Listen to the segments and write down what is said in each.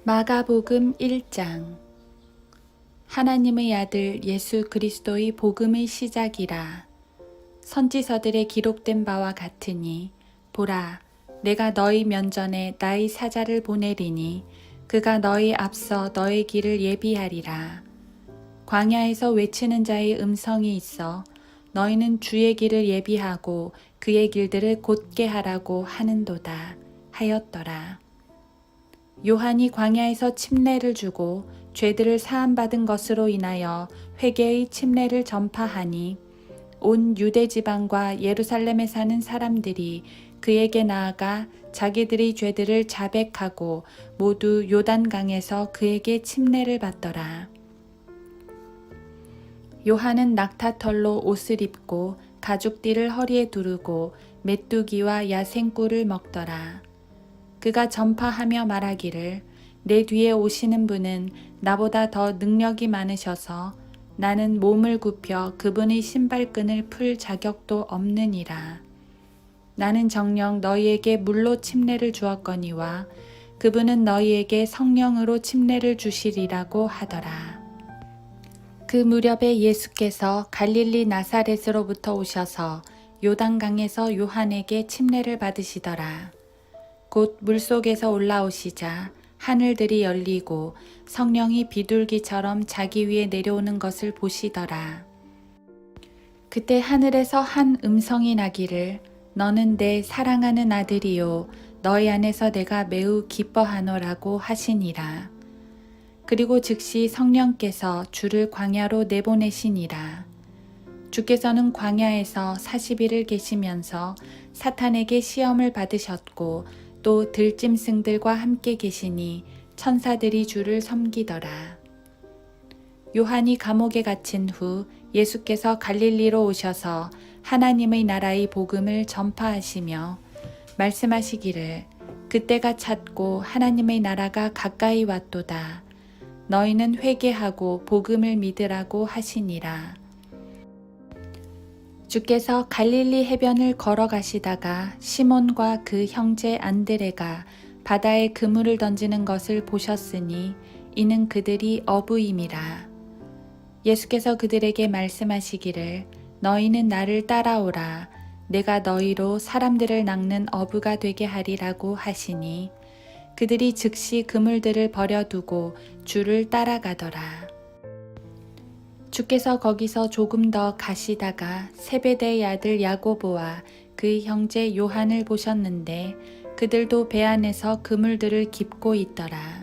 마가복음 1장. 하나님의 아들 예수 그리스도의 복음의 시작이라. 선지서들에 기록된 바와 같으니 보라, 내가 너희 면전에 나의 사자를 보내리니 그가 너희 앞서 너의 길을 예비하리라. 광야에서 외치는 자의 음성이 있어 너희는 주의 길을 예비하고 그의 길들을 곧게 하라고 하는도다 하였더라. 요한이 광야에서 침례를 주고 죄들을 사함받은 것으로 인하여 회개의 침례를 전파하니 온 유대 지방과 예루살렘에 사는 사람들이 그에게 나아가 자기들의 죄들을 자백하고 모두 요단강에서 그에게 침례를 받더라. 요한은 낙타털로 옷을 입고 가죽띠를 허리에 두르고 메뚜기와 야생꿀을 먹더라. 그가 전파하며 말하기를 내 뒤에 오시는 분은 나보다 더 능력이 많으셔서 나는 몸을 굽혀 그분의 신발끈을 풀 자격도 없느니라. 나는 정녕 너희에게 물로 침례를 주었거니와 그분은 너희에게 성령으로 침례를 주시리라고 하더라. 그 무렵에 예수께서 갈릴리 나사렛으로부터 오셔서 요단강에서 요한에게 침례를 받으시더라. 곧 물속에서 올라오시자 하늘들이 열리고 성령이 비둘기처럼 자기 위에 내려오는 것을 보시더라. 그때 하늘에서 한 음성이 나기를 너는 내 사랑하는 아들이요 너희 안에서 내가 매우 기뻐하노라고 하시니라. 그리고 즉시 성령께서 주를 광야로 내보내시니라. 주께서는 광야에서 40일을 계시면서 사탄에게 시험을 받으셨고 또 들짐승들과 함께 계시니 천사들이 주를 섬기더라. 요한이 감옥에 갇힌 후 예수께서 갈릴리로 오셔서 하나님의 나라의 복음을 전파하시며 말씀하시기를 그때가 찼고 하나님의 나라가 가까이 왔도다. 너희는 회개하고 복음을 믿으라고 하시니라. 주께서 갈릴리 해변을 걸어가시다가 시몬과 그 형제 안드레가 바다에 그물을 던지는 것을 보셨으니 이는 그들이 어부임이라. 예수께서 그들에게 말씀하시기를 너희는 나를 따라오라. 내가 너희로 사람들을 낚는 어부가 되게 하리라고 하시니 그들이 즉시 그물들을 버려두고 주를 따라가더라. 주께서 거기서 조금 더 가시다가 세베대의 아들 야고보와 그 형제 요한을 보셨는데 그들도 배 안에서 그물들을 깁고 있더라.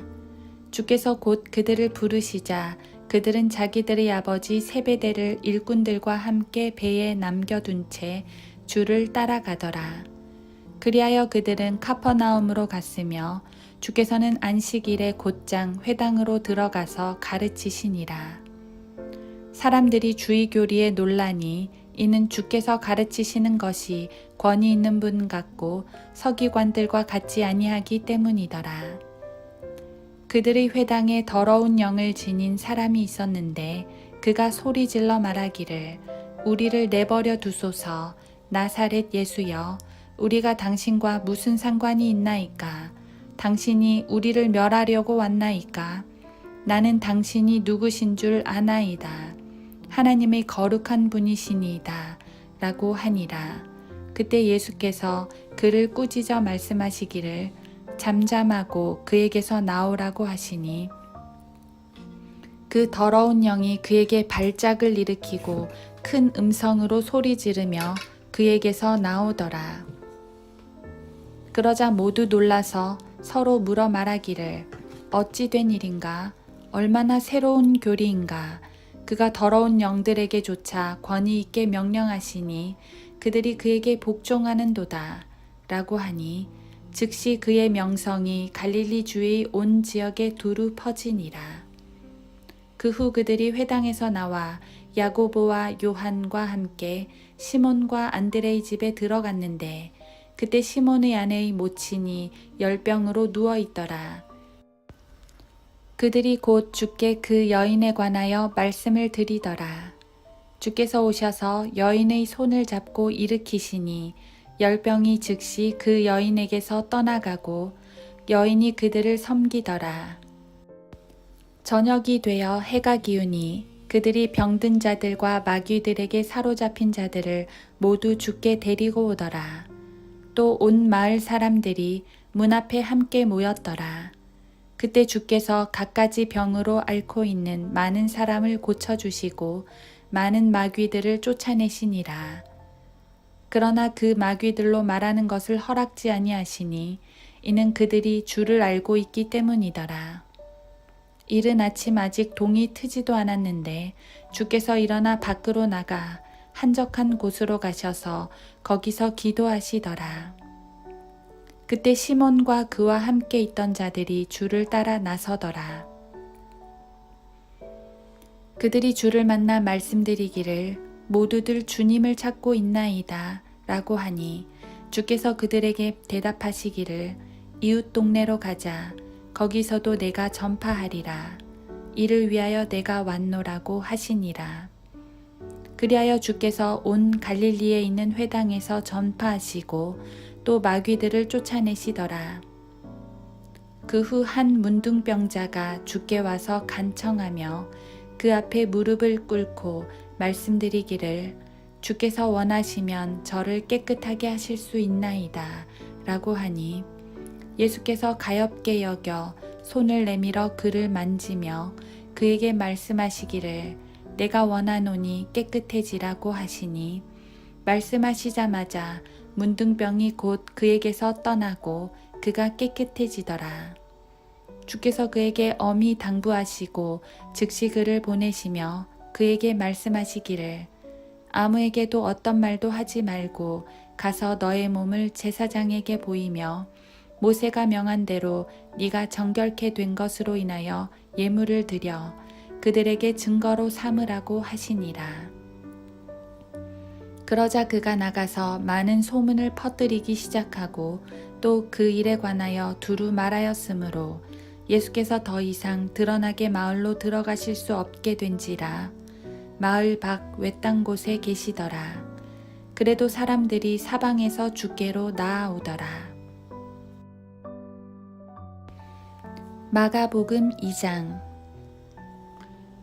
주께서 곧 그들을 부르시자 그들은 자기들의 아버지 세베대를 일꾼들과 함께 배에 남겨둔 채 주를 따라가더라. 그리하여 그들은 카퍼나움으로 갔으며 주께서는 안식일에 곧장 회당으로 들어가서 가르치시니라. 사람들이 주의 교리에 놀라니 이는 주께서 가르치시는 것이 권위 있는 분 같고 서기관들과 같지 아니하기 때문이더라. 그들의 회당에 더러운 영을 지닌 사람이 있었는데 그가 소리질러 말하기를 우리를 내버려 두소서. 나사렛 예수여 우리가 당신과 무슨 상관이 있나이까? 당신이 우리를 멸하려고 왔나이까? 나는 당신이 누구신 줄 아나이다. 하나님의 거룩한 분이시니이다. 라고 하니라. 그때 예수께서 그를 꾸짖어 말씀하시기를 잠잠하고 그에게서 나오라고 하시니 그 더러운 영이 그에게 발작을 일으키고 큰 음성으로 소리 지르며 그에게서 나오더라. 그러자 모두 놀라서 서로 물어 말하기를 어찌 된 일인가? 얼마나 새로운 교리인가? 그가 더러운 영들에게조차 권위 있게 명령하시니 그들이 그에게 복종하는도다. 라고 하니 즉시 그의 명성이 갈릴리 주의 온 지역에 두루 퍼지니라. 그 후 그들이 회당에서 나와 야고보와 요한과 함께 시몬과 안드레의 집에 들어갔는데 그때 시몬의 아내의 모친이 열병으로 누워 있더라. 그들이 곧 주께 그 여인에 관하여 말씀을 드리더라. 주께서 오셔서 여인의 손을 잡고 일으키시니 열병이 즉시 그 여인에게서 떠나가고 여인이 그들을 섬기더라. 저녁이 되어 해가 기우니 그들이 병든 자들과 마귀들에게 사로잡힌 자들을 모두 주께 데리고 오더라. 또 온 마을 사람들이 문 앞에 함께 모였더라. 그때 주께서 갖가지 병으로 앓고 있는 많은 사람을 고쳐주시고 많은 마귀들을 쫓아내시니라. 그러나 그 마귀들로 말하는 것을 허락지 아니하시니 이는 그들이 주를 알고 있기 때문이더라. 이른 아침 아직 동이 트지도 않았는데 주께서 일어나 밖으로 나가 한적한 곳으로 가셔서 거기서 기도하시더라. 그때 시몬과 그와 함께 있던 자들이 주를 따라 나서더라. 그들이 주를 만나 말씀드리기를 모두들 주님을 찾고 있나이다 라고 하니 주께서 그들에게 대답하시기를 이웃 동네로 가자. 거기서도 내가 전파하리라. 이를 위하여 내가 왔노라고 하시니라. 그리하여 주께서 온 갈릴리에 있는 회당에서 전파하시고 또 마귀들을 쫓아내시더라. 그 후 한 문둥병자가 주께 와서 간청하며 그 앞에 무릎을 꿇고 말씀드리기를 주께서 원하시면 저를 깨끗하게 하실 수 있나이다 라고 하니 예수께서 가엾게 여겨 손을 내밀어 그를 만지며 그에게 말씀하시기를 내가 원하노니 깨끗해지라고 하시니 말씀하시자마자 문둥병이 곧 그에게서 떠나고 그가 깨끗해지더라. 주께서 그에게 엄히 당부하시고 즉시 그를 보내시며 그에게 말씀하시기를 아무에게도 어떤 말도 하지 말고 가서 너의 몸을 제사장에게 보이며 모세가 명한 대로 네가 정결케 된 것으로 인하여 예물을 드려 그들에게 증거로 삼으라고 하시니라. 그러자 그가 나가서 많은 소문을 퍼뜨리기 시작하고 또 그 일에 관하여 두루 말하였으므로 예수께서 더 이상 드러나게 마을로 들어가실 수 없게 된지라. 마을 밖 외딴 곳에 계시더라. 그래도 사람들이 사방에서 주께로 나아오더라. 마가복음 2장.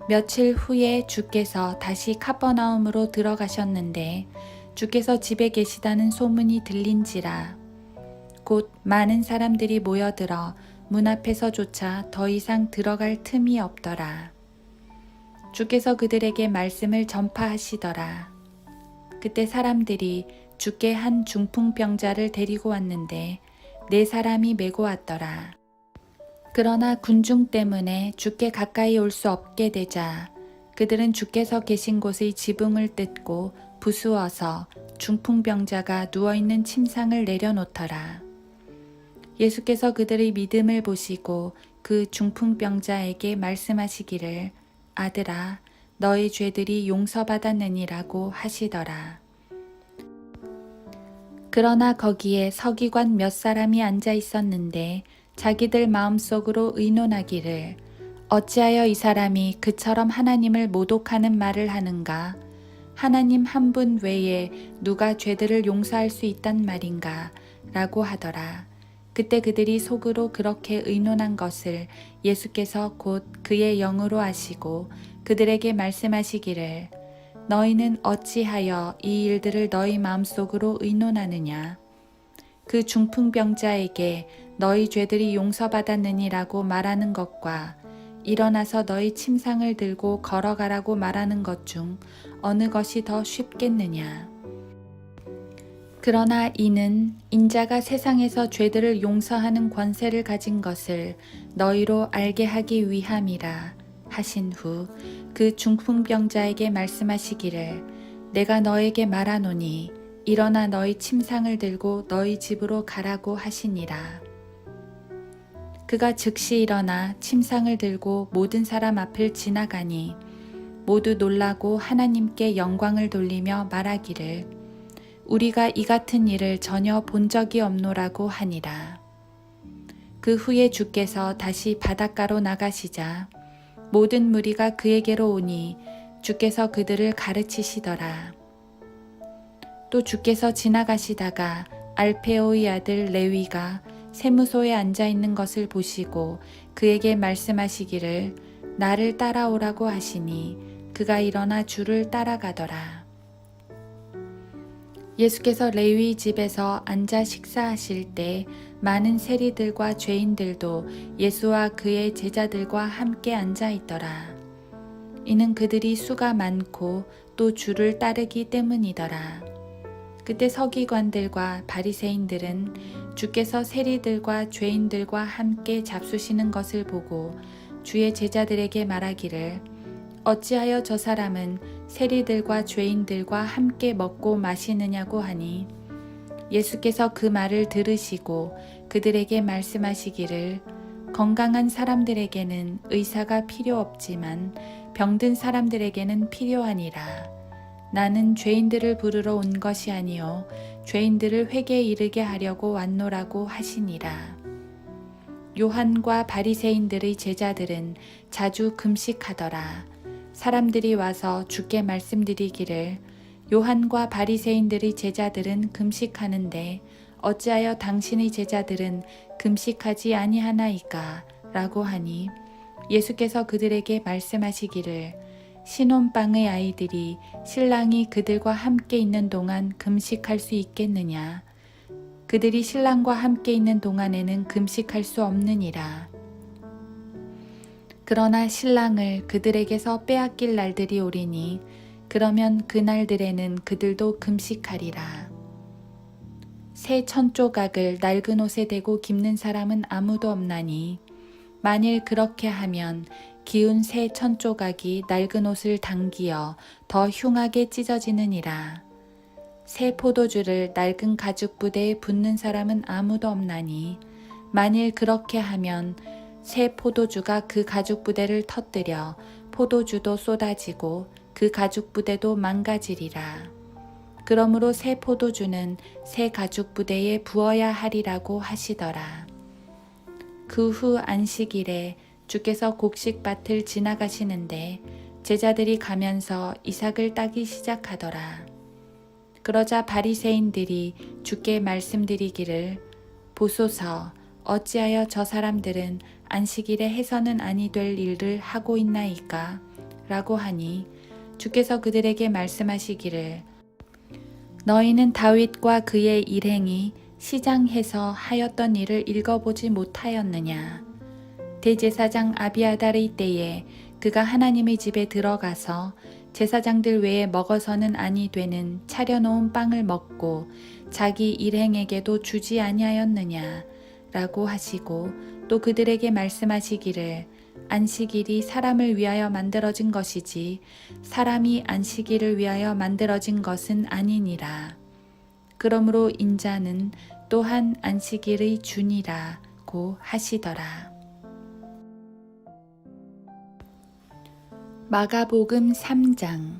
며칠 후에 주께서 다시 카퍼나움으로 들어가셨는데 주께서 집에 계시다는 소문이 들린지라. 곧 많은 사람들이 모여들어 문 앞에서조차 더 이상 들어갈 틈이 없더라. 주께서 그들에게 말씀을 전파하시더라. 그때 사람들이 주께 한 중풍병자를 데리고 왔는데 4사람이 메고 왔더라. 그러나 군중 때문에 주께 가까이 올 수 없게 되자 그들은 주께서 계신 곳의 지붕을 뜯고 부수어서 중풍병자가 누워있는 침상을 내려놓더라. 예수께서 그들의 믿음을 보시고 그 중풍병자에게 말씀하시기를 아들아 너의 죄들이 용서받았느니라고 하시더라. 그러나 거기에 서기관 몇 사람이 앉아 있었는데 자기들 마음속으로 의논하기를 어찌하여 이 사람이 그처럼 하나님을 모독하는 말을 하는가? 하나님 한 분 외에 누가 죄들을 용서할 수 있단 말인가? 라고 하더라. 그때 그들이 속으로 그렇게 의논한 것을 예수께서 곧 그의 영으로 아시고 그들에게 말씀하시기를 너희는 어찌하여 이 일들을 너희 마음속으로 의논하느냐? 그 중풍병자에게 너희 죄들이 용서받았느니라고 말하는 것과 일어나서 너희 침상을 들고 걸어가라고 말하는 것 중 어느 것이 더 쉽겠느냐? 그러나 이는 인자가 세상에서 죄들을 용서하는 권세를 가진 것을 너희로 알게 하기 위함이라 하신 후 그 중풍병자에게 말씀하시기를 내가 너에게 말하노니 일어나 너희 침상을 들고 너희 집으로 가라고 하시니라. 그가 즉시 일어나 침상을 들고 모든 사람 앞을 지나가니 모두 놀라고 하나님께 영광을 돌리며 말하기를 우리가 이 같은 일을 전혀 본 적이 없노라고 하니라. 그 후에 주께서 다시 바닷가로 나가시자 모든 무리가 그에게로 오니 주께서 그들을 가르치시더라. 또 주께서 지나가시다가 알페오의 아들 레위가 세무소에 앉아 있는 것을 보시고 그에게 말씀하시기를 나를 따라오라고 하시니 그가 일어나 주를 따라가더라. 예수께서 레위 집에서 앉아 식사하실 때 많은 세리들과 죄인들도 예수와 그의 제자들과 함께 앉아 있더라. 이는 그들이 수가 많고 또 주를 따르기 때문이더라. 그때 서기관들과 바리새인들은 주께서 세리들과 죄인들과 함께 잡수시는 것을 보고 주의 제자들에게 말하기를 어찌하여 저 사람은 세리들과 죄인들과 함께 먹고 마시느냐고 하니 예수께서 그 말을 들으시고 그들에게 말씀하시기를 건강한 사람들에게는 의사가 필요 없지만 병든 사람들에게는 필요하니라. 나는 죄인들을 부르러 온 것이 아니요 죄인들을 회개에 이르게 하려고 왔노라고 하시니라. 요한과 바리새인들의 제자들은 자주 금식하더라. 사람들이 와서 주께 말씀드리기를 요한과 바리새인들의 제자들은 금식하는데 어찌하여 당신의 제자들은 금식하지 아니하나이까? 라고 하니 예수께서 그들에게 말씀하시기를 신혼방의 아이들이 신랑이 그들과 함께 있는 동안 금식할 수 있겠느냐? 그들이 신랑과 함께 있는 동안에는 금식할 수 없느니라. 그러나 신랑을 그들에게서 빼앗길 날들이 오리니 그러면 그 날들에는 그들도 금식하리라. 새 천조각을 낡은 옷에 대고 깁는 사람은 아무도 없나니 만일 그렇게 하면 기운 새 천조각이 낡은 옷을 당기어 더 흉하게 찢어지느니라. 새 포도주를 낡은 가죽 부대에 붓는 사람은 아무도 없나니 만일 그렇게 하면 새 포도주가 그 가죽 부대를 터뜨려 포도주도 쏟아지고 그 가죽 부대도 망가지리라. 그러므로 새 포도주는 새 가죽 부대에 부어야 하리라고 하시더라. 그 후 안식일에 주께서 곡식밭을 지나가시는데 제자들이 가면서 이삭을 따기 시작하더라. 그러자 바리새인들이 주께 말씀드리기를 보소서 어찌하여 저 사람들은 안식일에 해서는 아니 될 일을 하고 있나이까? 라고 하니 주께서 그들에게 말씀하시기를 너희는 다윗과 그의 일행이 시장에서 하였던 일을 읽어보지 못하였느냐? 대제사장 아비아달의 때에 그가 하나님의 집에 들어가서 제사장들 외에 먹어서는 아니 되는 차려놓은 빵을 먹고 자기 일행에게도 주지 아니하였느냐? 라고 하시고 또 그들에게 말씀하시기를 안식일이 사람을 위하여 만들어진 것이지 사람이 안식일을 위하여 만들어진 것은 아니니라. 그러므로 인자는 또한 안식일의 주니라고 하시더라. 마가복음 3장.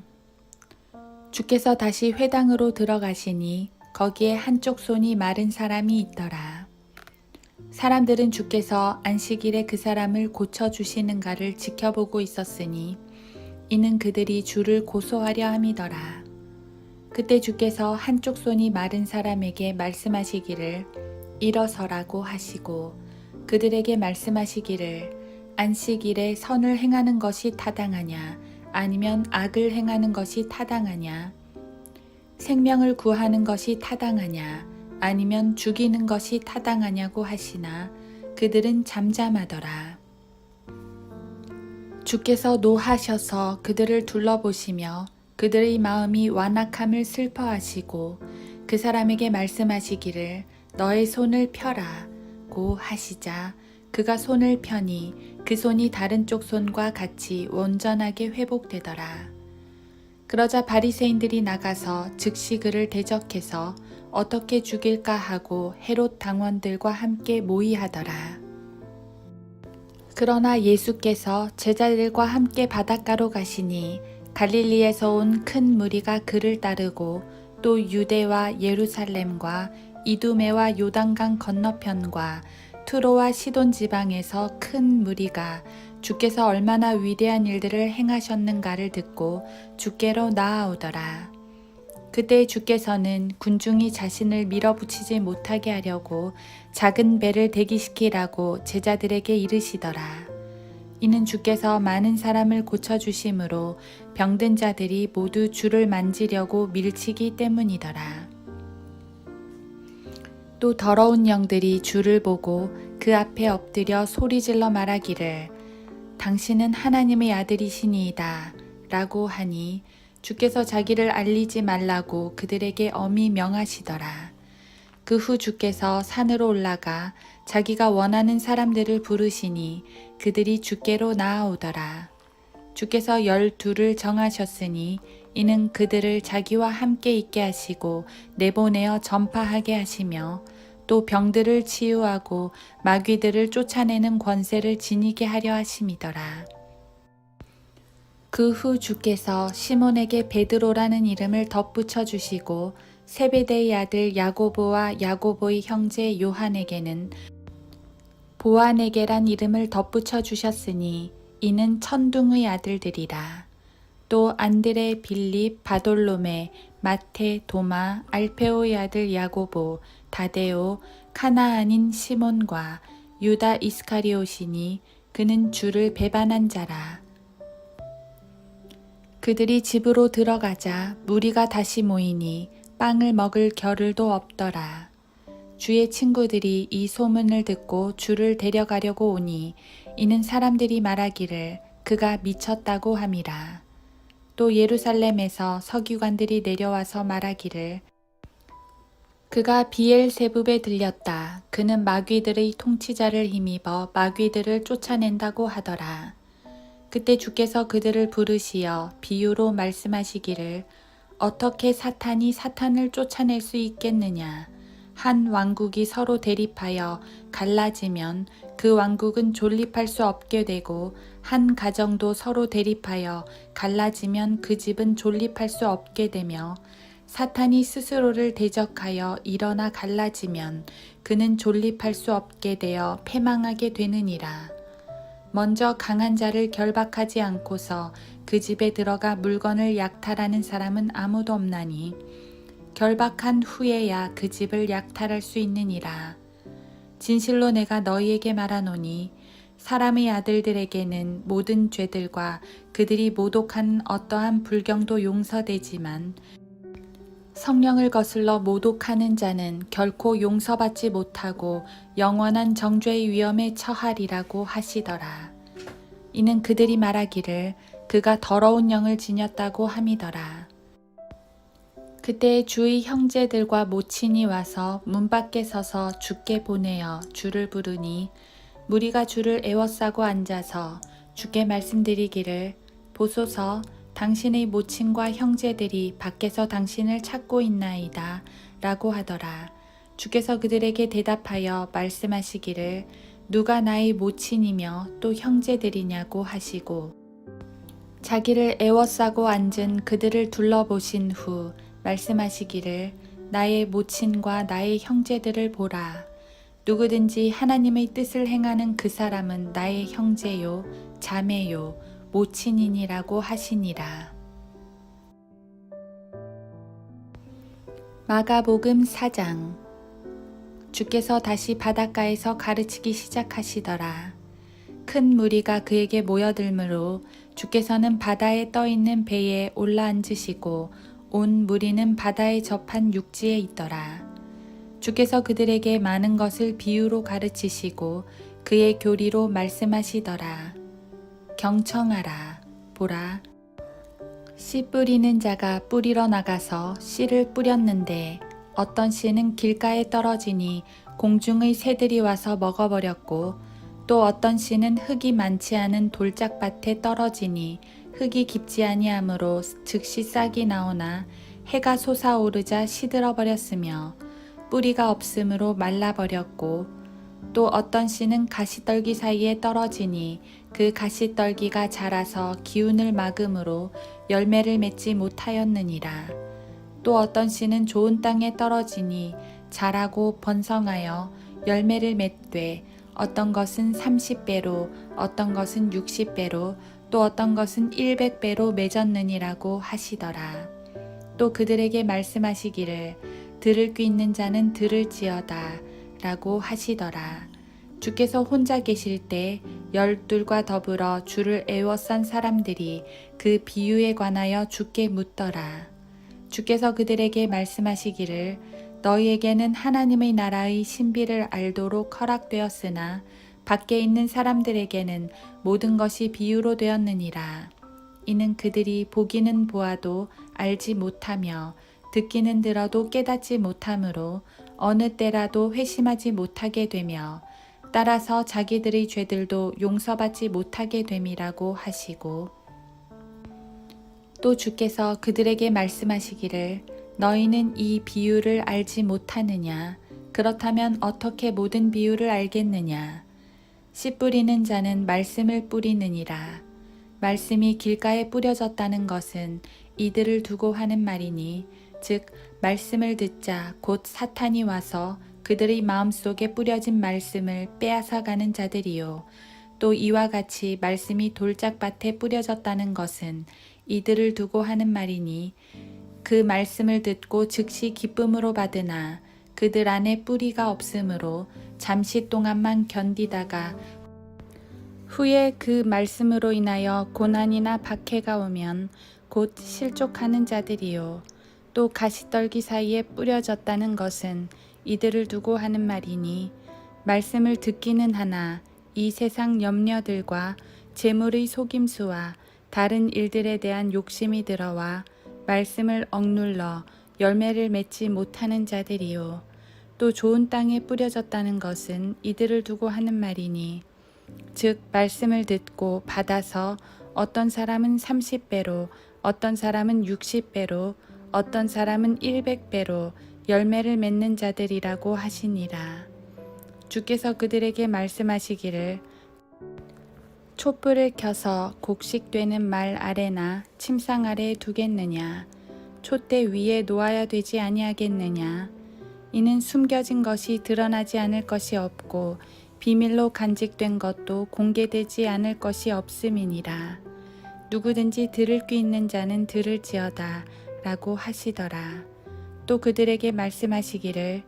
주께서 다시 회당으로 들어가시니 거기에 한쪽 손이 마른 사람이 있더라. 사람들은 주께서 안식일에 그 사람을 고쳐주시는가를 지켜보고 있었으니 이는 그들이 주를 고소하려 함이더라. 그때 주께서 한쪽 손이 마른 사람에게 말씀하시기를 일어서라고 하시고 그들에게 말씀하시기를 안식일에 선을 행하는 것이 타당하냐 아니면 악을 행하는 것이 타당하냐 생명을 구하는 것이 타당하냐 아니면 죽이는 것이 타당하냐고 하시나 그들은 잠잠하더라. 주께서 노하셔서 그들을 둘러보시며 그들의 마음이 완악함을 슬퍼하시고 그 사람에게 말씀하시기를 너의 손을 펴라고 하시자 그가 손을 펴니 그 손이 다른 쪽 손과 같이 온전하게 회복되더라. 그러자 바리새인들이 나가서 즉시 그를 대적해서 어떻게 죽일까 하고 헤롯 당원들과 함께 모의하더라. 그러나 예수께서 제자들과 함께 바닷가로 가시니 갈릴리에서 온 큰 무리가 그를 따르고 또 유대와 예루살렘과 이두메와 요단강 건너편과 투로와 시돈 지방에서 큰 무리가 주께서 얼마나 위대한 일들을 행하셨는가를 듣고 주께로 나아오더라. 그때 주께서는 군중이 자신을 밀어붙이지 못하게 하려고 작은 배를 대기시키라고 제자들에게 이르시더라. 이는 주께서 많은 사람을 고쳐주심으로 병든 자들이 모두 주를 만지려고 밀치기 때문이더라. 또 더러운 영들이 주를 보고 그 앞에 엎드려 소리질러 말하기를 당신은 하나님의 아들이시니이다 라고 하니 주께서 자기를 알리지 말라고 그들에게 엄히 명하시더라. 그 후 주께서 산으로 올라가 자기가 원하는 사람들을 부르시니 그들이 주께로 나아오더라. 주께서 12를 정하셨으니 이는 그들을 자기와 함께 있게 하시고 내보내어 전파하게 하시며 또 병들을 치유하고 마귀들을 쫓아내는 권세를 지니게 하려 하심이더라. 그 후 주께서 시몬에게 베드로라는 이름을 덧붙여 주시고 세베대의 아들 야고보와 야고보의 형제 요한에게는 보아네게란 이름을 덧붙여 주셨으니 이는 천둥의 아들들이라. 또 안드레, 빌립, 바돌로메, 마테, 도마, 알페오의 아들 야고보, 다데오, 카나안인 시몬과 유다 이스카리옷이니 그는 주를 배반한 자라. 그들이 집으로 들어가자 무리가 다시 모이니 빵을 먹을 겨를도 없더라. 주의 친구들이 이 소문을 듣고 주를 데려가려고 오니 이는 사람들이 말하기를 그가 미쳤다고 함이라. 또 예루살렘에서 서기관들이 내려와서 말하기를 그가 비엘세붑에 들렸다. 그는 마귀들의 통치자를 힘입어 마귀들을 쫓아낸다고 하더라. 그때 주께서 그들을 부르시어 비유로 말씀하시기를 어떻게 사탄이 사탄을 쫓아낼 수 있겠느냐. 한 왕국이 서로 대립하여 갈라지면 그 왕국은 존립할 수 없게 되고 한 가정도 서로 대립하여 갈라지면 그 집은 존립할 수 없게 되며 사탄이 스스로를 대적하여 일어나 갈라지면 그는 존립할 수 없게 되어 패망하게 되느니라. 먼저 강한 자를 결박하지 않고서 그 집에 들어가 물건을 약탈하는 사람은 아무도 없나니 결박한 후에야 그 집을 약탈할 수 있느니라. 진실로 내가 너희에게 말하노니 사람의 아들들에게는 모든 죄들과 그들이 모독한 어떠한 불경도 용서되지만 성령을 거슬러 모독하는 자는 결코 용서받지 못하고 영원한 정죄의 위험에 처하리라고 하시더라. 이는 그들이 말하기를 그가 더러운 영을 지녔다고 함이더라. 그때 주의 형제들과 모친이 와서 문 밖에 서서 주께 보내어 주를 부르니 무리가 주를 애워싸고 앉아서 주께 말씀드리기를 보소서 당신의 모친과 형제들이 밖에서 당신을 찾고 있나이다 라고 하더라. 주께서 그들에게 대답하여 말씀하시기를 누가 나의 모친이며 또 형제들이냐고 하시고 자기를 애워싸고 앉은 그들을 둘러보신 후 말씀하시기를 나의 모친과 나의 형제들을 보라. 누구든지 하나님의 뜻을 행하는 그 사람은 나의 형제요 자매요 모친이니라고 하시니라. 마가복음 4장. 주께서 다시 바닷가에서 가르치기 시작하시더라. 큰 무리가 그에게 모여들므로 주께서는 바다에 떠있는 배에 올라앉으시고 온 무리는 바다에 접한 육지에 있더라. 주께서 그들에게 많은 것을 비유로 가르치시고 그의 교리로 말씀하시더라. 경청하라. 보라. 씨 뿌리는 자가 뿌리러 나가서 씨를 뿌렸는데 어떤 씨는 길가에 떨어지니 공중의 새들이 와서 먹어버렸고 또 어떤 씨는 흙이 많지 않은 돌짝밭에 떨어지니 흙이 깊지 아니하므로 즉시 싹이 나오나 해가 솟아오르자 시들어 버렸으며 뿌리가 없으므로 말라버렸고 또 어떤 씨는 가시떨기 사이에 떨어지니 그 가시떨기가 자라서 기운을 막음으로 열매를 맺지 못하였느니라. 또 어떤 씨는 좋은 땅에 떨어지니 자라고 번성하여 열매를 맺되 어떤 것은 30배로 어떤 것은 60배로 또 어떤 것은 100배로 맺었느니라고 하시더라. 또 그들에게 말씀하시기를 들을 귀 있는 자는 들을지어다 라고 하시더라. 주께서 혼자 계실 때 열둘과 더불어 주를 애워싼 사람들이 그 비유에 관하여 주께 묻더라. 주께서 그들에게 말씀하시기를 너희에게는 하나님의 나라의 신비를 알도록 허락되었으나 밖에 있는 사람들에게는 모든 것이 비유로 되었느니라. 이는 그들이 보기는 보아도 알지 못하며 듣기는 들어도 깨닫지 못하므로 어느 때라도 회심하지 못하게 되며 따라서 자기들의 죄들도 용서받지 못하게 됨이라고 하시고 또 주께서 그들에게 말씀하시기를 너희는 이 비유를 알지 못하느냐? 그렇다면 어떻게 모든 비유를 알겠느냐? 씨 뿌리는 자는 말씀을 뿌리느니라. 말씀이 길가에 뿌려졌다는 것은 이들을 두고 하는 말이니 즉 말씀을 듣자 곧 사탄이 와서 그들의 마음속에 뿌려진 말씀을 빼앗아가는 자들이요. 또 이와 같이 말씀이 돌짝밭에 뿌려졌다는 것은 이들을 두고 하는 말이니 그 말씀을 듣고 즉시 기쁨으로 받으나 그들 안에 뿌리가 없으므로 잠시 동안만 견디다가 후에 그 말씀으로 인하여 고난이나 박해가 오면 곧 실족하는 자들이요. 또 가시떨기 사이에 뿌려졌다는 것은 이들을 두고 하는 말이니 말씀을 듣기는 하나 이 세상 염려들과 재물의 속임수와 다른 일들에 대한 욕심이 들어와 말씀을 억눌러 열매를 맺지 못하는 자들이요. 또 좋은 땅에 뿌려졌다는 것은 이들을 두고 하는 말이니 즉 말씀을 듣고 받아서 어떤 사람은 30배로 어떤 사람은 60배로 어떤 사람은 100배로 열매를 맺는 자들이라고 하시니라. 주께서 그들에게 말씀하시기를 촛불을 켜서 곡식되는 말 아래나 침상 아래에 두겠느냐? 촛대 위에 놓아야 되지 아니하겠느냐? 이는 숨겨진 것이 드러나지 않을 것이 없고 비밀로 간직된 것도 공개되지 않을 것이 없음이니라. 누구든지 들을 귀 있는 자는 들을지어다 라고 하시더라. 또 그들에게 말씀하시기를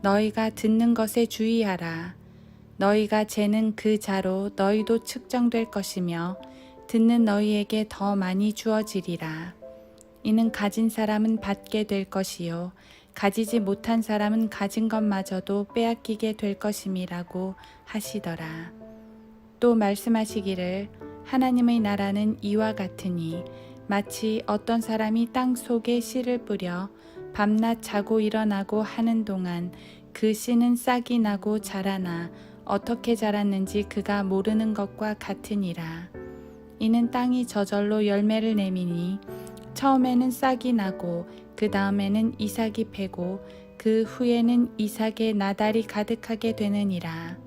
너희가 듣는 것에 주의하라. 너희가 재는 그 자로 너희도 측정될 것이며 듣는 너희에게 더 많이 주어지리라. 이는 가진 사람은 받게 될 것이요 가지지 못한 사람은 가진 것마저도 빼앗기게 될 것임이라고 하시더라. 또 말씀하시기를 하나님의 나라는 이와 같으니 마치 어떤 사람이 땅 속에 씨를 뿌려 밤낮 자고 일어나고 하는 동안 그 씨는 싹이 나고 자라나 어떻게 자랐는지 그가 모르는 것과 같으니라. 이는 땅이 저절로 열매를 내미니 처음에는 싹이 나고 그 다음에는 이삭이 패고 그 후에는 이삭의 나달이 가득하게 되느니라.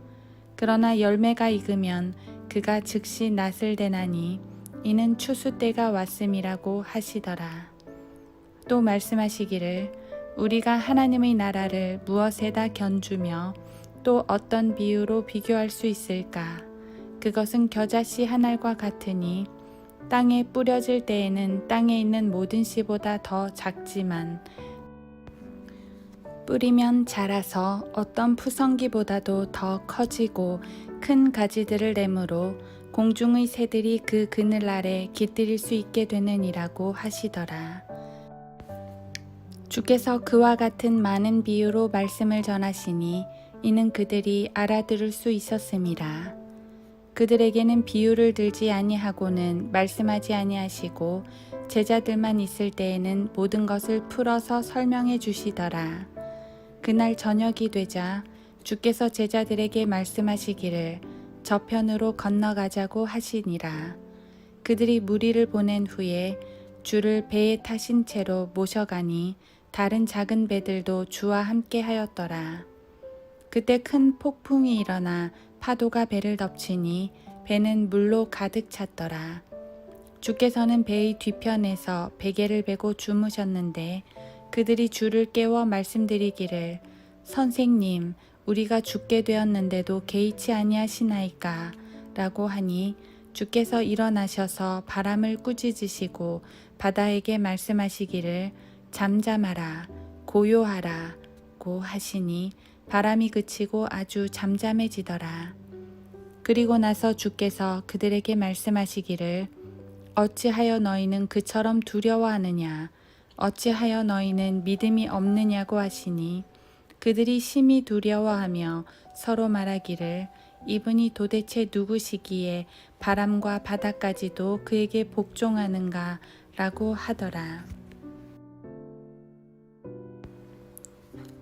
그러나 열매가 익으면 그가 즉시 낫을 대나니 이는 추수 때가 왔음이라고 하시더라. 또 말씀하시기를 우리가 하나님의 나라를 무엇에다 견주며 또 어떤 비유로 비교할 수 있을까? 그것은 겨자씨 한 알과 같으니 땅에 뿌려질 때에는 땅에 있는 모든 씨보다 더 작지만 뿌리면 자라서 어떤 푸성기보다도 더 커지고 큰 가지들을 내므로 공중의 새들이 그 그늘 아래 깃들일 수 있게 되느니라고 하시더라. 주께서 그와 같은 많은 비유로 말씀을 전하시니 이는 그들이 알아들을 수 있었음이라. 그들에게는 비유를 들지 아니하고는 말씀하지 아니하시고 제자들만 있을 때에는 모든 것을 풀어서 설명해 주시더라. 그날 저녁이 되자 주께서 제자들에게 말씀하시기를 저편으로 건너가자고 하시니라. 그들이 무리를 보낸 후에 주를 배에 타신 채로 모셔가니 다른 작은 배들도 주와 함께 하였더라. 그때 큰 폭풍이 일어나 파도가 배를 덮치니 배는 물로 가득 찼더라. 주께서는 배의 뒤편에서 베개를 베고 주무셨는데 그들이 주를 깨워 말씀드리기를 선생님 우리가 죽게 되었는데도 개의치 아니하시나이까 라고 하니 주께서 일어나셔서 바람을 꾸짖으시고 바다에게 말씀하시기를 잠잠하라 고요하라 고 하시니 바람이 그치고 아주 잠잠해지더라. 그리고 나서 주께서 그들에게 말씀하시기를 어찌하여 너희는 그처럼 두려워하느냐 어찌하여 너희는 믿음이 없느냐고 하시니 그들이 심히 두려워하며 서로 말하기를 이분이 도대체 누구시기에 바람과 바다까지도 그에게 복종하는가 라고 하더라.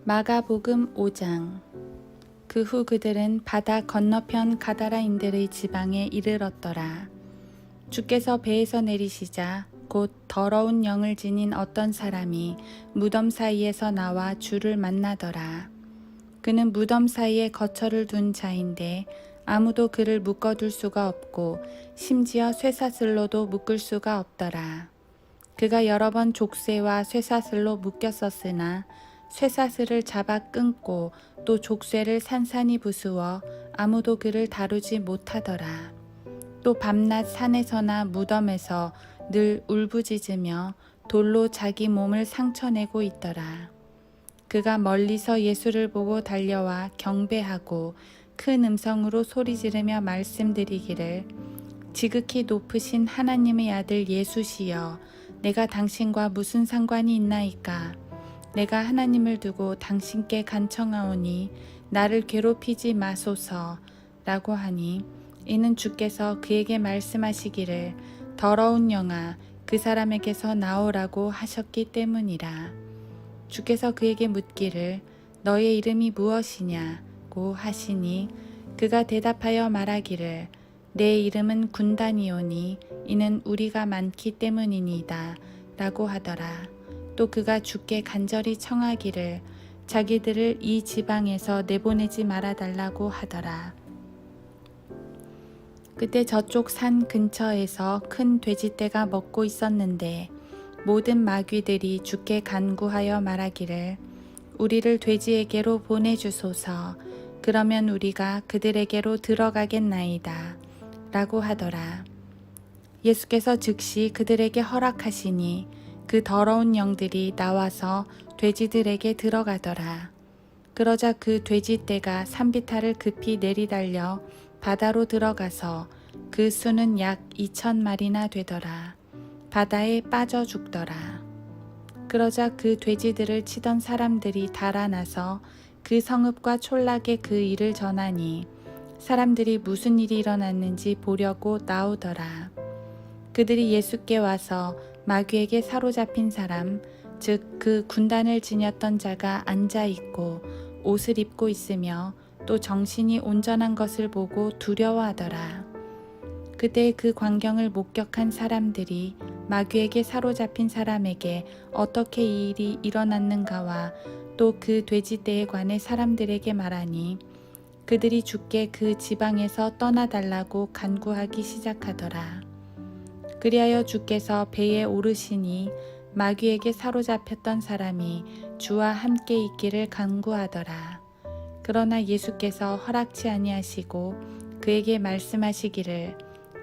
마가복음 5장. 그 후 그들은 바다 건너편 가다라인들의 지방에 이르렀더라. 주께서 배에서 내리시자 곧 더러운 영을 지닌 어떤 사람이 무덤 사이에서 나와 주를 만나더라. 그는 무덤 사이에 거처를 둔 자인데 아무도 그를 묶어둘 수가 없고 심지어 쇠사슬로도 묶을 수가 없더라. 그가 여러 번 족쇄와 쇠사슬로 묶였었으나 쇠사슬을 잡아 끊고 또 족쇄를 산산이 부수어 아무도 그를 다루지 못하더라. 또 밤낮 산에서나 무덤에서 늘 울부짖으며 돌로 자기 몸을 상처내고 있더라. 그가 멀리서 예수를 보고 달려와 경배하고 큰 음성으로 소리지르며 말씀드리기를 지극히 높으신 하나님의 아들 예수시여 내가 당신과 무슨 상관이 있나이까 내가 하나님을 두고 당신께 간청하오니 나를 괴롭히지 마소서 라고 하니 이는 주께서 그에게 말씀하시기를 더러운 영아 그 사람에게서 나오라고 하셨기 때문이라. 주께서 그에게 묻기를 너의 이름이 무엇이냐고 하시니 그가 대답하여 말하기를 내 이름은 군단이오니 이는 우리가 많기 때문이니이다 라고 하더라. 또 그가 주께 간절히 청하기를 자기들을 이 지방에서 내보내지 말아달라고 하더라. 그때 저쪽 산 근처에서 큰 돼지떼가 먹고 있었는데 모든 마귀들이 주께 간구하여 말하기를 우리를 돼지에게로 보내주소서 그러면 우리가 그들에게로 들어가겠나이다 라고 하더라. 예수께서 즉시 그들에게 허락하시니 그 더러운 영들이 나와서 돼지들에게 들어가더라. 그러자 그 돼지떼가 산비탈을 급히 내리달려 바다로 들어가서 그 수는 약 2,000마리나 되더라. 바다에 빠져 죽더라. 그러자 그 돼지들을 치던 사람들이 달아나서 그 성읍과 촌락에 그 일을 전하니 사람들이 무슨 일이 일어났는지 보려고 나오더라. 그들이 예수께 와서 마귀에게 사로잡힌 사람, 즉 그 군단을 지녔던 자가 앉아 있고 옷을 입고 있으며 또 정신이 온전한 것을 보고 두려워하더라. 그때 그 광경을 목격한 사람들이 마귀에게 사로잡힌 사람에게 어떻게 이 일이 일어났는가와 또 그 돼지떼에 관해 사람들에게 말하니 그들이 주께 그 지방에서 떠나달라고 간구하기 시작하더라. 그리하여 주께서 배에 오르시니 마귀에게 사로잡혔던 사람이 주와 함께 있기를 간구하더라. 그러나 예수께서 허락치 아니하시고 그에게 말씀하시기를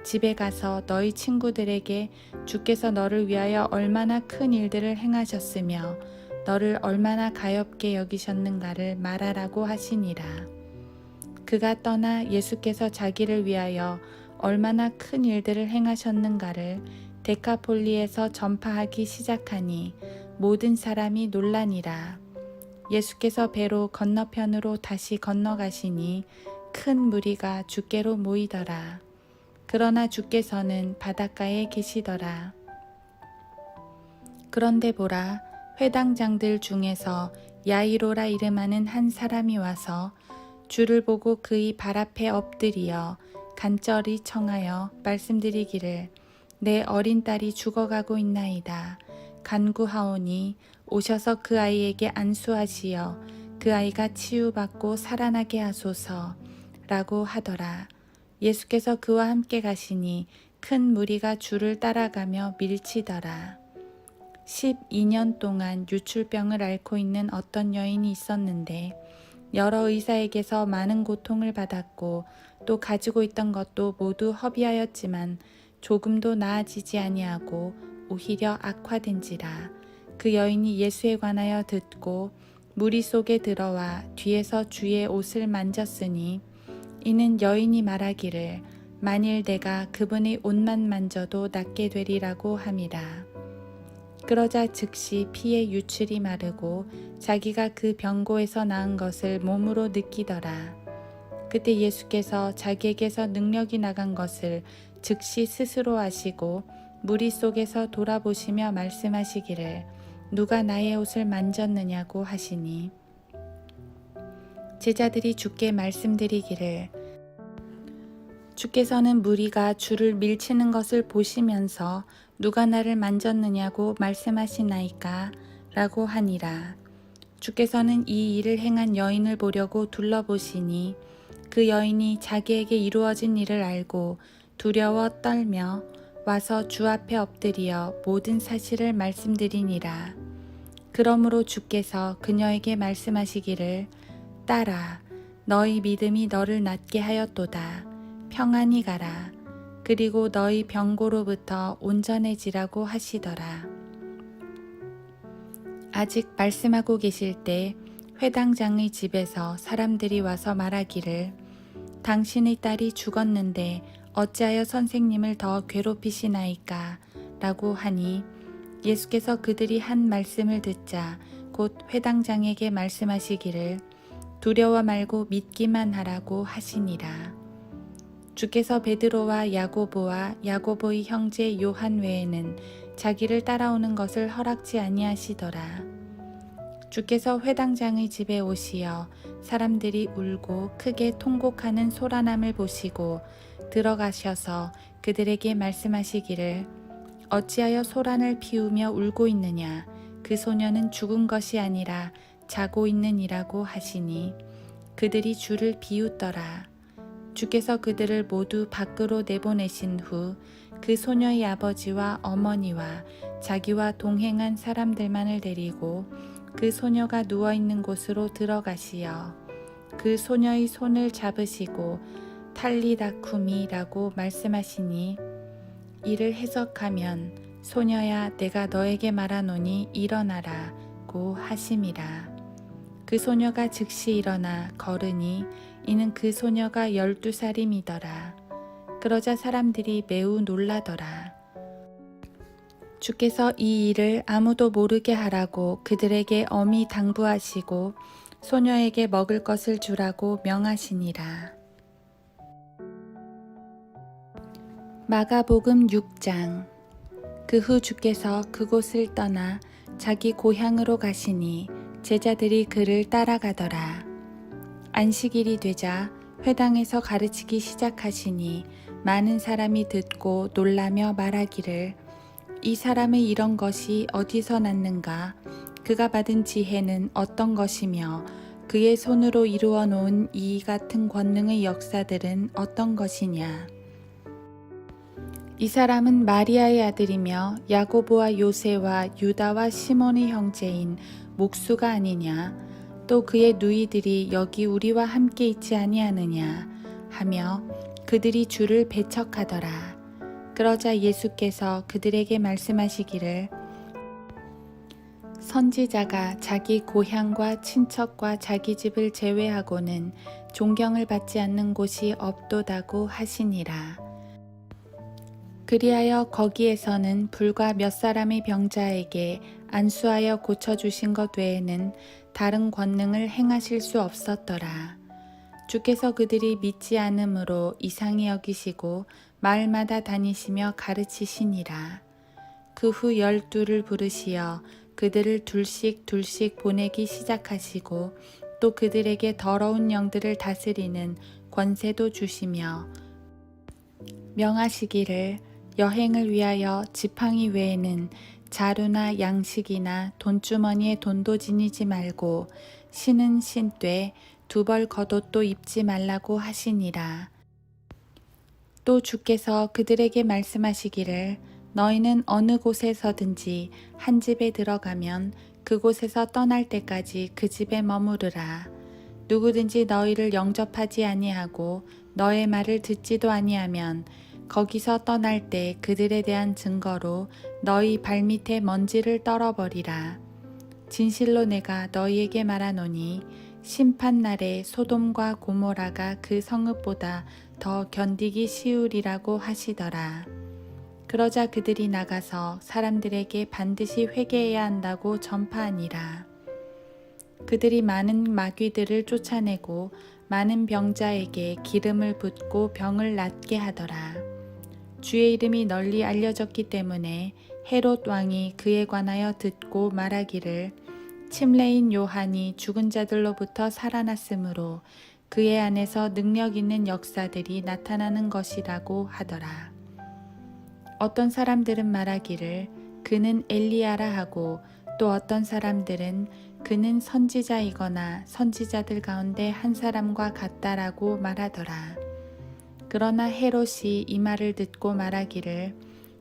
집에 가서 너희 친구들에게 주께서 너를 위하여 얼마나 큰 일들을 행하셨으며 너를 얼마나 가엾게 여기셨는가를 말하라고 하시니라. 그가 떠나 예수께서 자기를 위하여 얼마나 큰 일들을 행하셨는가를 데카폴리에서 전파하기 시작하니 모든 사람이 놀라니라. 예수께서 배로 건너편으로 다시 건너가시니 큰 무리가 주께로 모이더라. 그러나 주께서는 바닷가에 계시더라. 그런데 보라, 회당장들 중에서 야이로라 이름하는 한 사람이 와서 주를 보고 그의 발 앞에 엎드리어 간절히 청하여 말씀드리기를 내 어린 딸이 죽어가고 있나이다. 간구하오니 오셔서 그 아이에게 안수하시어 그 아이가 치유받고 살아나게 하소서 라고 하더라. 예수께서 그와 함께 가시니 큰 무리가 주를 따라가며 밀치더라. 12년 동안 유출병을 앓고 있는 어떤 여인이 있었는데 여러 의사에게서 많은 고통을 받았고 또 가지고 있던 것도 모두 허비하였지만 조금도 나아지지 아니하고 오히려 악화된지라. 그 여인이 예수에 관하여 듣고 무리 속에 들어와 뒤에서 주의 옷을 만졌으니 이는 여인이 말하기를 만일 내가 그분의 옷만 만져도 낫게 되리라고 함이라. 그러자 즉시 피의 유출이 마르고 자기가 그 병고에서 나은 것을 몸으로 느끼더라. 그때 예수께서 자기에게서 능력이 나간 것을 즉시 스스로 아시고 무리 속에서 돌아보시며 말씀하시기를 누가 나의 옷을 만졌느냐고 하시니 제자들이 주께 말씀드리기를 주께서는 무리가 주를 밀치는 것을 보시면서 누가 나를 만졌느냐고 말씀하시나이까 라고 하니라. 주께서는 이 일을 행한 여인을 보려고 둘러보시니 그 여인이 자기에게 이루어진 일을 알고 두려워 떨며 와서 주 앞에 엎드려 모든 사실을 말씀드리니라. 그러므로 주께서 그녀에게 말씀하시기를 딸아 너희 믿음이 너를 낫게 하였도다. 평안히 가라. 그리고 너희 병고로부터 온전해지라고 하시더라. 아직 말씀하고 계실 때 회당장의 집에서 사람들이 와서 말하기를 당신의 딸이 죽었는데 어찌하여 선생님을 더 괴롭히시나이까 라고 하니 예수께서 그들이 한 말씀을 듣자 곧 회당장에게 말씀하시기를 두려워 말고 믿기만 하라고 하시니라. 주께서 베드로와 야고보와 야고보의 형제 요한 외에는 자기를 따라오는 것을 허락지 아니하시더라. 주께서 회당장의 집에 오시어 사람들이 울고 크게 통곡하는 소란함을 보시고 들어가셔서 그들에게 말씀하시기를 어찌하여 소란을 피우며 울고 있느냐 그 소녀는 죽은 것이 아니라 자고 있느니라고 하시니 그들이 주를 비웃더라. 주께서 그들을 모두 밖으로 내보내신 후 그 소녀의 아버지와 어머니와 자기와 동행한 사람들만을 데리고 그 소녀가 누워있는 곳으로 들어가시어 그 소녀의 손을 잡으시고 탈리다쿠미라고 말씀하시니 이를 해석하면 소녀야 내가 너에게 말하노니 일어나라고 하심이라. 그 소녀가 즉시 일어나 걸으니 이는 그 소녀가 12살임이더라. 그러자 사람들이 매우 놀라더라. 주께서 이 일을 아무도 모르게 하라고 그들에게 엄히 당부하시고 소녀에게 먹을 것을 주라고 명하시니라. 마가복음 6장. 그 후 주께서 그곳을 떠나 자기 고향으로 가시니 제자들이 그를 따라가더라. 안식일이 되자 회당에서 가르치기 시작하시니 많은 사람이 듣고 놀라며 말하기를 이 사람의 이런 것이 어디서 났는가? 그가 받은 지혜는 어떤 것이며 그의 손으로 이루어 놓은 이 같은 권능의 역사들은 어떤 것이냐? 이 사람은 마리아의 아들이며 야고보와 요새와 유다와 시몬의 형제인 목수가 아니냐? 또 그의 누이들이 여기 우리와 함께 있지 아니하느냐? 하며 그들이 주를 배척하더라. 그러자 예수께서 그들에게 말씀하시기를 선지자가 자기 고향과 친척과 자기 집을 제외하고는 존경을 받지 않는 곳이 없도다고 하시니라. 그리하여 거기에서는 불과 몇 사람의 병자에게 안수하여 고쳐주신 것 외에는 다른 권능을 행하실 수 없었더라. 주께서 그들이 믿지 않음으로 이상히 여기시고 마을마다 다니시며 가르치시니라. 그 후 12를 부르시어 그들을 둘씩 보내기 시작하시고 또 그들에게 더러운 영들을 다스리는 권세도 주시며 명하시기를 여행을 위하여 지팡이 외에는 자루나 양식이나 돈주머니에 돈도 지니지 말고 신은 신되 두벌 겉옷도 입지 말라고 하시니라. 또 주께서 그들에게 말씀하시기를 너희는 어느 곳에서든지 한 집에 들어가면 그곳에서 떠날 때까지 그 집에 머무르라. 누구든지 너희를 영접하지 아니하고 너의 말을 듣지도 아니하면 거기서 떠날 때 그들에 대한 증거로 너희 발밑에 먼지를 떨어버리라. 진실로 내가 너희에게 말하노니 심판날에 소돔과 고모라가 그 성읍보다 더 견디기 쉬우리라고 하시더라. 그러자 그들이 나가서 사람들에게 반드시 회개해야 한다고 전파하니라. 그들이 많은 마귀들을 쫓아내고 많은 병자에게 기름을 붓고 병을 낫게 하더라. 주의 이름이 널리 알려졌기 때문에 헤롯 왕이 그에 관하여 듣고 말하기를 침례인 요한이 죽은 자들로부터 살아났으므로 그의 안에서 능력 있는 역사들이 나타나는 것이라고 하더라. 어떤 사람들은 말하기를 그는 엘리야라 하고 또 어떤 사람들은 그는 선지자이거나 선지자들 가운데 한 사람과 같다라고 말하더라. 그러나 헤롯이 이 말을 듣고 말하기를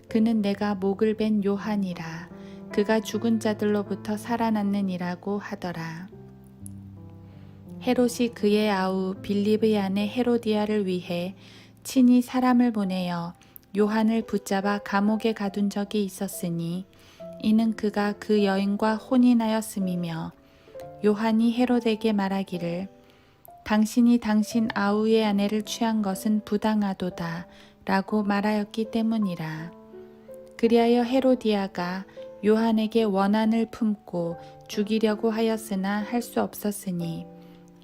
그는 내가 목을 벤 요한이라 그가 죽은 자들로부터 살아났느니라고 하더라. 헤롯이 그의 아우 빌립의 아내 헤로디아를 위해 친히 사람을 보내어 요한을 붙잡아 감옥에 가둔 적이 있었으니 이는 그가 그 여인과 혼인하였음이며 요한이 헤롯에게 말하기를 당신이 당신 아우의 아내를 취한 것은 부당하도다 라고 말하였기 때문이라. 그리하여 헤로디아가 요한에게 원한을 품고 죽이려고 하였으나 할 수 없었으니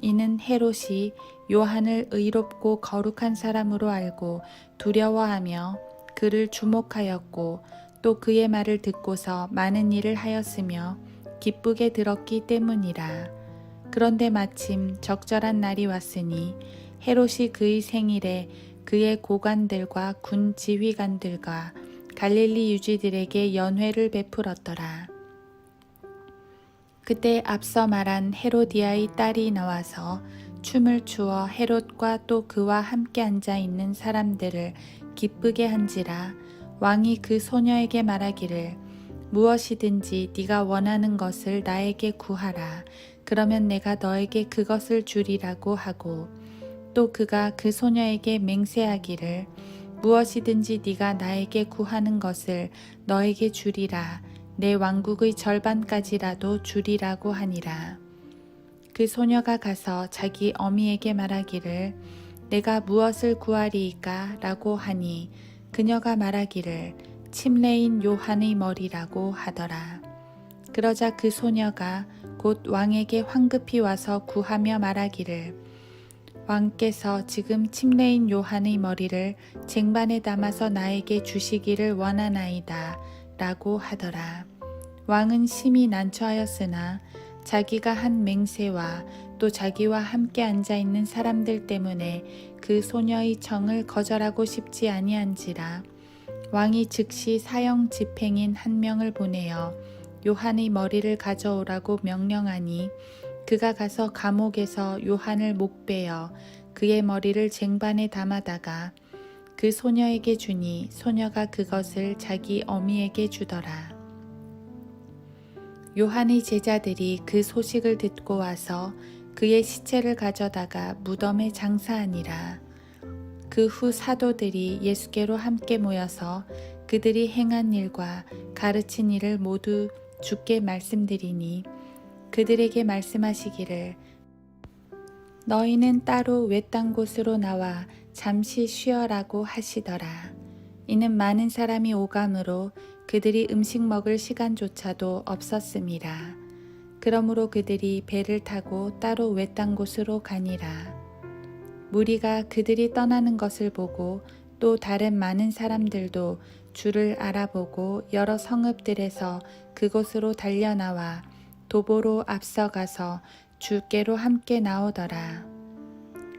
이는 헤롯이 요한을 의롭고 거룩한 사람으로 알고 두려워하며 그를 주목하였고 또 그의 말을 듣고서 많은 일을 하였으며 기쁘게 들었기 때문이라. 그런데 마침 적절한 날이 왔으니 헤롯이 그의 생일에 그의 고관들과 군 지휘관들과 갈릴리 유지들에게 연회를 베풀었더라. 그때 앞서 말한 헤로디아의 딸이 나와서 춤을 추어 헤롯과 또 그와 함께 앉아 있는 사람들을 기쁘게 한지라. 왕이 그 소녀에게 말하기를 무엇이든지 네가 원하는 것을 나에게 구하라. 그러면 내가 너에게 그것을 주리라고 하고 또 그가 그 소녀에게 맹세하기를 무엇이든지 네가 나에게 구하는 것을 너에게 주리라. 내 왕국의 절반까지라도 주리라고 하니라. 그 소녀가 가서 자기 어미에게 말하기를 내가 무엇을 구하리이까? 라고 하니 그녀가 말하기를 침례인 요한의 머리라고 하더라. 그러자 그 소녀가 곧 왕에게 황급히 와서 구하며 말하기를 왕께서 지금 침례인 요한의 머리를 쟁반에 담아서 나에게 주시기를 원하나이다 라고 하더라. 왕은 심히 난처하였으나 자기가 한 맹세와 또 자기와 함께 앉아있는 사람들 때문에 그 소녀의 청을 거절하고 싶지 아니한지라. 왕이 즉시 사형 집행인 한 명을 보내어 요한의 머리를 가져오라고 명령하니 그가 가서 감옥에서 요한을 목베어 그의 머리를 쟁반에 담아다가 그 소녀에게 주니 소녀가 그것을 자기 어미에게 주더라. 요한의 제자들이 그 소식을 듣고 와서 그의 시체를 가져다가 무덤에 장사하니라. 그 후 사도들이 예수께로 함께 모여서 그들이 행한 일과 가르친 일을 모두 주께 말씀드리니 그들에게 말씀하시기를 너희는 따로 외딴 곳으로 나와 잠시 쉬어라고 하시더라. 이는 많은 사람이 오감으로 그들이 음식 먹을 시간조차도 없었음이라. 그러므로 그들이 배를 타고 따로 외딴 곳으로 가니라. 무리가 그들이 떠나는 것을 보고 또 다른 많은 사람들도 주를 알아보고 여러 성읍들에서 그곳으로 달려나와 도보로 앞서가서 주께로 함께 나오더라.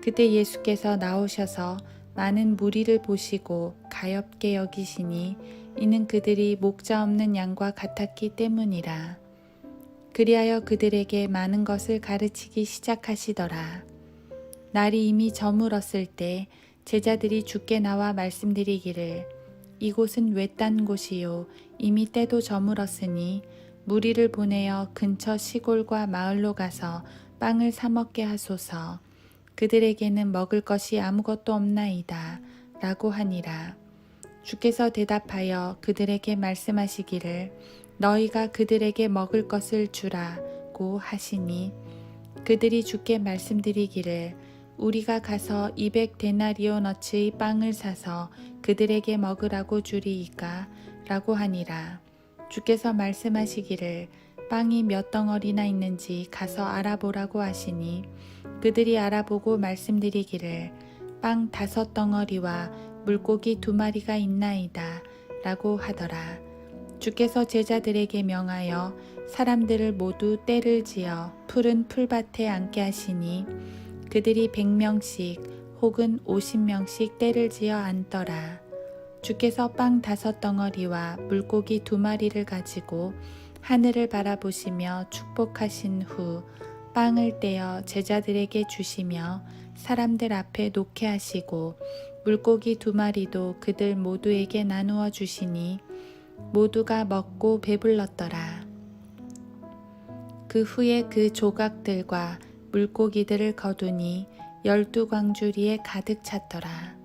그때 예수께서 나오셔서 많은 무리를 보시고 가엾게 여기시니 이는 그들이 목자 없는 양과 같았기 때문이라. 그리하여 그들에게 많은 것을 가르치기 시작하시더라. 날이 이미 저물었을 때 제자들이 주께 나와 말씀드리기를 이곳은 외딴 곳이요 이미 때도 저물었으니 무리를 보내어 근처 시골과 마을로 가서 빵을 사 먹게 하소서. 그들에게는 먹을 것이 아무것도 없나이다 라고 하니라. 주께서 대답하여 그들에게 말씀하시기를 너희가 그들에게 먹을 것을 주라고 하시니 그들이 주께 말씀드리기를 우리가 가서 200데나리오너치의 빵을 사서 그들에게 먹으라고 주리이까 라고 하니라. 주께서 말씀하시기를 빵이 몇 덩어리나 있는지 가서 알아보라고 하시니 그들이 알아보고 말씀드리기를 빵 5덩어리와 물고기 2마리가 있나이다 라고 하더라. 주께서 제자들에게 명하여 사람들을 모두 떼를 지어 푸른 풀밭에 앉게 하시니 그들이 100명씩 혹은 50명씩 떼를 지어 앉더라. 주께서 빵 5덩어리와 물고기 2마리를 가지고 하늘을 바라보시며 축복하신 후 빵을 떼어 제자들에게 주시며 사람들 앞에 놓게 하시고 물고기 2마리도 그들 모두에게 나누어 주시니 모두가 먹고 배불렀더라. 그 후에 그 조각들과 물고기들을 거두니 12광주리에 가득 찼더라.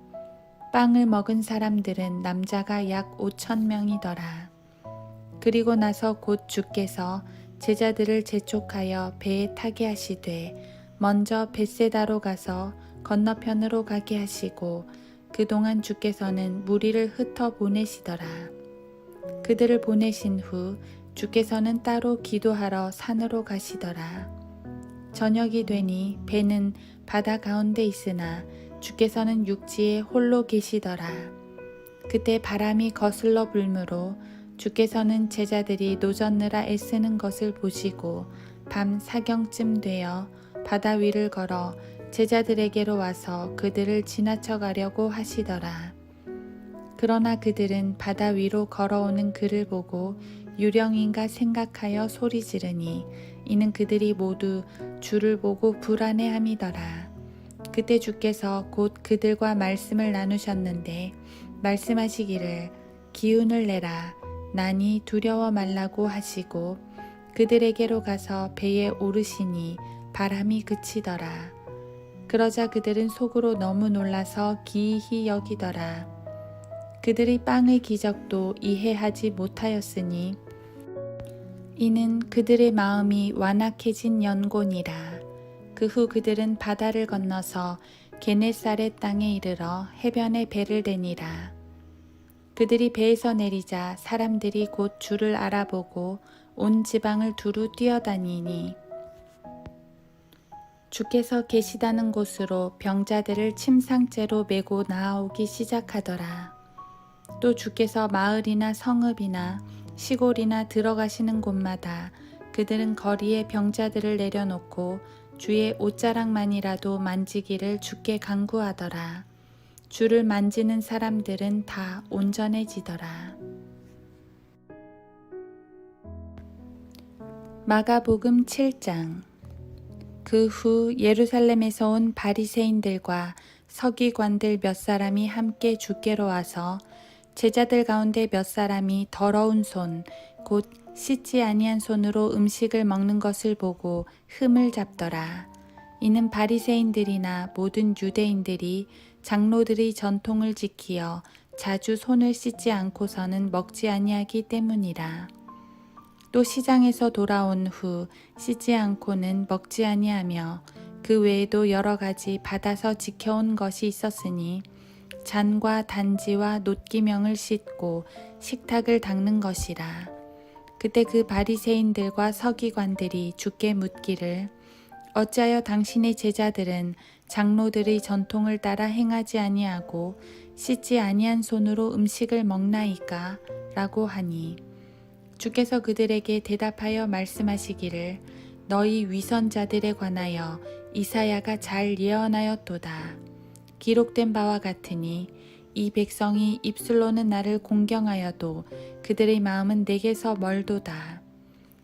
빵을 먹은 사람들은 남자가 약 5,000명이더라. 그리고 나서 곧 주께서 제자들을 재촉하여 배에 타게 하시되 먼저 벳세다로 가서 건너편으로 가게 하시고 그동안 주께서는 무리를 흩어 보내시더라. 그들을 보내신 후 주께서는 따로 기도하러 산으로 가시더라. 저녁이 되니 배는 바다 가운데 있으나 주께서는 육지에 홀로 계시더라. 그때 바람이 거슬러 불므로 주께서는 제자들이 노젓느라 애쓰는 것을 보시고 밤 사경쯤 되어 바다 위를 걸어 제자들에게로 와서 그들을 지나쳐 가려고 하시더라. 그러나 그들은 바다 위로 걸어오는 그를 보고 유령인가 생각하여 소리 지르니 이는 그들이 모두 주를 보고 불안해함이더라. 그때 주께서 곧 그들과 말씀을 나누셨는데 말씀하시기를 기운을 내라 나니 두려워 말라고 하시고 그들에게로 가서 배에 오르시니 바람이 그치더라. 그러자 그들은 속으로 너무 놀라서 기이히 여기더라. 그들의 빵의 기적도 이해하지 못하였으니 이는 그들의 마음이 완악해진 연곤이라. 그 후 그들은 바다를 건너서 게네사렛 땅에 이르러 해변에 배를 대니라. 그들이 배에서 내리자 사람들이 곧 주를 알아보고 온 지방을 두루 뛰어다니니 주께서 계시다는 곳으로 병자들을 침상째로 메고 나아오기 시작하더라. 또 주께서 마을이나 성읍이나 시골이나 들어가시는 곳마다 그들은 거리에 병자들을 내려놓고 주의 옷자락만이라도 만지기를 주께 간구하더라. 주를 만지는 사람들은 다 온전해지더라. 마가복음 7장. 그 후 예루살렘에서 온 바리새인들과 서기관들 몇 사람이 함께 주께로 와서 제자들 가운데 몇 사람이 더러운 손, 곧 씻지 아니한 손으로 음식을 먹는 것을 보고 흠을 잡더라. 이는 바리새인들이나 모든 유대인들이 장로들의 전통을 지키어 자주 손을 씻지 않고서는 먹지 아니하기 때문이라. 또 시장에서 돌아온 후 씻지 않고는 먹지 아니하며 그 외에도 여러 가지 받아서 지켜온 것이 있었으니 잔과 단지와 놋기명을 씻고 식탁을 닦는 것이라. 그때 그 바리새인들과 서기관들이 주께 묻기를 어찌하여 당신의 제자들은 장로들의 전통을 따라 행하지 아니하고 씻지 아니한 손으로 음식을 먹나이까? 라고 하니 주께서 그들에게 대답하여 말씀하시기를 너희 위선자들에 관하여 이사야가 잘 예언하였도다. 기록된 바와 같으니 이 백성이 입술로는 나를 공경하여도 그들의 마음은 내게서 멀도다.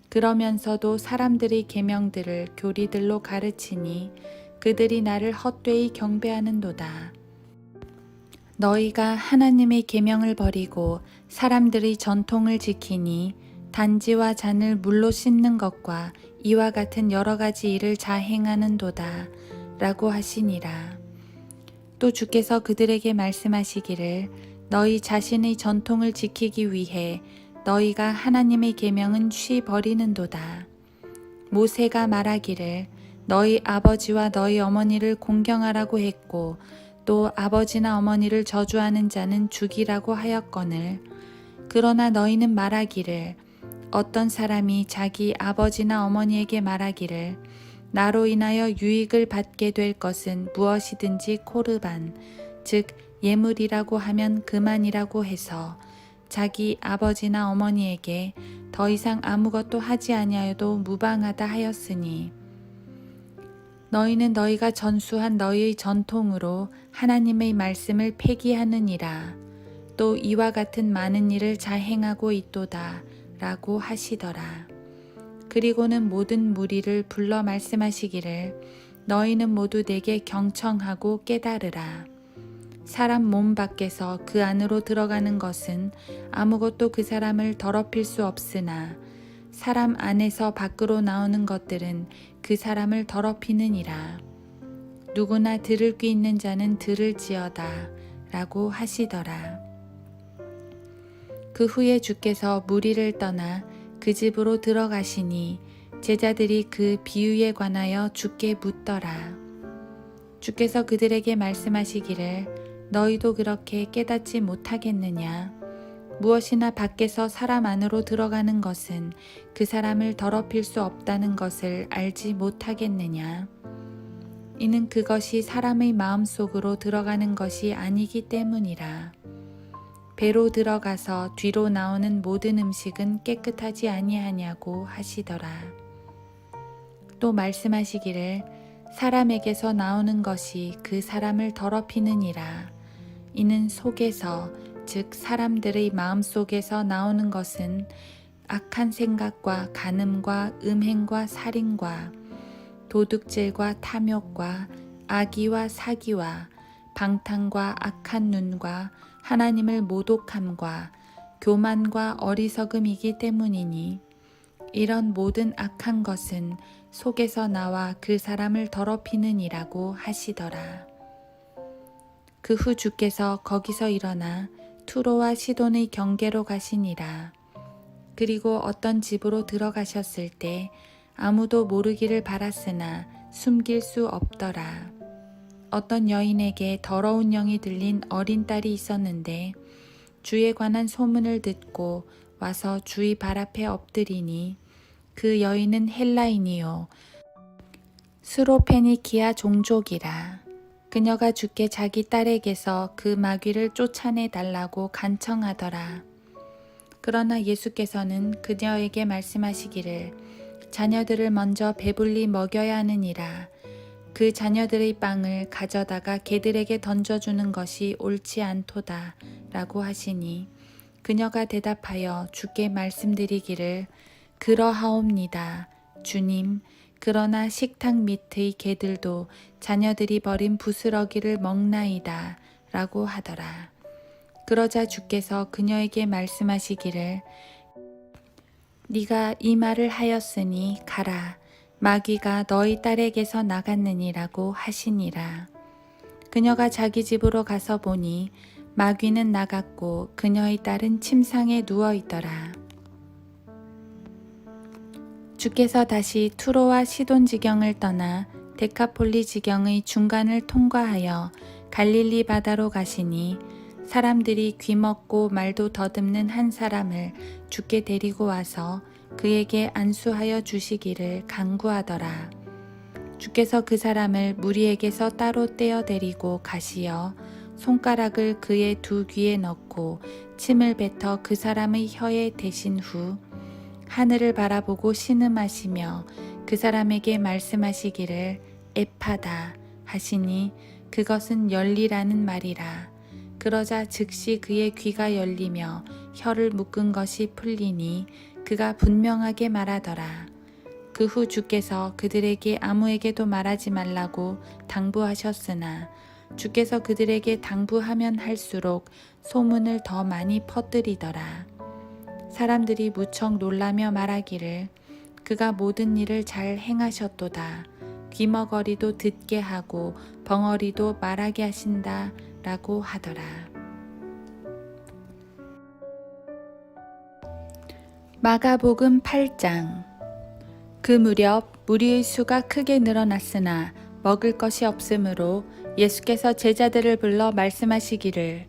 그러면서도 사람들의 계명들을 교리들로 가르치니 그들이 나를 헛되이 경배하는도다. 너희가 하나님의 계명을 버리고 사람들의 전통을 지키니 단지와 잔을 물로 씻는 것과 이와 같은 여러 가지 일을 자행하는도다 라고 하시니라. 또 주께서 그들에게 말씀하시기를 너희 자신의 전통을 지키기 위해 너희가 하나님의 계명은 쉬 버리는도다. 모세가 말하기를 너희 아버지와 너희 어머니를 공경하라고 했고 또 아버지나 어머니를 저주하는 자는 죽이라고 하였거늘 그러나 너희는 말하기를 어떤 사람이 자기 아버지나 어머니에게 말하기를 나로 인하여 유익을 받게 될 것은 무엇이든지 코르반 즉 예물이라고 하면 그만이라고 해서 자기 아버지나 어머니에게 더 이상 아무것도 하지 아니하여도 무방하다 하였으니 너희는 너희가 전수한 너희의 전통으로 하나님의 말씀을 폐기하느니라. 또 이와 같은 많은 일을 잘 행하고 있도다 라고 하시더라. 그리고는 모든 무리를 불러 말씀하시기를 너희는 모두 내게 경청하고 깨달으라. 사람 몸 밖에서 그 안으로 들어가는 것은 아무것도 그 사람을 더럽힐 수 없으나 사람 안에서 밖으로 나오는 것들은 그 사람을 더럽히느니라. 누구나 들을 귀 있는 자는 들을지어다 라고 하시더라. 그 후에 주께서 무리를 떠나 그 집으로 들어가시니 제자들이 그 비유에 관하여 주께 묻더라. 주께서 그들에게 말씀하시기를 너희도 그렇게 깨닫지 못하겠느냐? 무엇이나 밖에서 사람 안으로 들어가는 것은 그 사람을 더럽힐 수 없다는 것을 알지 못하겠느냐? 이는 그것이 사람의 마음속으로 들어가는 것이 아니기 때문이라. 배로 들어가서 뒤로 나오는 모든 음식은 깨끗하지 아니하냐고 하시더라. 또 말씀하시기를 사람에게서 나오는 것이 그 사람을 더럽히느니라. 이는 속에서 즉 사람들의 마음속에서 나오는 것은 악한 생각과 간음과 음행과 살인과 도둑질과 탐욕과 악의와 사기와 방탕과 악한 눈과 하나님을 모독함과 교만과 어리석음이기 때문이니 이런 모든 악한 것은 속에서 나와 그 사람을 더럽히느니라고 하시더라. 그 후 주께서 거기서 일어나 투로와 시돈의 경계로 가시니라. 그리고 어떤 집으로 들어가셨을 때 아무도 모르기를 바랐으나 숨길 수 없더라. 어떤 여인에게 더러운 영이 들린 어린 딸이 있었는데 주에 관한 소문을 듣고 와서 주의 발 앞에 엎드리니 그 여인은 헬라인이요 스로페니키아 종족이라. 그녀가 주께 자기 딸에게서 그 마귀를 쫓아내 달라고 간청하더라. 그러나 예수께서는 그녀에게 말씀하시기를 자녀들을 먼저 배불리 먹여야 하느니라. 그 자녀들의 빵을 가져다가 개들에게 던져주는 것이 옳지 않도다 라고 하시니 그녀가 대답하여 주께 말씀드리기를 그러하옵니다. 주님, 그러나 식탁 밑의 개들도 자녀들이 버린 부스러기를 먹나이다 라고 하더라. 그러자 주께서 그녀에게 말씀하시기를 네가 이 말을 하였으니 가라. 마귀가 너희 딸에게서 나갔느니라고 하시니라. 그녀가 자기 집으로 가서 보니 마귀는 나갔고 그녀의 딸은 침상에 누워 있더라. 주께서 다시 투로와 시돈 지경을 떠나 데카폴리 지경의 중간을 통과하여 갈릴리 바다로 가시니 사람들이 귀먹고 말도 더듬는 한 사람을 주께 데리고 와서 그에게 안수하여 주시기를 간구하더라. 주께서 그 사람을 무리에게서 따로 떼어 데리고 가시어 손가락을 그의 두 귀에 넣고 침을 뱉어 그 사람의 혀에 대신 후 하늘을 바라보고 신음하시며 그 사람에게 말씀하시기를 에파다 하시니 그것은 열리라는 말이라. 그러자 즉시 그의 귀가 열리며 혀를 묶은 것이 풀리니 그가 분명하게 말하더라. 그 후 주께서 그들에게 아무에게도 말하지 말라고 당부하셨으나 주께서 그들에게 당부하면 할수록 소문을 더 많이 퍼뜨리더라. 사람들이 무척 놀라며 말하기를 그가 모든 일을 잘 행하셨도다. 귀머거리도 듣게 하고 벙어리도 말하게 하신다 라고 하더라. 마가복음 8장. 그 무렵 무리의 수가 크게 늘어났으나 먹을 것이 없으므로 예수께서 제자들을 불러 말씀하시기를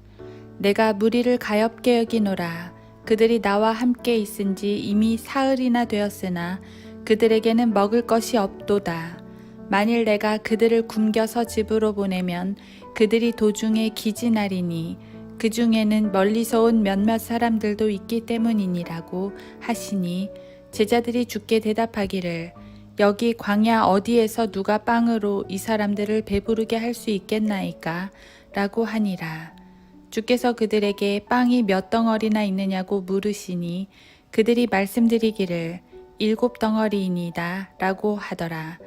내가 무리를 가엾게 여기노라. 그들이 나와 함께 있은지 이미 사흘이나 되었으나 그들에게는 먹을 것이 없도다. 만일 내가 그들을 굶겨서 집으로 보내면 그들이 도중에 기진하리니 그 중에는 멀리서 온 몇몇 사람들도 있기 때문이니라고 하시니 제자들이 주께 대답하기를 여기 광야 어디에서 누가 빵으로 이 사람들을 배부르게 할 수 있겠나이까? 라고 하니라. 주께서 그들에게 빵이 몇 덩어리나 있느냐고 물으시니 그들이 말씀드리기를 7덩어리이니이다 라고 하더라.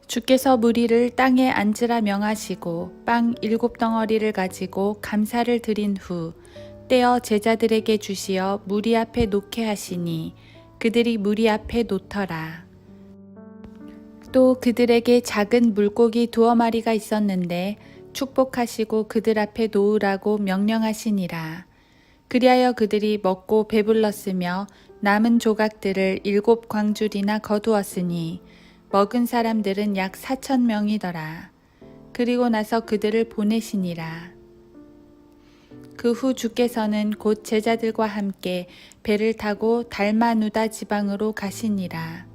주께서 무리를 땅에 앉으라 명하시고 빵 7덩어리를 가지고 감사를 드린 후 떼어 제자들에게 주시어 무리 앞에 놓게 하시니 그들이 무리 앞에 놓더라. 또 그들에게 작은 물고기 2마리가 있었는데 축복하시고 그들 앞에 놓으라고 명령하시니라. 그리하여 그들이 먹고 배불렀으며 남은 조각들을 7광줄이나 거두었으니 먹은 사람들은 약 4,000명이더라. 그리고 나서 그들을 보내시니라. 그 후 주께서는 곧 제자들과 함께 배를 타고 달마누다 지방으로 가시니라.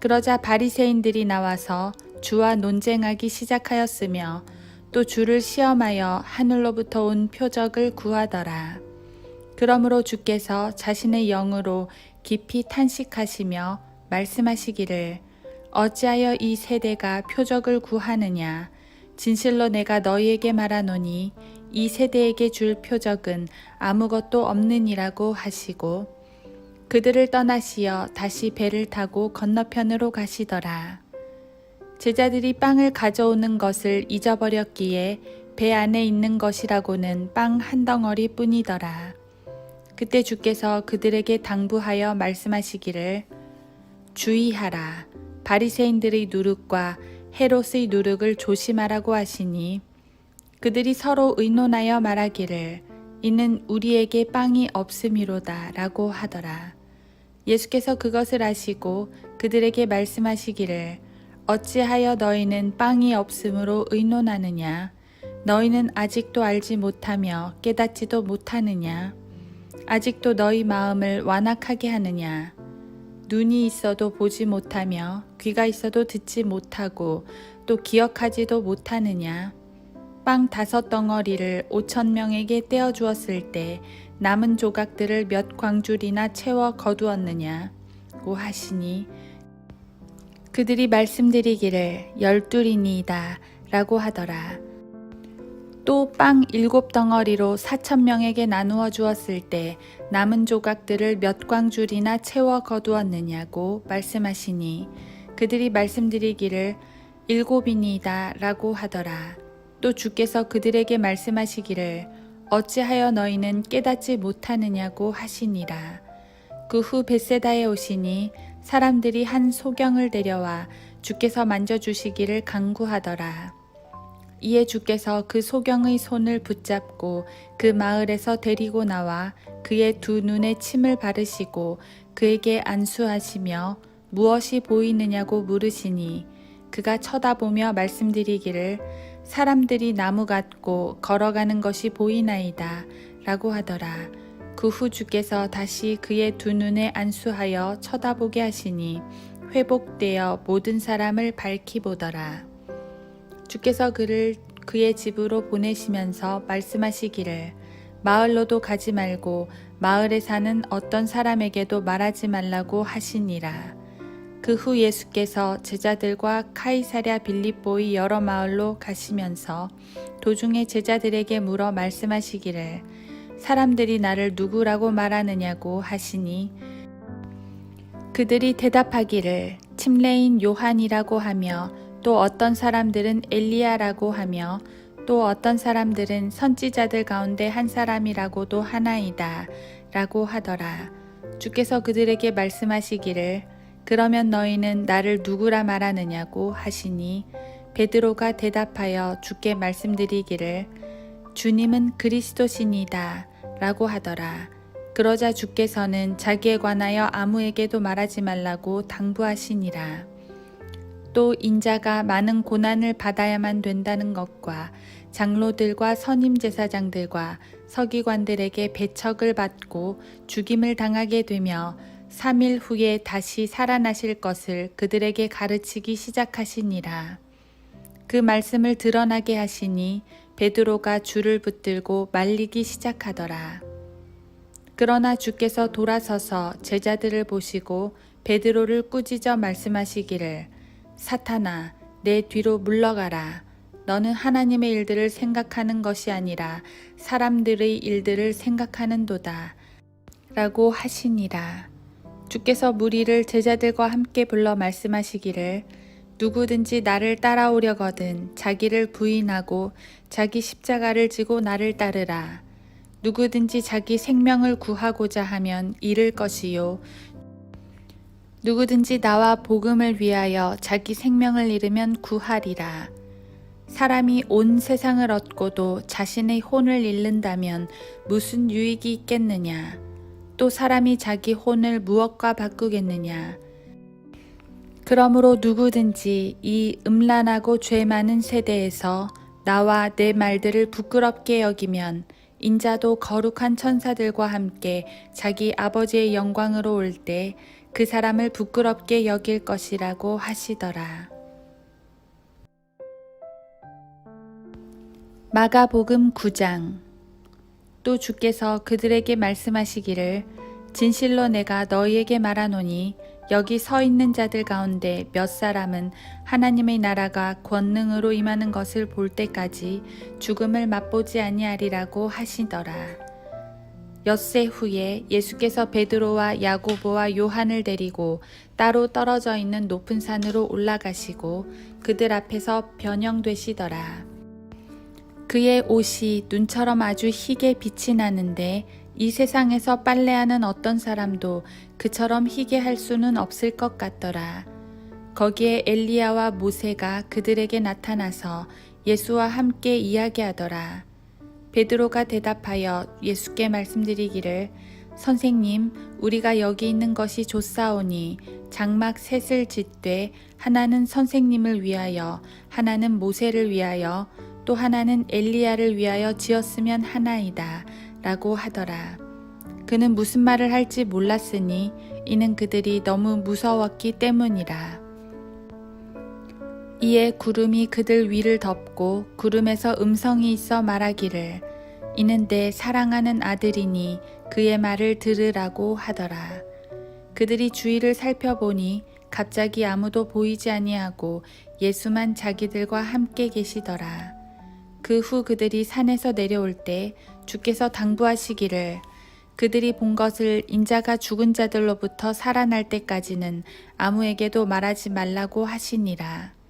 그러자 바리새인들이 나와서 주와 논쟁하기 시작하였으며 또 주를 시험하여 하늘로부터 온 표적을 구하더라. 그러므로 주께서 자신의 영으로 깊이 탄식하시며 말씀하시기를 어찌하여 이 세대가 표적을 구하느냐? 진실로 내가 너희에게 말하노니 이 세대에게 줄 표적은 아무것도 없느니라고 하시고 그들을 떠나시어 다시 배를 타고 건너편으로 가시더라. 제자들이 빵을 가져오는 것을 잊어버렸기에 배 안에 있는 것이라고는 빵 1덩어리 뿐이더라. 그때 주께서 그들에게 당부하여 말씀하시기를 주의하라. 바리새인들의 누룩과 헤롯의 누룩을 조심하라고 하시니 그들이 서로 의논하여 말하기를 이는 우리에게 빵이 없음이로다 라고 하더라. 예수께서 그것을 아시고 그들에게 말씀하시기를 어찌하여 너희는 빵이 없음으로 의논하느냐? 너희는 아직도 알지 못하며 깨닫지도 못하느냐? 아직도 너희 마음을 완악하게 하느냐? 눈이 있어도 보지 못하며 귀가 있어도 듣지 못하고 또 기억하지도 못하느냐? 빵 5덩어리를 5,000명에게 떼어 주었을 때 남은 조각들을 몇 광줄이나 채워 거두었느냐고 하시니 그들이 말씀드리기를 12이니이다 라고 하더라. 또 빵 7덩어리로 4,000명에게 나누어 주었을 때 남은 조각들을 몇 광줄이나 채워 거두었느냐고 말씀하시니 그들이 말씀드리기를 7이니이다 라고 하더라. 또 주께서 그들에게 말씀하시기를 어찌하여 너희는 깨닫지 못하느냐고 하시니라. 그 후 벳세다에 오시니 사람들이 한 소경을 데려와 주께서 만져주시기를 간구하더라. 이에 주께서 그 소경의 손을 붙잡고 그 마을에서 데리고 나와 그의 2 눈에 침을 바르시고 그에게 안수하시며 무엇이 보이느냐고 물으시니 그가 쳐다보며 말씀드리기를 사람들이 나무 같고 걸어가는 것이 보이나이다 라고 하더라. 그 후 주께서 다시 그의 2 눈에 안수하여 쳐다보게 하시니 회복되어 모든 사람을 밝히 보더라. 주께서 그를 그의 집으로 보내시면서 말씀하시기를 마을로도 가지 말고 마을에 사는 어떤 사람에게도 말하지 말라고 하시니라. 그 후 예수께서 제자들과 카이사랴 빌립보의 여러 마을로 가시면서 도중에 제자들에게 물어 말씀하시기를 사람들이 나를 누구라고 말하느냐고 하시니 그들이 대답하기를 침례인 요한이라고 하며 또 어떤 사람들은 엘리야라고 하며 또 어떤 사람들은 선지자들 가운데 한 사람이라고도 하나이다 라고 하더라. 주께서 그들에게 말씀하시기를 그러면 너희는 나를 누구라 말하느냐고 하시니 베드로가 대답하여 주께 말씀드리기를 주님은 그리스도시니다 라고 하더라. 그러자 주께서는 자기에 관하여 아무에게도 말하지 말라고 당부하시니라. 또 인자가 많은 고난을 받아야만 된다는 것과 장로들과 선임제사장들과 서기관들에게 배척을 받고 죽임을 당하게 되며 3일 후에 다시 살아나실 것을 그들에게 가르치기 시작하시니라. 그 말씀을 드러나게 하시니 베드로가 줄을 붙들고 말리기 시작하더라. 그러나 주께서 돌아서서 제자들을 보시고 베드로를 꾸짖어 말씀하시기를 사탄아, 내 뒤로 물러가라. 너는 하나님의 일들을 생각하는 것이 아니라 사람들의 일들을 생각하는도다. 라고 하시니라. 주께서 무리를 제자들과 함께 불러 말씀하시기를 누구든지 나를 따라오려거든 자기를 부인하고 자기 십자가를 지고 나를 따르라. 누구든지 자기 생명을 구하고자 하면 잃을 것이요. 누구든지 나와 복음을 위하여 자기 생명을 잃으면 구하리라. 사람이 온 세상을 얻고도 자신의 혼을 잃는다면 무슨 유익이 있겠느냐? 또 사람이 자기 혼을 무엇과 바꾸겠느냐? 그러므로 누구든지 이 음란하고 죄 많은 세대에서 나와 내 말들을 부끄럽게 여기면 인자도 거룩한 천사들과 함께 자기 아버지의 영광으로 올 때 그 사람을 부끄럽게 여길 것이라고 하시더라. 마가복음 9장. 또 주께서 그들에게 말씀하시기를 진실로 내가 너희에게 말하노니 여기 서 있는 자들 가운데 몇 사람은 하나님의 나라가 권능으로 임하는 것을 볼 때까지 죽음을 맛보지 아니하리라고 하시더라. 엿새 후에 예수께서 베드로와 야고보와 요한을 데리고 따로 떨어져 있는 높은 산으로 올라가시고 그들 앞에서 변형되시더라. 그의 옷이 눈처럼 아주 희게 빛이 나는데 이 세상에서 빨래하는 어떤 사람도 그처럼 희게 할 수는 없을 것 같더라. 거기에 엘리야와 모세가 그들에게 나타나서 예수와 함께 이야기하더라. 베드로가 대답하여 예수께 말씀드리기를 선생님, 우리가 여기 있는 것이 좋사오니 장막 셋을 짓되 하나는 선생님을 위하여, 하나는 모세를 위하여, 또 하나는 엘리야를 위하여 지었으면 하나이다 라고 하더라. 그는 무슨 말을 할지 몰랐으니 이는 그들이 너무 무서웠기 때문이라. 이에 구름이 그들 위를 덮고 구름에서 음성이 있어 말하기를 이는 내 사랑하는 아들이니 그의 말을 들으라고 하더라. 그들이 주위를 살펴보니 갑자기 아무도 보이지 아니하고 예수만 자기들과 함께 계시더라. 그 후 그들이 산에서 내려올 때 주께서 당부하시기를 그들이 본 것을 인자가 죽은 자들로부터 살아날 때까지는 아무에게도 말하지 말라고 하시니라.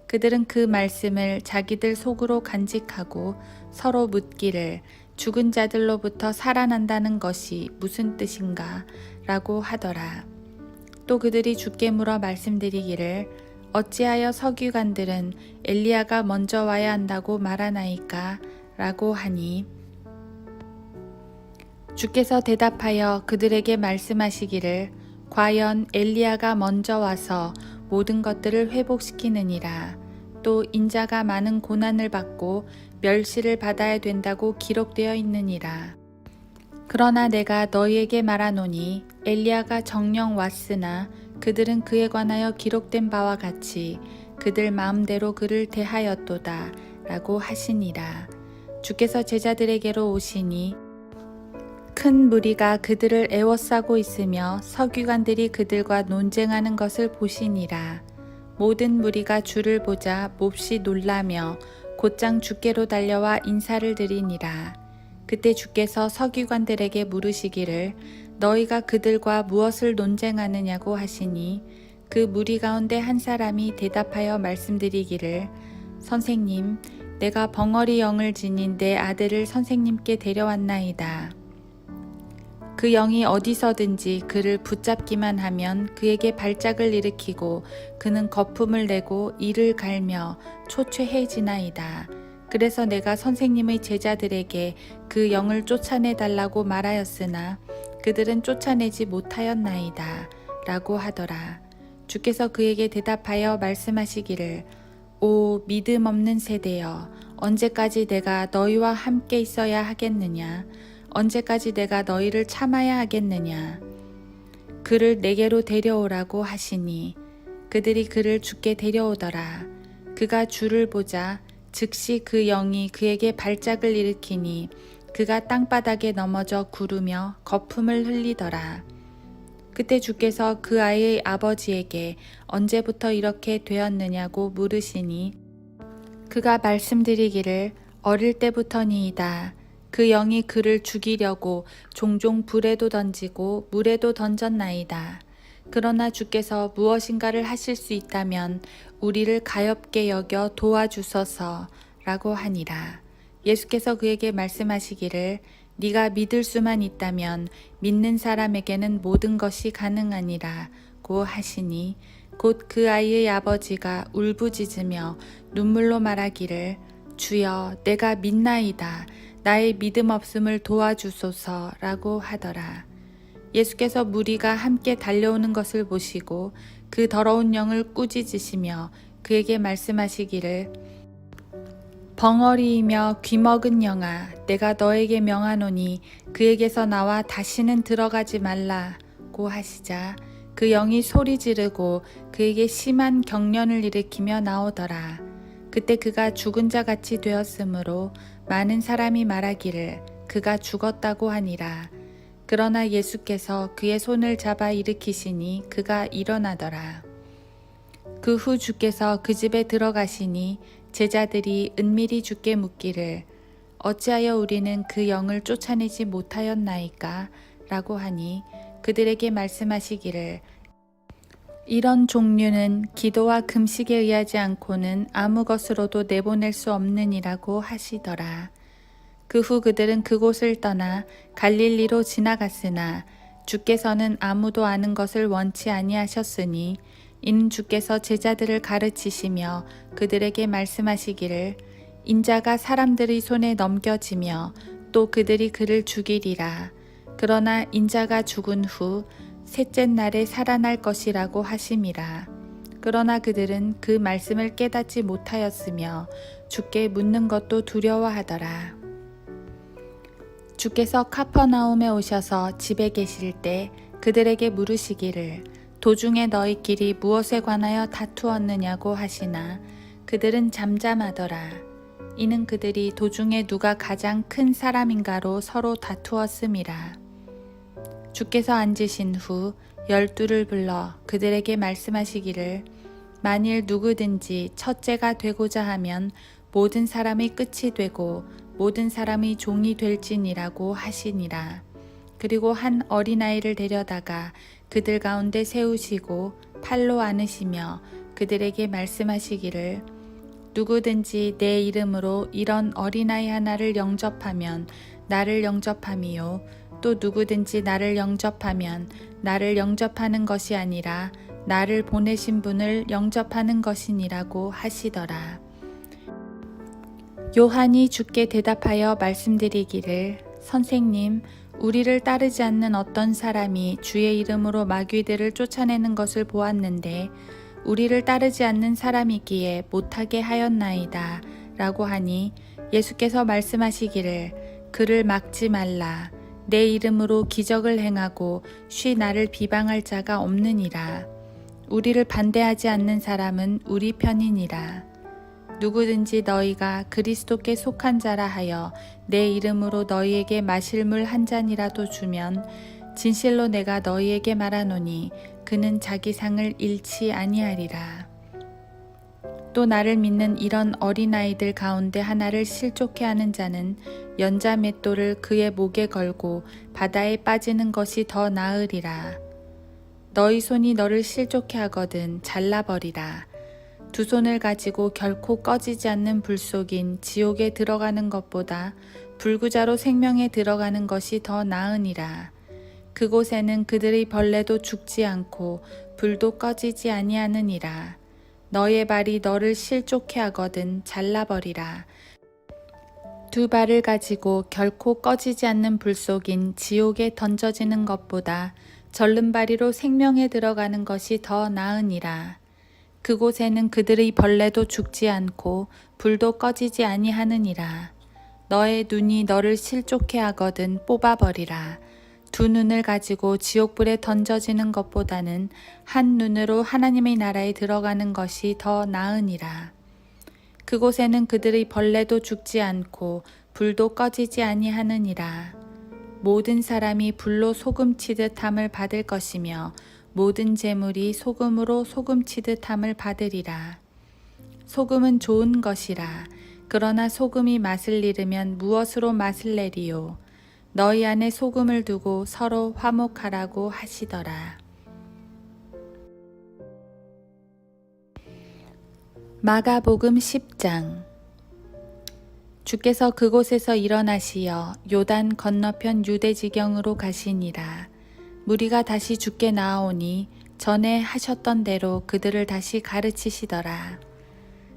그들은 그 말씀을 자기들 속으로 간직하고 서로 묻기를 죽은 자들로부터 살아난다는 것이 무슨 뜻인가 라고 하더라. 또 그들이 주께 물어 말씀드리기를 어찌하여 서기관들은 엘리야가 먼저 와야 한다고 말하나이까 라고 하니 주께서 대답하여 그들에게 말씀하시기를 과연 엘리야가 먼저 와서 모든 것들을 회복시키느니라. 또 인자가 많은 고난을 받고 멸시를 받아야 된다고 기록되어 있느니라. 그러나 내가 너희에게 말하노니 엘리야가 정녕 왔으나 그들은 그에 관하여 기록된 바와 같이 그들 마음대로 그를 대하였도다 라고 하시니라. 주께서 제자들에게로 오시니 큰 무리가 그들을 애워싸고 있으며 서기관들이 그들과 논쟁하는 것을 보시니라. 모든 무리가 주를 보자 몹시 놀라며 곧장 주께로 달려와 인사를 드리니라. 그때 주께서 서기관들에게 물으시기를 너희가 그들과 무엇을 논쟁하느냐고 하시니 그 무리 가운데 한 사람이 대답하여 말씀드리기를 선생님, 내가 벙어리 영을 지닌 내 아들을 선생님께 데려왔나이다. 그 영이 어디서든지 그를 붙잡기만 하면 그에게 발작을 일으키고 그는 거품을 내고 이를 갈며 초췌해지나이다. 그래서 내가 선생님의 제자들에게 그 영을 쫓아내달라고 말하였으나 그들은 쫓아내지 못하였나이다 라고 하더라. 주께서 그에게 대답하여 말씀하시기를 오 믿음 없는 세대여, 언제까지 내가 너희와 함께 있어야 하겠느냐? 언제까지 내가 너희를 참아야 하겠느냐? 그를 내게로 데려오라고 하시니 그들이 그를 주께 데려오더라. 그가 주를 보자 즉시 그 영이 그에게 발작을 일으키니 그가 땅바닥에 넘어져 구르며 거품을 흘리더라. 그때 주께서 그 아이의 아버지에게 언제부터 이렇게 되었느냐고 물으시니 그가 말씀드리기를 어릴 때부터니이다. 그 영이 그를 죽이려고 종종 불에도 던지고 물에도 던졌나이다. 그러나 주께서 무엇인가를 하실 수 있다면 우리를 가엾게 여겨 도와주소서 라고 하니라. 예수께서 그에게 말씀하시기를 네가 믿을 수만 있다면 믿는 사람에게는 모든 것이 가능하니라고 하시니 곧 그 아이의 아버지가 울부짖으며 눈물로 말하기를 주여 내가 믿나이다. 나의 믿음 없음을 도와주소서라고 하더라. 예수께서 무리가 함께 달려오는 것을 보시고 그 더러운 영을 꾸짖으시며 그에게 말씀하시기를 벙어리이며 귀먹은 영아, 내가 너에게 명하노니 그에게서 나와 다시는 들어가지 말라고 하시자 그 영이 소리 지르고 그에게 심한 경련을 일으키며 나오더라. 그때 그가 죽은 자 같이 되었으므로 많은 사람이 말하기를 그가 죽었다고 하니라. 그러나 예수께서 그의 손을 잡아 일으키시니 그가 일어나더라. 그 후 주께서 그 집에 들어가시니 제자들이 은밀히 주께 묻기를 어찌하여 우리는 그 영을 쫓아내지 못하였나이까? 라고 하니 그들에게 말씀하시기를 이런 종류는 기도와 금식에 의하지 않고는 아무 것으로도 내보낼 수 없느니라고 하시더라. 그 후 그들은 그곳을 떠나 갈릴리로 지나갔으나 주께서는 아무도 아는 것을 원치 아니하셨으니 이는 주께서 제자들을 가르치시며 그들에게 말씀하시기를 인자가 사람들의 손에 넘겨지며 또 그들이 그를 죽이리라. 그러나 인자가 죽은 후 셋째 날에 살아날 것이라고 하심이라. 그러나 그들은 그 말씀을 깨닫지 못하였으며 주께 묻는 것도 두려워하더라. 주께서 카퍼나움에 오셔서 집에 계실 때 그들에게 물으시기를 도중에 너희끼리 무엇에 관하여 다투었느냐고 하시나 그들은 잠잠하더라. 이는 그들이 도중에 누가 가장 큰 사람인가로 서로 다투었음이라. 주께서 앉으신 후 12를 불러 그들에게 말씀하시기를 만일 누구든지 첫째가 되고자 하면 모든 사람의 끝이 되고 모든 사람의 종이 될지니라고 하시니라. 그리고 한 어린아이를 데려다가 그들 가운데 세우시고 팔로 안으시며 그들에게 말씀하시기를 누구든지 내 이름으로 이런 어린아이 하나를 영접하면 나를 영접함이요 또 누구든지 나를 영접하면 나를 영접하는 것이 아니라 나를 보내신 분을 영접하는 것이니라고 하시더라. 요한이 주께 대답하여 말씀드리기를 선생님 우리를 따르지 않는 어떤 사람이 주의 이름으로 마귀들을 쫓아내는 것을 보았는데 우리를 따르지 않는 사람이기에 못하게 하였나이다 라고 하니 예수께서 말씀하시기를 그를 막지 말라. 내 이름으로 기적을 행하고 쉬 나를 비방할 자가 없느니라. 우리를 반대하지 않는 사람은 우리 편이니라. 누구든지 너희가 그리스도께 속한 자라 하여 내 이름으로 너희에게 마실 물 한 잔이라도 주면 진실로 내가 너희에게 말하노니 그는 자기 상을 잃지 아니하리라. 또 나를 믿는 이런 어린아이들 가운데 하나를 실족해 하는 자는 연자 맷돌을 그의 목에 걸고 바다에 빠지는 것이 더 나으리라. 너희 손이 너를 실족해 하거든 잘라버리라. 두 손을 가지고 결코 꺼지지 않는 불속인 지옥에 들어가는 것보다 불구자로 생명에 들어가는 것이 더 나으니라. 그곳에는 그들의 벌레도 죽지 않고 불도 꺼지지 아니하느니라. 너의 발이 너를 실족해 하거든 잘라버리라. 두 발을 가지고 결코 꺼지지 않는 불 속인 지옥에 던져지는 것보다 절름발이로 생명에 들어가는 것이 더 나으니라. 그곳에는 그들의 벌레도 죽지 않고 불도 꺼지지 아니하느니라. 너의 눈이 너를 실족해 하거든 뽑아버리라. 두 눈을 가지고 지옥불에 던져지는 것보다는 한 눈으로 하나님의 나라에 들어가는 것이 더 나으니라. 그곳에는 그들의 벌레도 죽지 않고 불도 꺼지지 아니하느니라. 모든 사람이 불로 소금치듯 함을 받을 것이며 모든 재물이 소금으로 소금치듯 함을 받으리라. 소금은 좋은 것이라. 그러나 소금이 맛을 잃으면 무엇으로 맛을 내리요. 너희 안에 소금을 두고 서로 화목하라고 하시더라. 마가복음 10장. 주께서 그곳에서 일어나시어 요단 건너편 유대지경으로 가시니라. 무리가 다시 주께 나아오니 전에 하셨던 대로 그들을 다시 가르치시더라.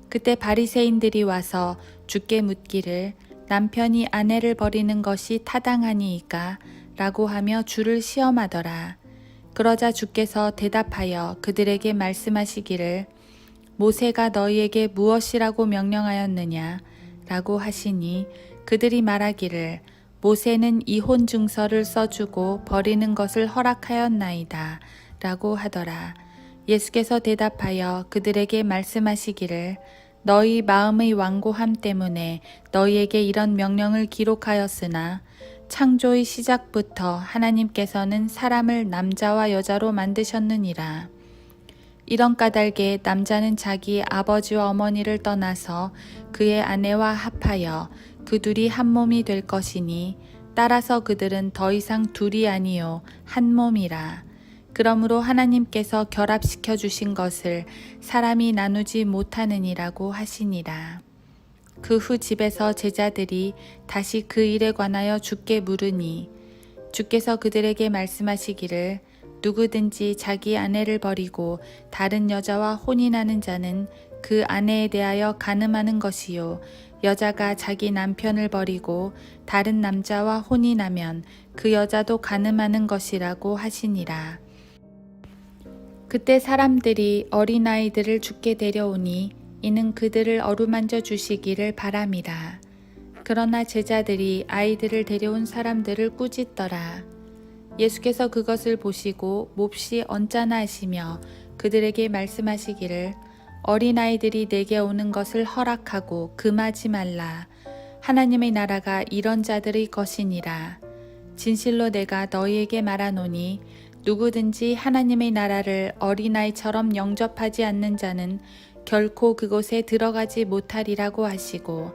그때 바리새인들이 와서 주께 묻기를 남편이 아내를 버리는 것이 타당하니이까? 라고 하며 주를 시험하더라. 그러자 주께서 대답하여 그들에게 말씀하시기를 모세가 너희에게 무엇이라고 명령하였느냐? 라고 하시니 그들이 말하기를 모세는 이혼 증서를 써주고 버리는 것을 허락하였나이다. 라고 하더라. 예수께서 대답하여 그들에게 말씀하시기를 너희 마음의 완고함 때문에 너희에게 이런 명령을 기록하였으나 창조의 시작부터 하나님께서는 사람을 남자와 여자로 만드셨느니라. 이런 까닭에 남자는 자기 아버지와 어머니를 떠나서 그의 아내와 합하여 그 둘이 한 몸이 될 것이니 따라서 그들은 더 이상 둘이 아니요 한 몸이라. 그러므로 하나님께서 결합시켜 주신 것을 사람이 나누지 못하느니라고 하시니라. 그 후 집에서 제자들이 다시 그 일에 관하여 주께 물으니 주께서 그들에게 말씀하시기를 누구든지 자기 아내를 버리고 다른 여자와 혼인하는 자는 그 아내에 대하여 간음하는 것이요 여자가 자기 남편을 버리고 다른 남자와 혼인하면 그 여자도 간음하는 것이라고 하시니라. 그때 사람들이 어린아이들을 주께 데려오니 이는 그들을 어루만져 주시기를 바람이라. 그러나 제자들이 아이들을 데려온 사람들을 꾸짖더라. 예수께서 그것을 보시고 몹시 언짢아 하시며 그들에게 말씀하시기를 어린아이들이 내게 오는 것을 허락하고 금하지 말라. 하나님의 나라가 이런 자들의 것이니라. 진실로 내가 너희에게 말하노니 누구든지 하나님의 나라를 어린아이처럼 영접하지 않는 자는 결코 그곳에 들어가지 못하리라고 하시고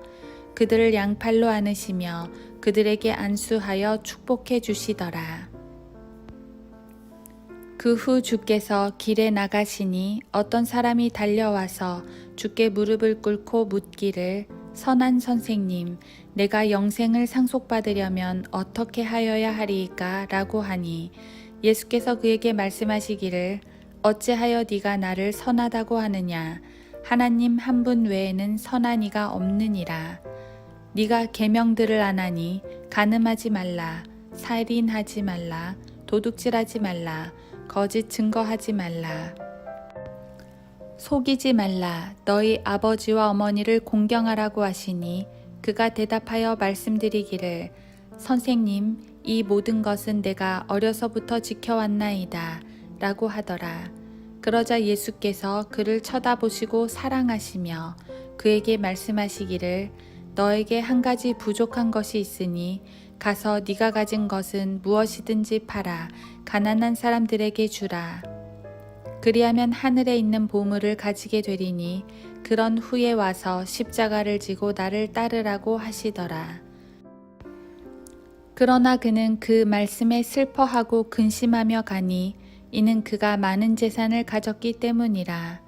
그들을 양팔로 안으시며 그들에게 안수하여 축복해 주시더라. 그 후 주께서 길에 나가시니 어떤 사람이 달려와서 주께 무릎을 꿇고 묻기를 선한 선생님, 내가 영생을 상속받으려면 어떻게 하여야 하리이까? 라고 하니 예수께서 그에게 말씀하시기를 어찌하여 네가 나를 선하다고 하느냐? 하나님 한 분 외에는 선한 이가 없느니라. 네가 계명들을 안 하니 간음하지 말라, 살인하지 말라, 도둑질하지 말라, 거짓 증거하지 말라, 속이지 말라, 너희 아버지와 어머니를 공경하라고 하시니 그가 대답하여 말씀드리기를 선생님, 이 모든 것은 내가 어려서부터 지켜왔나이다 라고 하더라. 그러자 예수께서 그를 쳐다보시고 사랑하시며 그에게 말씀하시기를 너에게 한 가지 부족한 것이 있으니 가서 네가 가진 것은 무엇이든지 팔아 가난한 사람들에게 주라. 그리하면 하늘에 있는 보물을 가지게 되리니 그런 후에 와서 십자가를 지고 나를 따르라고 하시더라. 그러나 그는 그 말씀에 슬퍼하고 근심하며 가니 이는 그가 많은 재산을 가졌기 때문이라.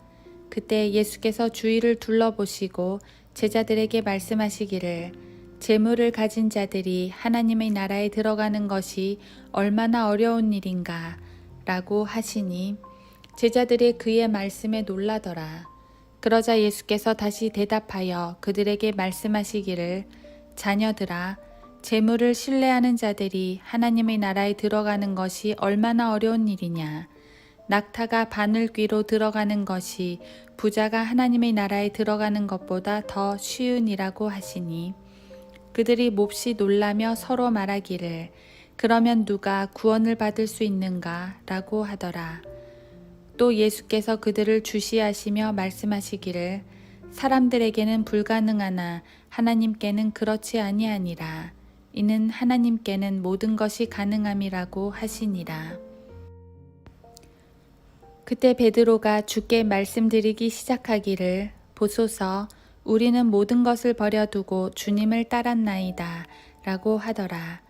그때 예수께서 주위를 둘러보시고 제자들에게 말씀하시기를 재물을 가진 자들이 하나님의 나라에 들어가는 것이 얼마나 어려운 일인가 라고 하시니 제자들이 그의 말씀에 놀라더라. 그러자 예수께서 다시 대답하여 그들에게 말씀하시기를 자녀들아, 재물을 신뢰하는 자들이 하나님의 나라에 들어가는 것이 얼마나 어려운 일이냐. 낙타가 바늘귀로 들어가는 것이 부자가 하나님의 나라에 들어가는 것보다 더 쉬운 이라고 하시니, 그들이 몹시 놀라며 서로 말하기를 그러면 누가 구원을 받을 수 있는가 라고 하더라. 또 예수께서 그들을 주시하시며 말씀하시기를 사람들에게는 불가능하나 하나님께는 그렇지 아니하니라. 이는 하나님께는 모든 것이 가능함이라고 하시니라. 그때 베드로가 주께 말씀드리기 시작하기를 보소서 우리는 모든 것을 버려두고 주님을 따랐나이다 라고 하더라.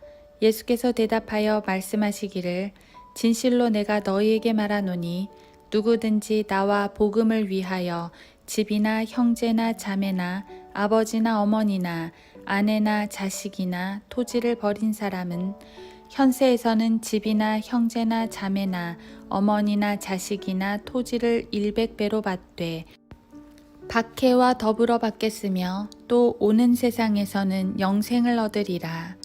예수께서 대답하여 말씀하시기를 진실로 내가 너희에게 말하노니 누구든지 나와 복음을 위하여 집이나 형제나 자매나 아버지나 어머니나 아내나 자식이나 토지를 버린 사람은 현세에서는 집이나 형제나 자매나 어머니나 자식이나 토지를 100배로 받되 박해와 더불어 받겠으며 또 오는 세상에서는 영생을 얻으리라.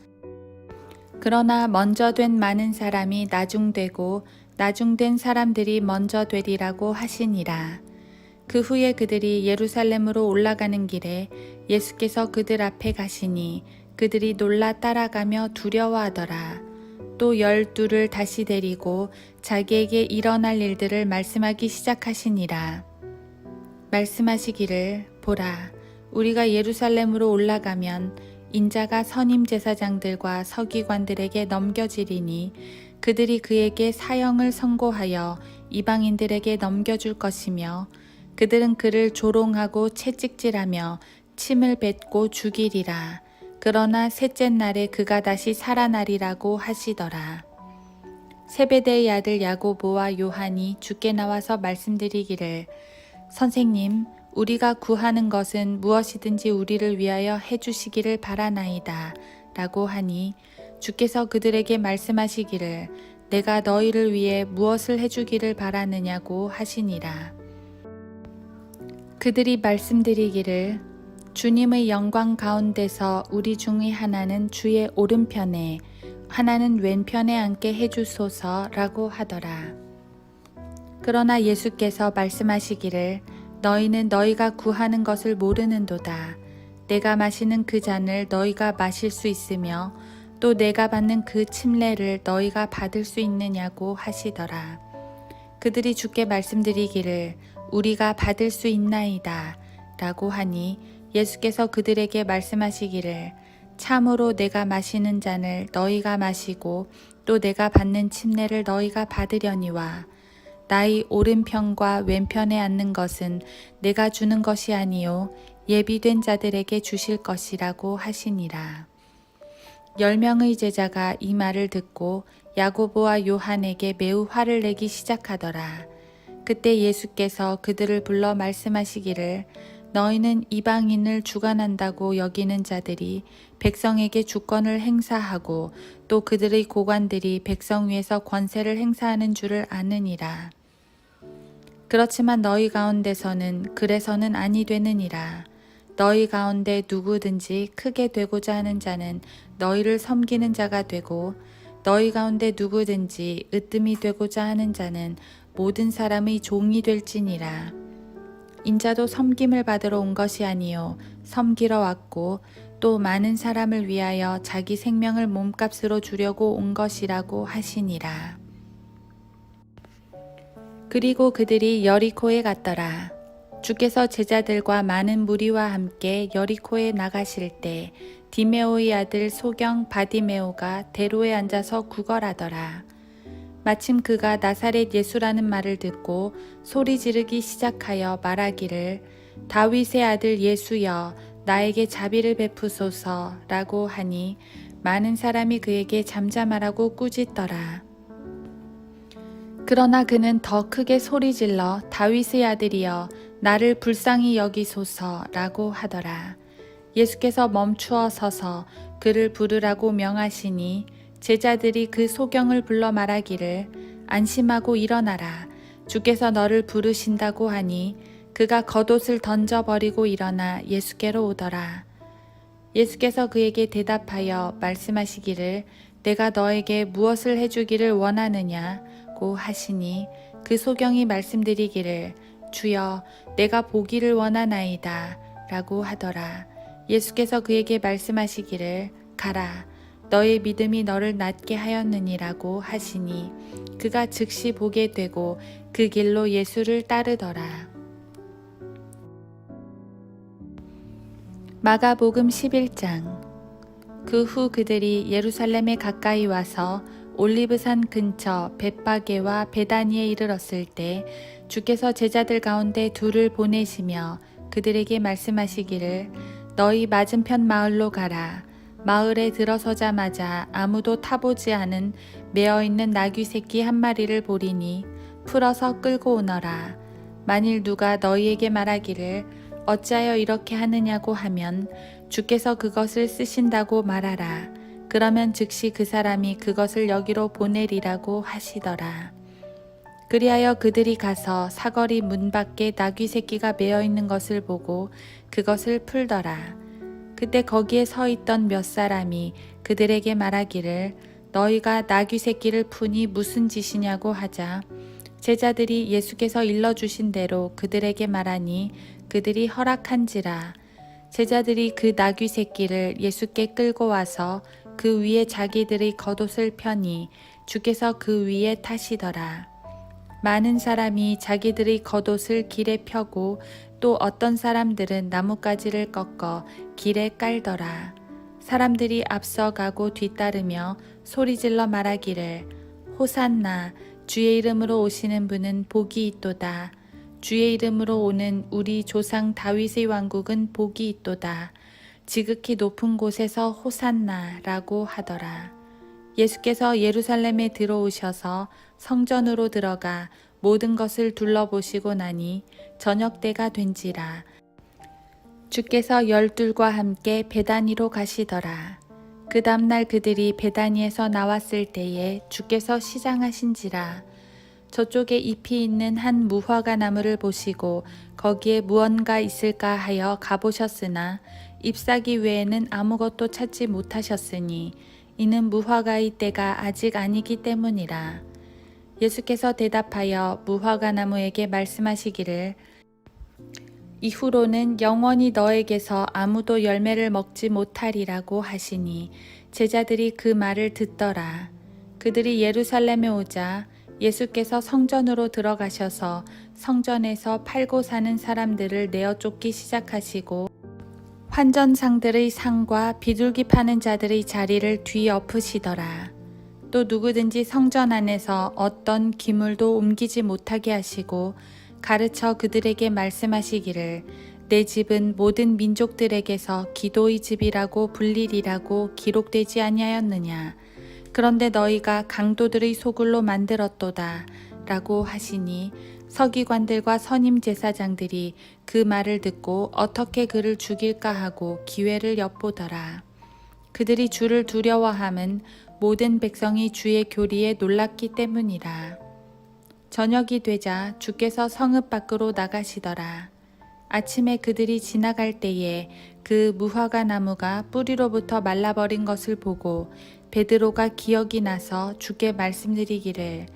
그러나 먼저 된 많은 사람이 나중되고 나중된 사람들이 먼저 되리라고 하시니라. 그 후에 그들이 예루살렘으로 올라가는 길에 예수께서 그들 앞에 가시니 그들이 놀라 따라가며 두려워하더라. 또 12를 다시 데리고 자기에게 일어날 일들을 말씀하기 시작하시니라. 말씀하시기를 보라, 우리가 예루살렘으로 올라가면 인자가 선임 제사장들과 서기관들에게 넘겨지리니 그들이 그에게 사형을 선고하여 이방인들에게 넘겨줄 것이며 그들은 그를 조롱하고 채찍질하며 침을 뱉고 죽이리라. 그러나 셋째 날에 그가 다시 살아나리라고 하시더라. 세베대의 아들 야고보와 요한이 주께 나와서 말씀드리기를 선생님, 우리가 구하는 것은 무엇이든지 우리를 위하여 해주시기를 바라나이다 라고 하니 주께서 그들에게 말씀하시기를 내가 너희를 위해 무엇을 해주기를 바라느냐고 하시니라. 그들이 말씀드리기를 주님의 영광 가운데서 우리 중의 하나는 주의 오른편에 하나는 왼편에 앉게 해주소서라고 하더라. 그러나 예수께서 말씀하시기를 너희는 너희가 구하는 것을 모르는도다. 내가 마시는 그 잔을 너희가 마실 수 있으며 또 내가 받는 그 침례를 너희가 받을 수 있느냐고 하시더라. 그들이 주께 말씀드리기를 우리가 받을 수 있나이다 라고 하니 예수께서 그들에게 말씀하시기를 참으로 내가 마시는 잔을 너희가 마시고 또 내가 받는 침례를 너희가 받으려니와 나의 오른편과 왼편에 앉는 것은 내가 주는 것이 아니요 예비된 자들에게 주실 것이라고 하시니라. 10명의 제자가 이 말을 듣고 야고보와 요한에게 매우 화를 내기 시작하더라. 그때 예수께서 그들을 불러 말씀하시기를 너희는 이방인을 주관한다고 여기는 자들이 백성에게 주권을 행사하고 또 그들의 고관들이 백성 위에서 권세를 행사하는 줄을 아느니라. 그렇지만 너희 가운데서는 그래서는 아니 되느니라. 너희 가운데 누구든지 크게 되고자 하는 자는 너희를 섬기는 자가 되고 너희 가운데 누구든지 으뜸이 되고자 하는 자는 모든 사람의 종이 될지니라. 인자도 섬김을 받으러 온 것이 아니요 섬기러 왔고 또 많은 사람을 위하여 자기 생명을 몸값으로 주려고 온 것이라고 하시니라. 그리고 그들이 여리코에 갔더라. 주께서 제자들과 많은 무리와 함께 여리코에 나가실 때 디메오의 아들 소경 바디메오가 대로에 앉아서 구걸하더라. 마침 그가 나사렛 예수라는 말을 듣고 소리 지르기 시작하여 말하기를 다윗의 아들 예수여 나에게 자비를 베푸소서 라고 하니 많은 사람이 그에게 잠잠하라고 꾸짖더라. 그러나 그는 더 크게 소리질러 다윗의 아들이여 나를 불쌍히 여기소서 라고 하더라. 예수께서 멈추어 서서 그를 부르라고 명하시니 제자들이 그 소경을 불러 말하기를 안심하고 일어나라. 주께서 너를 부르신다고 하니 그가 겉옷을 던져버리고 일어나 예수께로 오더라. 예수께서 그에게 대답하여 말씀하시기를 내가 너에게 무엇을 해주기를 원하느냐고 하시니 그 소경이 말씀드리기를 주여 내가 보기를 원하나이다 라고 하더라. 예수께서 그에게 말씀하시기를 가라 너의 믿음이 너를 낫게 하였느니라고 하시니 그가 즉시 보게 되고 그 길로 예수를 따르더라. 마가복음 11장. 그 후 그들이 예루살렘에 가까이 와서 올리브산 근처 벳바게와 베다니에 이르렀을 때 주께서 제자들 가운데 둘을 보내시며 그들에게 말씀하시기를 너희 맞은편 마을로 가라. 마을에 들어서자마자 아무도 타보지 않은 매어있는 나귀 새끼 한 마리를 보리니 풀어서 끌고 오너라. 만일 누가 너희에게 말하기를 어찌하여 이렇게 하느냐고 하면 주께서 그것을 쓰신다고 말하라. 그러면 즉시 그 사람이 그것을 여기로 보내리라고 하시더라. 그리하여 그들이 가서 사거리 문 밖에 나귀 새끼가 매어 있는 것을 보고 그것을 풀더라. 그때 거기에 서 있던 몇 사람이 그들에게 말하기를 너희가 나귀 새끼를 푸니 무슨 짓이냐고 하자 제자들이 예수께서 일러주신 대로 그들에게 말하니 그들이 허락한지라. 제자들이 그 나귀 새끼를 예수께 끌고 와서 그 위에 자기들의 겉옷을 펴니 주께서 그 위에 타시더라. 많은 사람이 자기들의 겉옷을 길에 펴고 또 어떤 사람들은 나뭇가지를 꺾어 길에 깔더라. 사람들이 앞서가고 뒤따르며 소리질러 말하기를 호산나 주의 이름으로 오시는 분은 복이 있도다. 주의 이름으로 오는 우리 조상 다윗의 왕국은 복이 있도다. 지극히 높은 곳에서 호산나라고 하더라. 예수께서 예루살렘에 들어오셔서 성전으로 들어가 모든 것을 둘러보시고 나니 저녁 때가 된지라. 주께서 열둘과 함께 베다니로 가시더라. 그 다음날 그들이 베다니에서 나왔을 때에 주께서 시장하신지라. 저쪽에 잎이 있는 한 무화과 나무를 보시고 거기에 무언가 있을까 하여 가보셨으나 잎사귀 외에는 아무것도 찾지 못하셨으니 이는 무화과의 때가 아직 아니기 때문이라. 예수께서 대답하여 무화과 나무에게 말씀하시기를 이후로는 영원히 너에게서 아무도 열매를 먹지 못하리라고 하시니 제자들이 그 말을 듣더라. 그들이 예루살렘에 오자 예수께서 성전으로 들어가셔서 성전에서 팔고 사는 사람들을 내어 쫓기 시작하시고 환전상들의 상과 비둘기 파는 자들의 자리를 뒤엎으시더라. 또 누구든지 성전 안에서 어떤 기물도 옮기지 못하게 하시고 가르쳐 그들에게 말씀하시기를 내 집은 모든 민족들에게서 기도의 집이라고 불리리라고 기록되지 아니하였느냐. 그런데 너희가 강도들의 소굴로 만들었도다 라고 하시니 서기관들과 선임 제사장들이 그 말을 듣고 어떻게 그를 죽일까 하고 기회를 엿보더라. 그들이 주를 두려워함은 모든 백성이 주의 교리에 놀랐기 때문이라. 저녁이 되자 주께서 성읍 밖으로 나가시더라. 아침에 그들이 지나갈 때에 그 무화과 나무가 뿌리로부터 말라버린 것을 보고 베드로가 기억이 나서 주께 말씀드리기를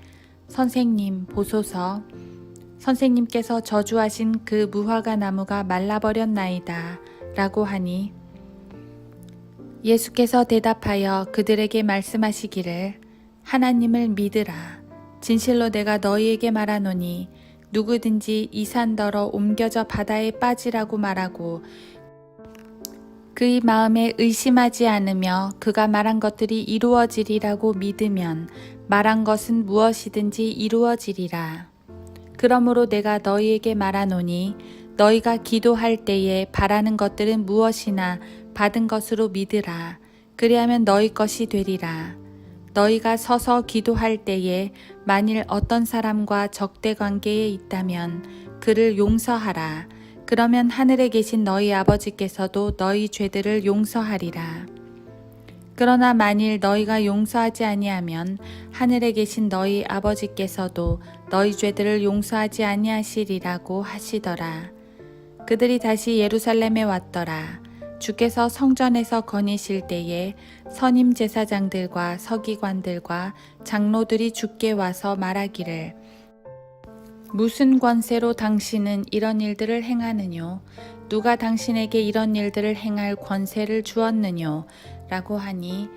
선생님 보소서. 선생님께서 저주하신 그 무화과 나무가 말라버렸나이다 라고 하니 예수께서 대답하여 그들에게 말씀하시기를 하나님을 믿으라. 진실로 내가 너희에게 말하노니 누구든지 이 산더러 옮겨져 바다에 빠지라고 말하고 그의 마음에 의심하지 않으며 그가 말한 것들이 이루어지리라고 믿으면 말한 것은 무엇이든지 이루어지리라. 그러므로 내가 너희에게 말하노니 너희가 기도할 때에 바라는 것들은 무엇이나 받은 것으로 믿으라. 그리하면 너희 것이 되리라. 너희가 서서 기도할 때에 만일 어떤 사람과 적대 관계에 있다면 그를 용서하라. 그러면 하늘에 계신 너희 아버지께서도 너희 죄들을 용서하리라. 그러나 만일 너희가 용서하지 아니하면 하늘에 계신 너희 아버지께서도 너희 죄들을 용서하지 아니하시리라고 하시더라. 그들이 다시 예루살렘에 왔더라. 주께서 성전에서 거니실 때에 선임 제사장들과 서기관들과 장로들이 주께 와서 말하기를 무슨 권세로 당신은 이런 일들을 행하느뇨? 누가 당신에게 이런 일들을 행할 권세를 주었느뇨? 라고 하니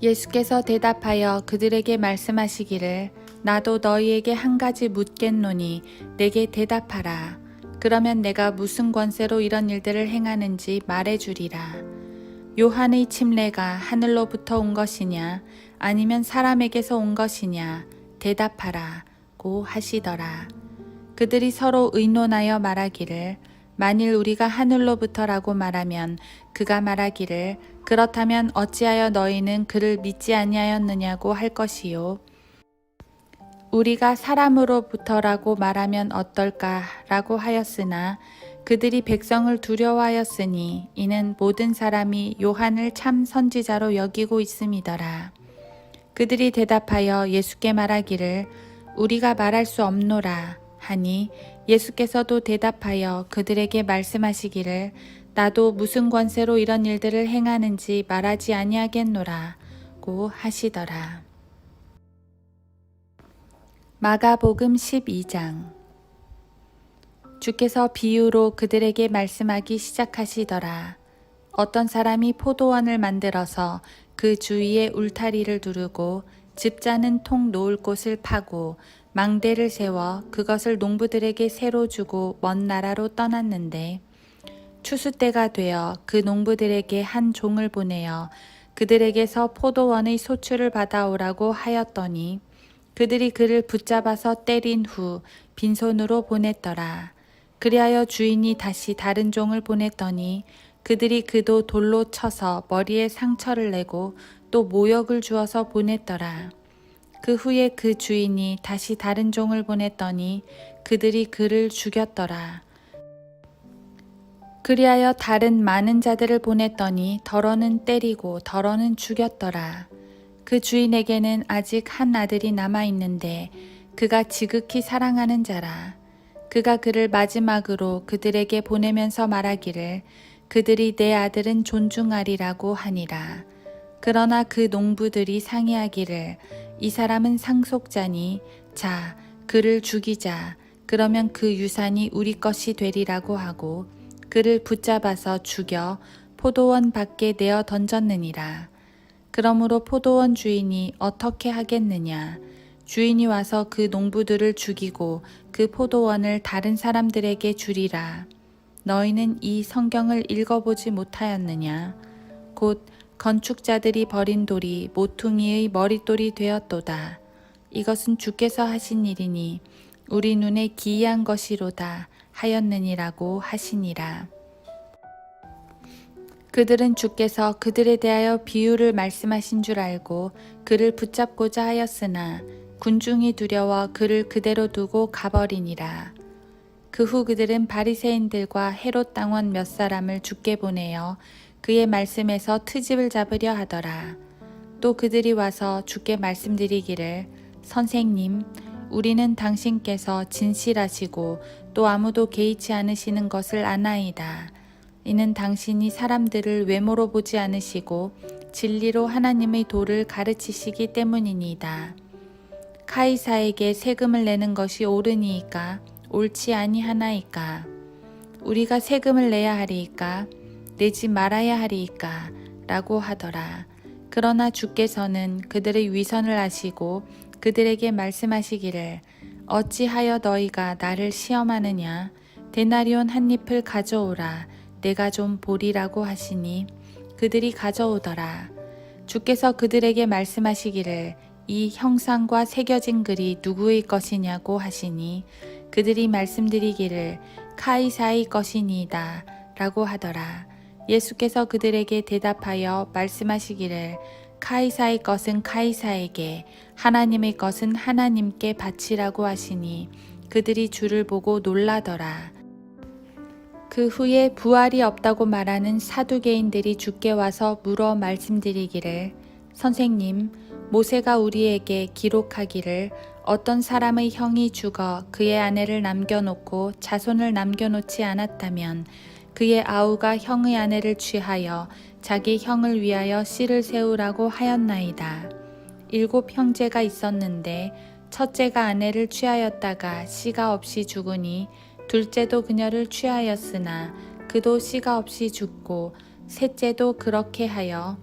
예수께서 대답하여 그들에게 말씀하시기를 나도 너희에게 한 가지 묻겠노니 내게 대답하라. 그러면 내가 무슨 권세로 이런 일들을 행하는지 말해주리라. 요한의 침례가 하늘로부터 온 것이냐 아니면 사람에게서 온 것이냐 대답하라 고 하시더라. 그들이 서로 의논하여 말하기를 만일 우리가 하늘로부터라고 말하면 그가 말하기를 그렇다면 어찌하여 너희는 그를 믿지 아니하였느냐고 할 것이요 우리가 사람으로부터라고 말하면 어떨까라고 하였으나 그들이 백성을 두려워하였으니 이는 모든 사람이 요한을 참 선지자로 여기고 있음이더라. 그들이 대답하여 예수께 말하기를 우리가 말할 수 없노라 하니 예수께서도 대답하여 그들에게 말씀하시기를 나도 무슨 권세로 이런 일들을 행하는지 말하지 아니하겠노라고 하시더라. 마가복음 12장 주께서 비유로 그들에게 말씀하기 시작하시더라. 어떤 사람이 포도원을 만들어서 그 주위에 울타리를 두르고 집자는 통 놓을 곳을 파고 망대를 세워 그것을 농부들에게 새로 주고 먼 나라로 떠났는데 추수 때가 되어 그 농부들에게 한 종을 보내어 그들에게서 포도원의 소출을 받아오라고 하였더니 그들이 그를 붙잡아서 때린 후 빈손으로 보냈더라. 그리하여 주인이 다시 다른 종을 보냈더니 그들이 그도 돌로 쳐서 머리에 상처를 내고 또 모욕을 주어서 보냈더라. 그 후에 그 주인이 다시 다른 종을 보냈더니 그들이 그를 죽였더라. 그리하여 다른 많은 자들을 보냈더니 더러는 때리고 더러는 죽였더라. 그 주인에게는 아직 한 아들이 남아있는데 그가 지극히 사랑하는 자라. 그가 그를 마지막으로 그들에게 보내면서 말하기를 그들이 내 아들은 존중하리라고 하니라. 그러나 그 농부들이 상의하기를 이 사람은 상속자니 자 그를 죽이자 그러면 그 유산이 우리 것이 되리라고 하고 그를 붙잡아서 죽여 포도원 밖에 내어 던졌느니라. 그러므로 포도원 주인이 어떻게 하겠느냐? 주인이 와서 그 농부들을 죽이고 그 포도원을 다른 사람들에게 주리라. 너희는 이 성경을 읽어보지 못하였느냐? 곧 건축자들이 버린 돌이 모퉁이의 머릿돌이 되었도다. 이것은 주께서 하신 일이니 우리 눈에 기이한 것이로다 하였느니라고 하시니라. 그들은 주께서 그들에 대하여 비유를 말씀하신 줄 알고 그를 붙잡고자 하였으나 군중이 두려워 그를 그대로 두고 가버리니라. 그 후 그들은 바리새인들과 헤롯 당원 몇 사람을 주께 보내어 그의 말씀에서 트집을 잡으려 하더라. 또 그들이 와서 주께 말씀드리기를 선생님, 우리는 당신께서 진실하시고 또 아무도 개의치 않으시는 것을 아나이다. 이는 당신이 사람들을 외모로 보지 않으시고 진리로 하나님의 도를 가르치시기 때문이니이다. 카이사에게 세금을 내는 것이 옳으니이까 옳지 아니하나이까? 우리가 세금을 내야 하리이까? 내지 말아야 하리이까? 라고 하더라. 그러나 주께서는 그들의 위선을 아시고 그들에게 말씀하시기를 어찌하여 너희가 나를 시험하느냐? 데나리온 한 잎을 가져오라. 내가 좀 보리라고 하시니 그들이 가져오더라. 주께서 그들에게 말씀하시기를 이 형상과 새겨진 글이 누구의 것이냐고 하시니 그들이 말씀드리기를 카이사의 것이니이다 라고 하더라. 예수께서 그들에게 대답하여 말씀하시기를 카이사의 것은 카이사에게 하나님의 것은 하나님께 바치라고 하시니 그들이 주를 보고 놀라더라. 그 후에 부활이 없다고 말하는 사두개인들이 주께 와서 물어 말씀드리기를 선생님, 모세가 우리에게 기록하기를 어떤 사람의 형이 죽어 그의 아내를 남겨놓고 자손을 남겨놓지 않았다면 그의 아우가 형의 아내를 취하여 자기 형을 위하여 씨를 세우라고 하였나이다. 7 형제가 있었는데 첫째가 아내를 취하였다가 씨가 없이 죽으니 둘째도 그녀를 취하였으나 그도 씨가 없이 죽고 셋째도 그렇게 하여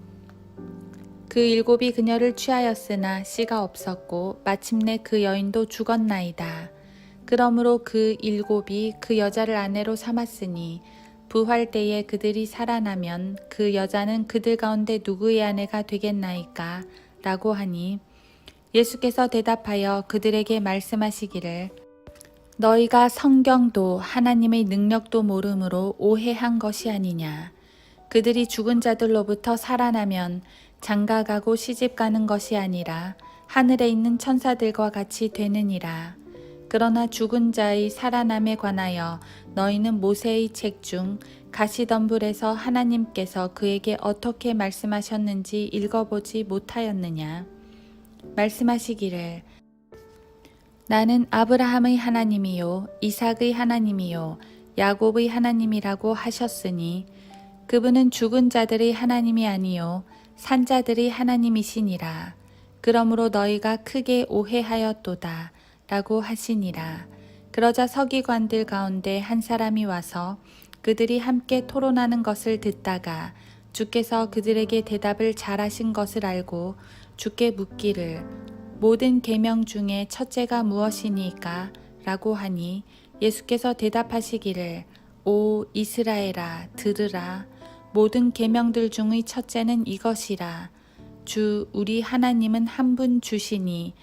그 7이 그녀를 취하였으나 씨가 없었고 마침내 그 여인도 죽었나이다. 그러므로 그 7이 그 여자를 아내로 삼았으니 부활 때에 그들이 살아나면 그 여자는 그들 가운데 누구의 아내가 되겠나이까? 라고 하니 예수께서 대답하여 그들에게 말씀하시기를 너희가 성경도 하나님의 능력도 모름으로 오해한 것이 아니냐. 그들이 죽은 자들로부터 살아나면 장가가고 시집가는 것이 아니라 하늘에 있는 천사들과 같이 되느니라. 그러나 죽은 자의 살아남에 관하여 너희는 모세의 책 중 가시덤불에서 하나님께서 그에게 어떻게 말씀하셨는지 읽어보지 못하였느냐. 말씀하시기를 나는 아브라함의 하나님이요 이삭의 하나님이요 야곱의 하나님이라고 하셨으니 그분은 죽은 자들의 하나님이 아니요 산 자들의 하나님이시니라. 그러므로 너희가 크게 오해하였도다 라고 하시니라. 그러자 서기관들 가운데 한 사람이 와서 그들이 함께 토론하는 것을 듣다가 주께서 그들에게 대답을 잘하신 것을 알고 주께 묻기를 모든 계명 중에 첫째가 무엇이니까? 라고 하니 예수께서 대답하시기를 오 이스라엘아 들으라. 모든 계명들 중의 첫째는 이것이라. 주 우리 하나님은 한 분 주시니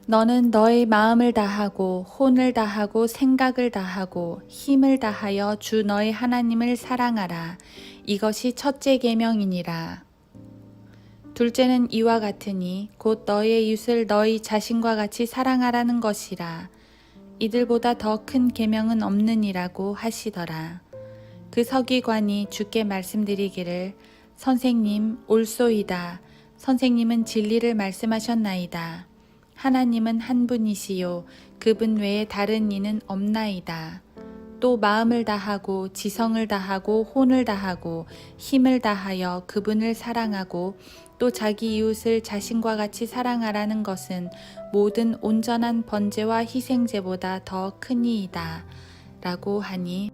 너는 너의 마음을 다하고 혼을 다하고 생각을 다하고 힘을 다하여 주 너의 하나님을 사랑하라. 이것이 첫째 계명이니라. 둘째는 이와 같으니 곧 너의 이웃을 너희 자신과 같이 사랑하라는 것이라. 이들보다 더 큰 계명은 없느니라고 하시더라. 그 서기관이 주께 말씀드리기를 선생님 옳소이다. 선생님은 진리를 말씀하셨나이다. 하나님은 한 분이시요 그분 외에 다른 이는 없나이다. 또 마음을 다하고 지성을 다하고 혼을 다하고 힘을 다하여 그분을 사랑하고 또 자기 이웃을 자신과 같이 사랑하라는 것은 모든 온전한 번제와 희생제보다 더 크니이다. 라고 하니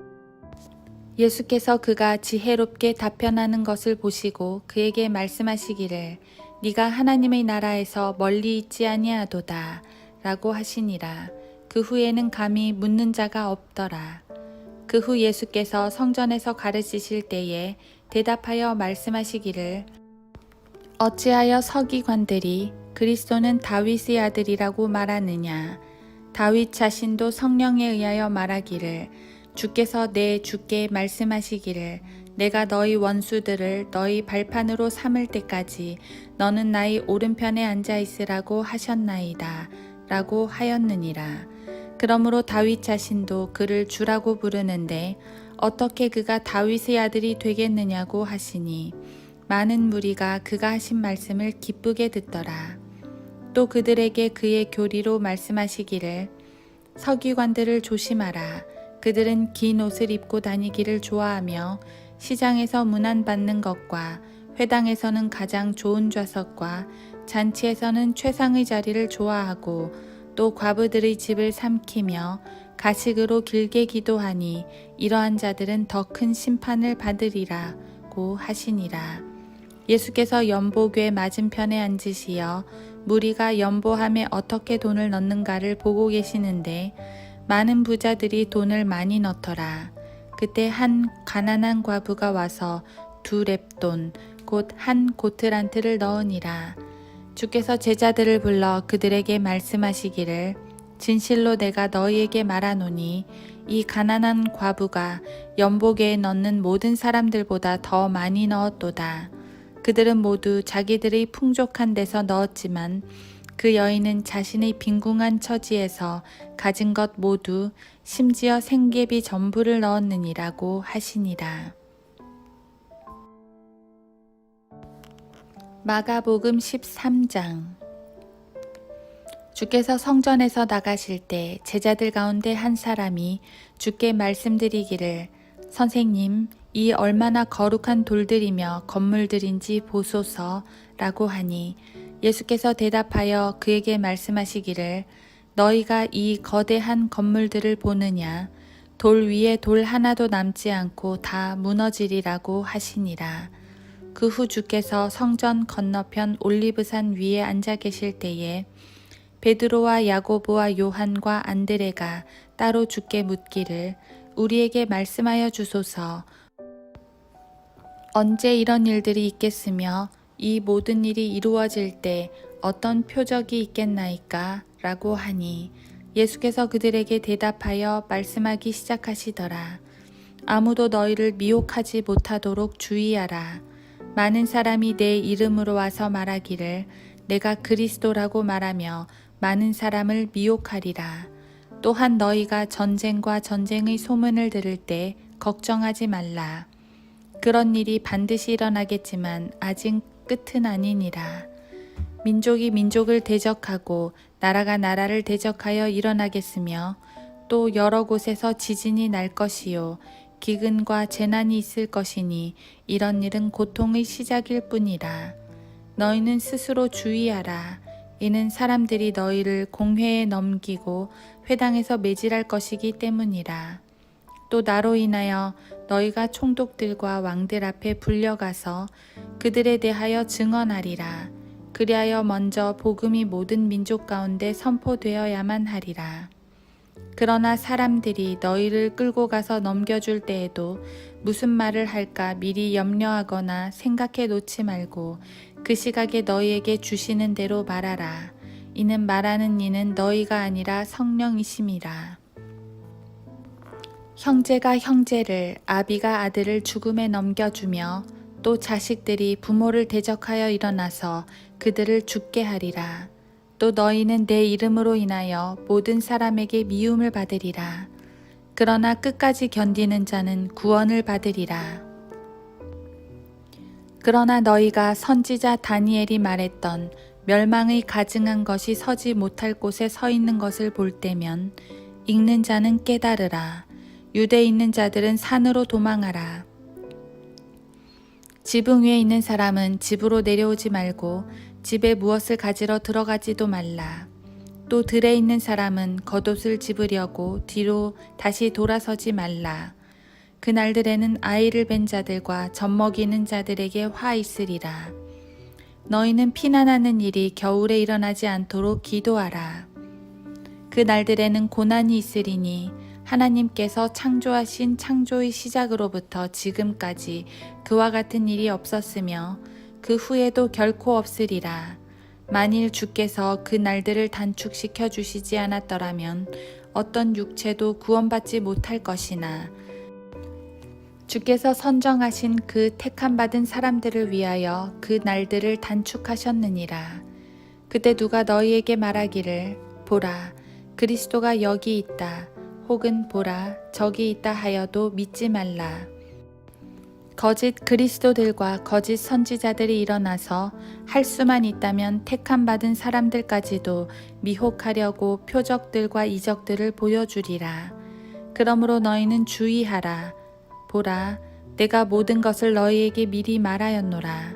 예수께서 그가 지혜롭게 답변하는 것을 보시고 그에게 말씀하시기를 네가 하나님의 나라에서 멀리 있지 아니하도다 라고 하시니라. 그 후에는 감히 묻는 자가 없더라. 그 후 예수께서 성전에서 가르치실 때에 대답하여 말씀하시기를 어찌하여 서기관들이 그리스도는 다윗의 아들이라고 말하느냐. 다윗 자신도 성령에 의하여 말하기를 주께서 내 주께 말씀하시기를 내가 너희 원수들을 너희 발판으로 삼을 때까지 너는 나의 오른편에 앉아 있으라고 하셨나이다 라고 하였느니라. 그러므로 다윗 자신도 그를 주라고 부르는데 어떻게 그가 다윗의 아들이 되겠느냐고 하시니 많은 무리가 그가 하신 말씀을 기쁘게 듣더라. 또 그들에게 그의 교리로 말씀하시기를 서기관들을 조심하라. 그들은 긴 옷을 입고 다니기를 좋아하며 시장에서 문안받는 것과 회당에서는 가장 좋은 좌석과 잔치에서는 최상의 자리를 좋아하고 또 과부들의 집을 삼키며 가식으로 길게 기도하니 이러한 자들은 더 큰 심판을 받으리라고 하시니라. 예수께서 연보궤 맞은편에 앉으시어 무리가 연보함에 어떻게 돈을 넣는가를 보고 계시는데 많은 부자들이 돈을 많이 넣더라. 그때 한 가난한 과부가 와서 2 렙돈 곧 한 고트란트를 넣으니라. 주께서 제자들을 불러 그들에게 말씀하시기를 진실로 내가 너희에게 말하노니 이 가난한 과부가 연보궤에 넣는 모든 사람들보다 더 많이 넣었도다. 그들은 모두 자기들의 풍족한 데서 넣었지만 그 여인은 자신의 빈궁한 처지에서 가진 것 모두 심지어 생계비 전부를 넣었느니라고 하시니라. 마가복음 13장. 주께서 성전에서 나가실 때 제자들 가운데 한 사람이 주께 말씀드리기를 선생님, 이 얼마나 거룩한 돌들이며 건물들인지 보소서 라고 하니 예수께서 대답하여 그에게 말씀하시기를 너희가 이 거대한 건물들을 보느냐? 돌 위에 돌 하나도 남지 않고 다 무너지리라고 하시니라. 그 후 주께서 성전 건너편 올리브산 위에 앉아 계실 때에 베드로와 야고보와 요한과 안드레가 따로 주께 묻기를 우리에게 말씀하여 주소서. 언제 이런 일들이 있겠으며 이 모든 일이 이루어질 때 어떤 표적이 있겠나이까? 라고 하니 예수께서 그들에게 대답하여 말씀하기 시작하시더라. 아무도 너희를 미혹하지 못하도록 주의하라. 많은 사람이 내 이름으로 와서 말하기를 내가 그리스도라고 말하며 많은 사람을 미혹하리라. 또한 너희가 전쟁과 전쟁의 소문을 들을 때 걱정하지 말라. 그런 일이 반드시 일어나겠지만 아직 끝은 아니니라. 민족이 민족을 대적하고 나라가 나라를 대적하여 일어나겠으며 또 여러 곳에서 지진이 날 것이요 기근과 재난이 있을 것이니 이런 일은 고통의 시작일 뿐이라. 너희는 스스로 주의하라. 이는 사람들이 너희를 공회에 넘기고 회당에서 매질할 것이기 때문이라. 또 나로 인하여 너희가 총독들과 왕들 앞에 불려가서 그들에 대하여 증언하리라. 그리하여 먼저 복음이 모든 민족 가운데 선포되어야만 하리라. 그러나 사람들이 너희를 끌고 가서 넘겨줄 때에도 무슨 말을 할까 미리 염려하거나 생각해 놓지 말고 그 시각에 너희에게 주시는 대로 말하라. 이는 말하는 이는 너희가 아니라 성령이심이라. 형제가 형제를, 아비가 아들을 죽음에 넘겨주며 또 자식들이 부모를 대적하여 일어나서 그들을 죽게 하리라. 또 너희는 내 이름으로 인하여 모든 사람에게 미움을 받으리라. 그러나 끝까지 견디는 자는 구원을 받으리라. 그러나 너희가 선지자 다니엘이 말했던 멸망의 가증한 것이 서지 못할 곳에 서 있는 것을 볼 때면 읽는 자는 깨달으라. 유대에 있는 자들은 산으로 도망하라. 지붕 위에 있는 사람은 집으로 내려오지 말고 집에 무엇을 가지러 들어가지도 말라. 또 들에 있는 사람은 겉옷을 집으려고 뒤로 다시 돌아서지 말라. 그날들에는 아이를 뵌 자들과 젖먹이는 자들에게 화 있으리라. 너희는 피난하는 일이 겨울에 일어나지 않도록 기도하라. 그날들에는 고난이 있으리니 하나님께서 창조하신 창조의 시작으로부터 지금까지 그와 같은 일이 없었으며 그 후에도 결코 없으리라. 만일 주께서 그 날들을 단축시켜 주시지 않았더라면 어떤 육체도 구원받지 못할 것이나 주께서 선정하신 그 택함받은 사람들을 위하여 그 날들을 단축하셨느니라. 그때 누가 너희에게 말하기를 보라 그리스도가 여기 있다 혹은 보라 저기 있다 하여도 믿지 말라. 거짓 그리스도들과 거짓 선지자들이 일어나서 할 수만 있다면 택함받은 사람들까지도 미혹하려고 표적들과 이적들을 보여주리라. 그러므로 너희는 주의하라. 보라, 내가 모든 것을 너희에게 미리 말하였노라.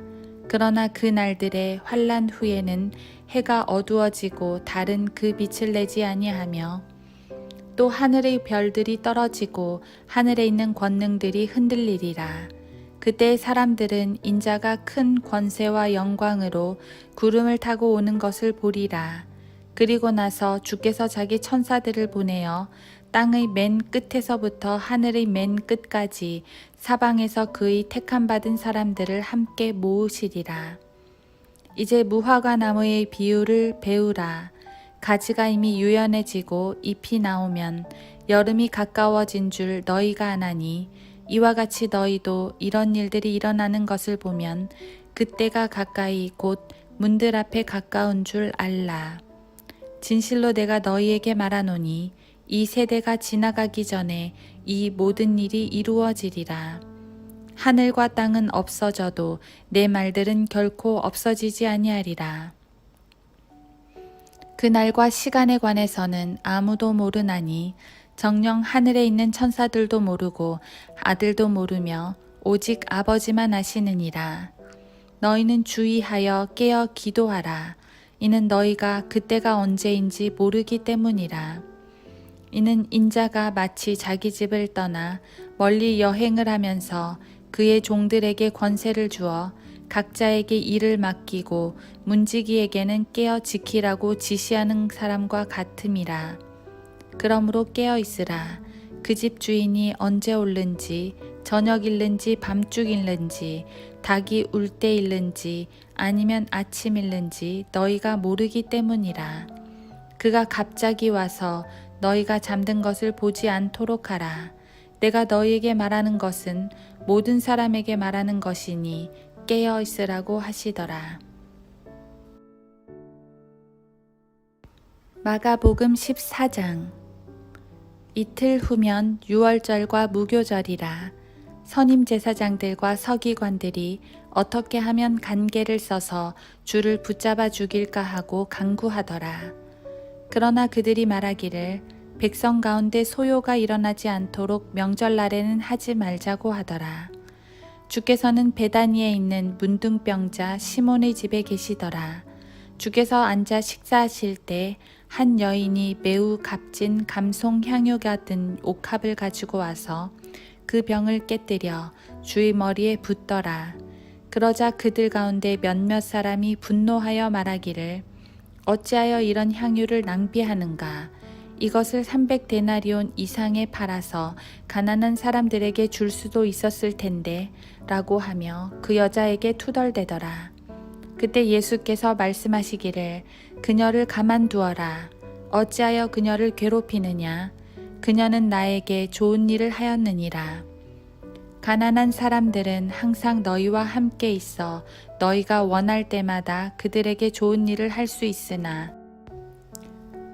그러나 그 날들의 환난 후에는 해가 어두워지고 달은 그 빛을 내지 아니하며 또 하늘의 별들이 떨어지고 하늘에 있는 권능들이 흔들리리라. 그때 사람들은 인자가 큰 권세와 영광으로 구름을 타고 오는 것을 보리라. 그리고 나서 주께서 자기 천사들을 보내어 땅의 맨 끝에서부터 하늘의 맨 끝까지 사방에서 그의 택함받은 사람들을 함께 모으시리라. 이제 무화과 나무의 비유를 배우라. 가지가 이미 유연해지고 잎이 나오면 여름이 가까워진 줄 너희가 아나니 이와 같이 너희도 이런 일들이 일어나는 것을 보면 그때가 가까이 곧 문들 앞에 가까운 줄 알라. 진실로 내가 너희에게 말하노니 이 세대가 지나가기 전에 이 모든 일이 이루어지리라. 하늘과 땅은 없어져도 내 말들은 결코 없어지지 아니하리라. 그날과 시간에 관해서는 아무도 모르나니 정녕 하늘에 있는 천사들도 모르고 아들도 모르며 오직 아버지만 아시느니라. 너희는 주의하여 깨어 기도하라. 이는 너희가 그때가 언제인지 모르기 때문이라. 이는 인자가 마치 자기 집을 떠나 멀리 여행을 하면서 그의 종들에게 권세를 주어 각자에게 일을 맡기고 문지기에게는 깨어 지키라고 지시하는 사람과 같음이라. 그러므로 깨어 있으라. 그 집 주인이 언제 올는지 저녁일는지 밤중일는지 닭이 울 때일는지 아니면 아침일는지 너희가 모르기 때문이라. 그가 갑자기 와서 너희가 잠든 것을 보지 않도록 하라. 내가 너희에게 말하는 것은 모든 사람에게 말하는 것이니 깨어 있으라고 하시더라. 마가복음 14장. 이틀 후면 유월절과 무교절이라. 선임제사장들과 서기관들이 어떻게 하면 간계를 써서 주를 붙잡아 죽일까 하고 간구하더라. 그러나 그들이 말하기를 백성 가운데 소요가 일어나지 않도록 명절날에는 하지 말자고 하더라. 주께서는 베다니에 있는 문둥병자 시몬의 집에 계시더라. 주께서 앉아 식사하실 때 한 여인이 매우 값진 감송 향유가 든 옥합을 가지고 와서 그 병을 깨뜨려 주의 머리에 붓더라. 그러자 그들 가운데 몇몇 사람이 분노하여 말하기를 어찌하여 이런 향유를 낭비하는가? 이것을 300데나리온 이상에 팔아서 가난한 사람들에게 줄 수도 있었을 텐데 라고 하며 그 여자에게 투덜대더라. 그때 예수께서 말씀하시기를 그녀를 가만두어라. 어찌하여 그녀를 괴롭히느냐? 그녀는 나에게 좋은 일을 하였느니라. 가난한 사람들은 항상 너희와 함께 있어 너희가 원할 때마다 그들에게 좋은 일을 할 수 있으나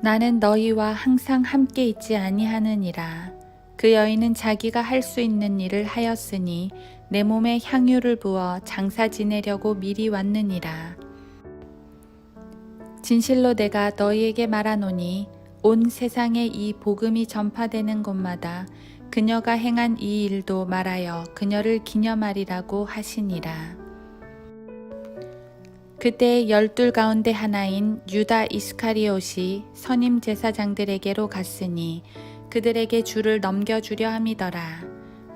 나는 너희와 항상 함께 있지 아니하느니라. 그 여인은 자기가 할 수 있는 일을 하였으니 내 몸에 향유를 부어 장사 지내려고 미리 왔느니라. 진실로 내가 너희에게 말하노니 온 세상에 이 복음이 전파되는 곳마다 그녀가 행한 이 일도 말하여 그녀를 기념하리라고 하시니라. 그때 12 가운데 하나인 유다 이스카리옷이 선임 제사장들에게로 갔으니 그들에게 주를 넘겨주려 함이더라.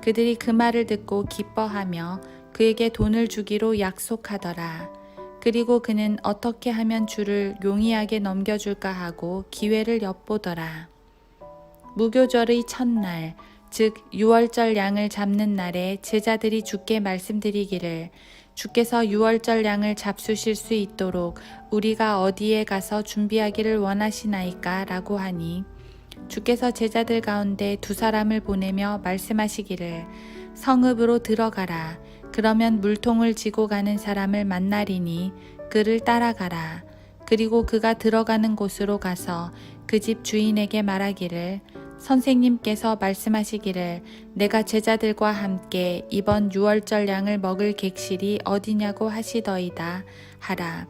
그들이 그 말을 듣고 기뻐하며 그에게 돈을 주기로 약속하더라. 그리고 그는 어떻게 하면 주를 용이하게 넘겨줄까 하고 기회를 엿보더라. 무교절의 첫날, 즉 유월절 양을 잡는 날에 제자들이 주께 말씀드리기를 주께서 유월절 양을 잡수실 수 있도록 우리가 어디에 가서 준비하기를 원하시나이까? 라고 하니 주께서 제자들 가운데 2 사람을 보내며 말씀하시기를 성읍으로 들어가라. 그러면 물통을 지고 가는 사람을 만나리니 그를 따라가라. 그리고 그가 들어가는 곳으로 가서 그 집 주인에게 말하기를 선생님께서 말씀하시기를 내가 제자들과 함께 이번 유월절 양을 먹을 객실이 어디냐고 하시더이다 하라.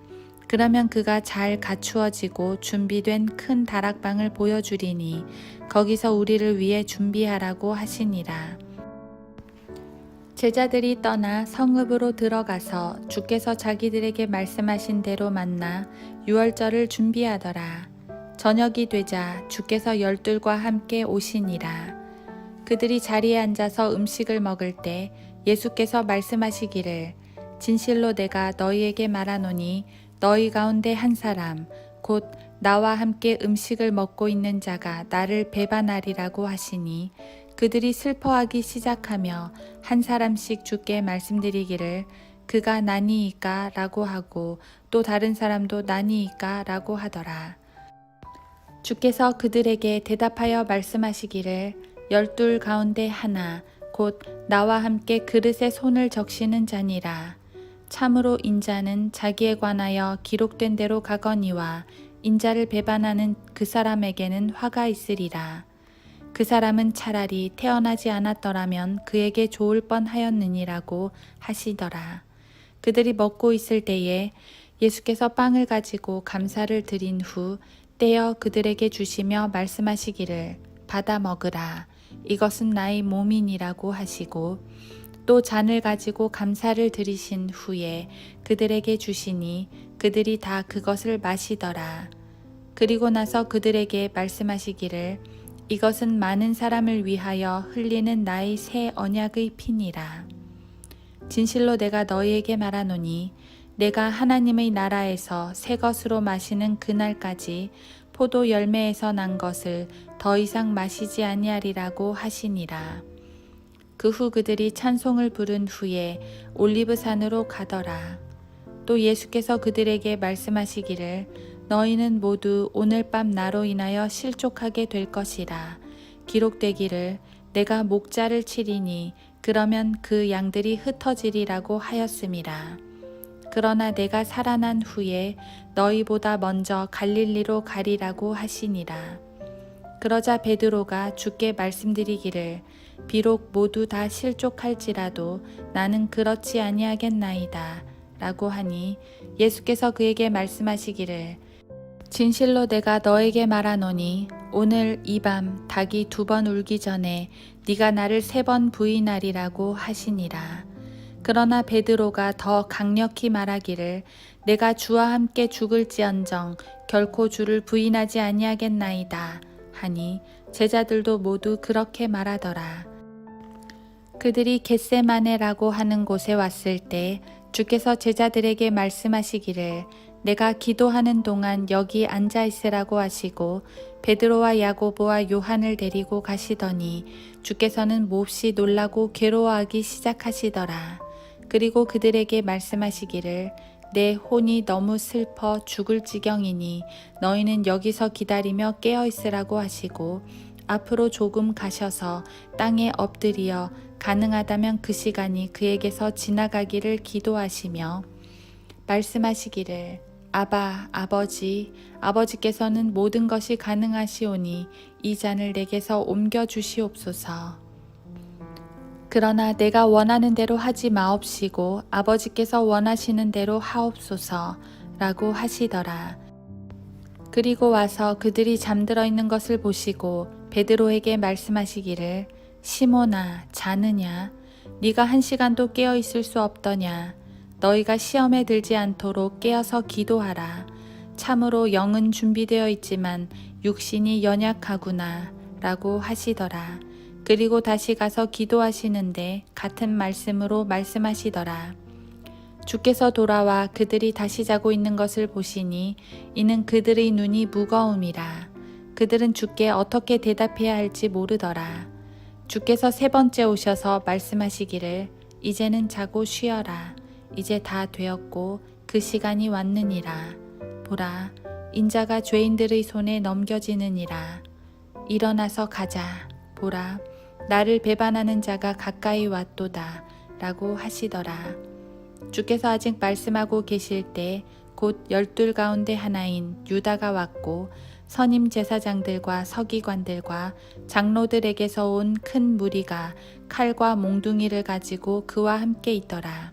그러면 그가 잘 갖추어지고 준비된 큰 다락방을 보여주리니 거기서 우리를 위해 준비하라고 하시니라. 제자들이 떠나 성읍으로 들어가서 주께서 자기들에게 말씀하신 대로 만나 유월절을 준비하더라. 저녁이 되자 주께서 12과 함께 오시니라. 그들이 자리에 앉아서 음식을 먹을 때 예수께서 말씀하시기를 진실로 내가 너희에게 말하노니 너희 가운데 한 사람 곧 나와 함께 음식을 먹고 있는 자가 나를 배반하리라고 하시니 그들이 슬퍼하기 시작하며 한 사람씩 주께 말씀드리기를 그가 나니이까? 라고 하고 또 다른 사람도 나니이까? 라고 하더라. 주께서 그들에게 대답하여 말씀하시기를 12 가운데 하나 곧 나와 함께 그릇에 손을 적시는 자니라. 참으로 인자는 자기에 관하여 기록된 대로 가거니와 인자를 배반하는 그 사람에게는 화가 있으리라. 그 사람은 차라리 태어나지 않았더라면 그에게 좋을 뻔하였느니라고 하시더라. 그들이 먹고 있을 때에 예수께서 빵을 가지고 감사를 드린 후 떼어 그들에게 주시며 말씀하시기를 받아 먹으라. 이것은 나의 몸이니라고 하시고 또 잔을 가지고 감사를 드리신 후에 그들에게 주시니 그들이 다 그것을 마시더라. 그리고 나서 그들에게 말씀하시기를 이것은 많은 사람을 위하여 흘리는 나의 새 언약의 피니라. 진실로 내가 너희에게 말하노니 내가 하나님의 나라에서 새 것으로 마시는 그날까지 포도 열매에서 난 것을 더 이상 마시지 아니하리라고 하시니라. 그 후 그들이 찬송을 부른 후에 올리브산으로 가더라. 또 예수께서 그들에게 말씀하시기를 너희는 모두 오늘 밤 나로 인하여 실족하게 될 것이라. 기록되기를 내가 목자를 치리니 그러면 그 양들이 흩어지리라고 하였음이라. 그러나 내가 살아난 후에 너희보다 먼저 갈릴리로 가리라고 하시니라. 그러자 베드로가 주께 말씀드리기를 비록 모두 다 실족할지라도 나는 그렇지 아니하겠나이다 라고 하니 예수께서 그에게 말씀하시기를 진실로 내가 너에게 말하노니 오늘 이 밤 닭이 2번 울기 전에 네가 나를 3번 부인하리라고 하시니라. 그러나 베드로가 더 강력히 말하기를 내가 주와 함께 죽을지언정 결코 주를 부인하지 아니하겠나이다 하니 제자들도 모두 그렇게 말하더라. 그들이 겟세마네라고 하는 곳에 왔을 때 주께서 제자들에게 말씀하시기를 내가 기도하는 동안 여기 앉아 있으라고 하시고 베드로와 야고보와 요한을 데리고 가시더니 주께서는 몹시 놀라고 괴로워하기 시작하시더라. 그리고 그들에게 말씀하시기를 내 혼이 너무 슬퍼 죽을 지경이니 너희는 여기서 기다리며 깨어 있으라고 하시고 앞으로 조금 가셔서 땅에 엎드려 가능하다면 그 시간이 그에게서 지나가기를 기도하시며 말씀하시기를 아바 아버지 아버지께서는 모든 것이 가능하시오니 이 잔을 내게서 옮겨 주시옵소서. 그러나 내가 원하는 대로 하지 마옵시고 아버지께서 원하시는 대로 하옵소서 라고 하시더라. 그리고 와서 그들이 잠들어 있는 것을 보시고 베드로에게 말씀하시기를 시몬아 자느냐 네가 1시간도 깨어 있을 수 없더냐 너희가 시험에 들지 않도록 깨어서 기도하라. 참으로 영은 준비되어 있지만 육신이 연약하구나 라고 하시더라. 그리고 다시 가서 기도하시는데 같은 말씀으로 말씀하시더라. 주께서 돌아와 그들이 다시 자고 있는 것을 보시니 이는 그들의 눈이 무거움이라. 그들은 주께 어떻게 대답해야 할지 모르더라. 주께서 3번째 오셔서 말씀하시기를 이제는 자고 쉬어라. 이제 다 되었고 그 시간이 왔느니라. 보라, 인자가 죄인들의 손에 넘겨지느니라. 일어나서 가자. 보라, 나를 배반하는 자가 가까이 왔도다 라고 하시더라. 주께서 아직 말씀하고 계실 때 곧 12 가운데 하나인 유다가 왔고 선임 제사장들과 서기관들과 장로들에게서 온 큰 무리가 칼과 몽둥이를 가지고 그와 함께 있더라.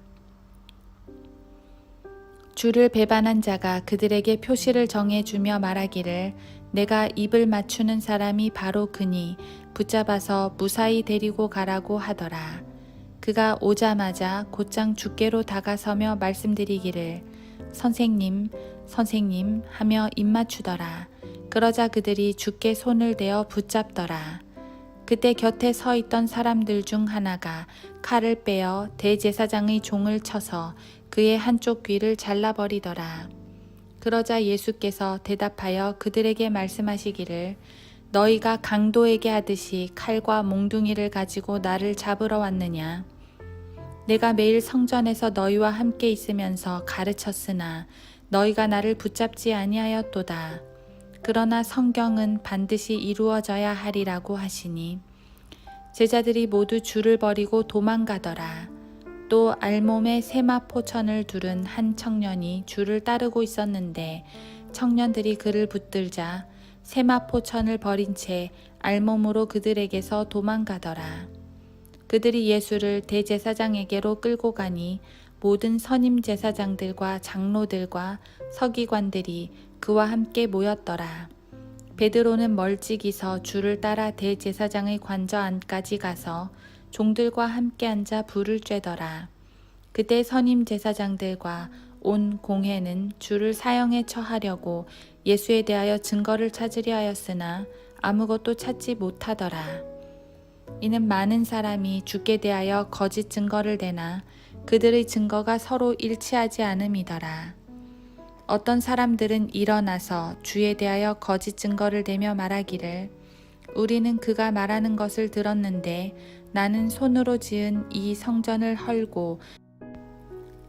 주를 배반한 자가 그들에게 표시를 정해주며 말하기를 내가 입을 맞추는 사람이 바로 그니 붙잡아서 무사히 데리고 가라고 하더라. 그가 오자마자 곧장 주께로 다가서며 말씀드리기를 선생님, 선생님 하며 입맞추더라. 그러자 그들이 주께 손을 대어 붙잡더라. 그때 곁에 서 있던 사람들 중 하나가 칼을 빼어 대제사장의 종을 쳐서 그의 한쪽 귀를 잘라버리더라. 그러자 예수께서 대답하여 그들에게 말씀하시기를 너희가 강도에게 하듯이 칼과 몽둥이를 가지고 나를 잡으러 왔느냐? 내가 매일 성전에서 너희와 함께 있으면서 가르쳤으나 너희가 나를 붙잡지 아니하였도다. 그러나 성경은 반드시 이루어져야 하리라고 하시니 제자들이 모두 줄을 버리고 도망가더라. 또 알몸에 세마포천을 두른 한 청년이 줄을 따르고 있었는데 청년들이 그를 붙들자 세마포천을 버린 채 알몸으로 그들에게서 도망가더라. 그들이 예수를 대제사장에게로 끌고 가니 모든 선임 제사장들과 장로들과 서기관들이 그와 함께 모였더라. 베드로는 멀찍이서 주를 따라 대제사장의 관저 안까지 가서 종들과 함께 앉아 불을 쬐더라. 그때 선임 제사장들과 온 공회는 주를 사형에 처하려고 예수에 대하여 증거를 찾으려 하였으나 아무것도 찾지 못하더라. 이는 많은 사람이 주께 대하여 거짓 증거를 대나 그들의 증거가 서로 일치하지 않음이더라. 어떤 사람들은 일어나서 주에 대하여 거짓 증거를 대며 말하기를 우리는 그가 말하는 것을 들었는데 나는 손으로 지은 이 성전을 헐고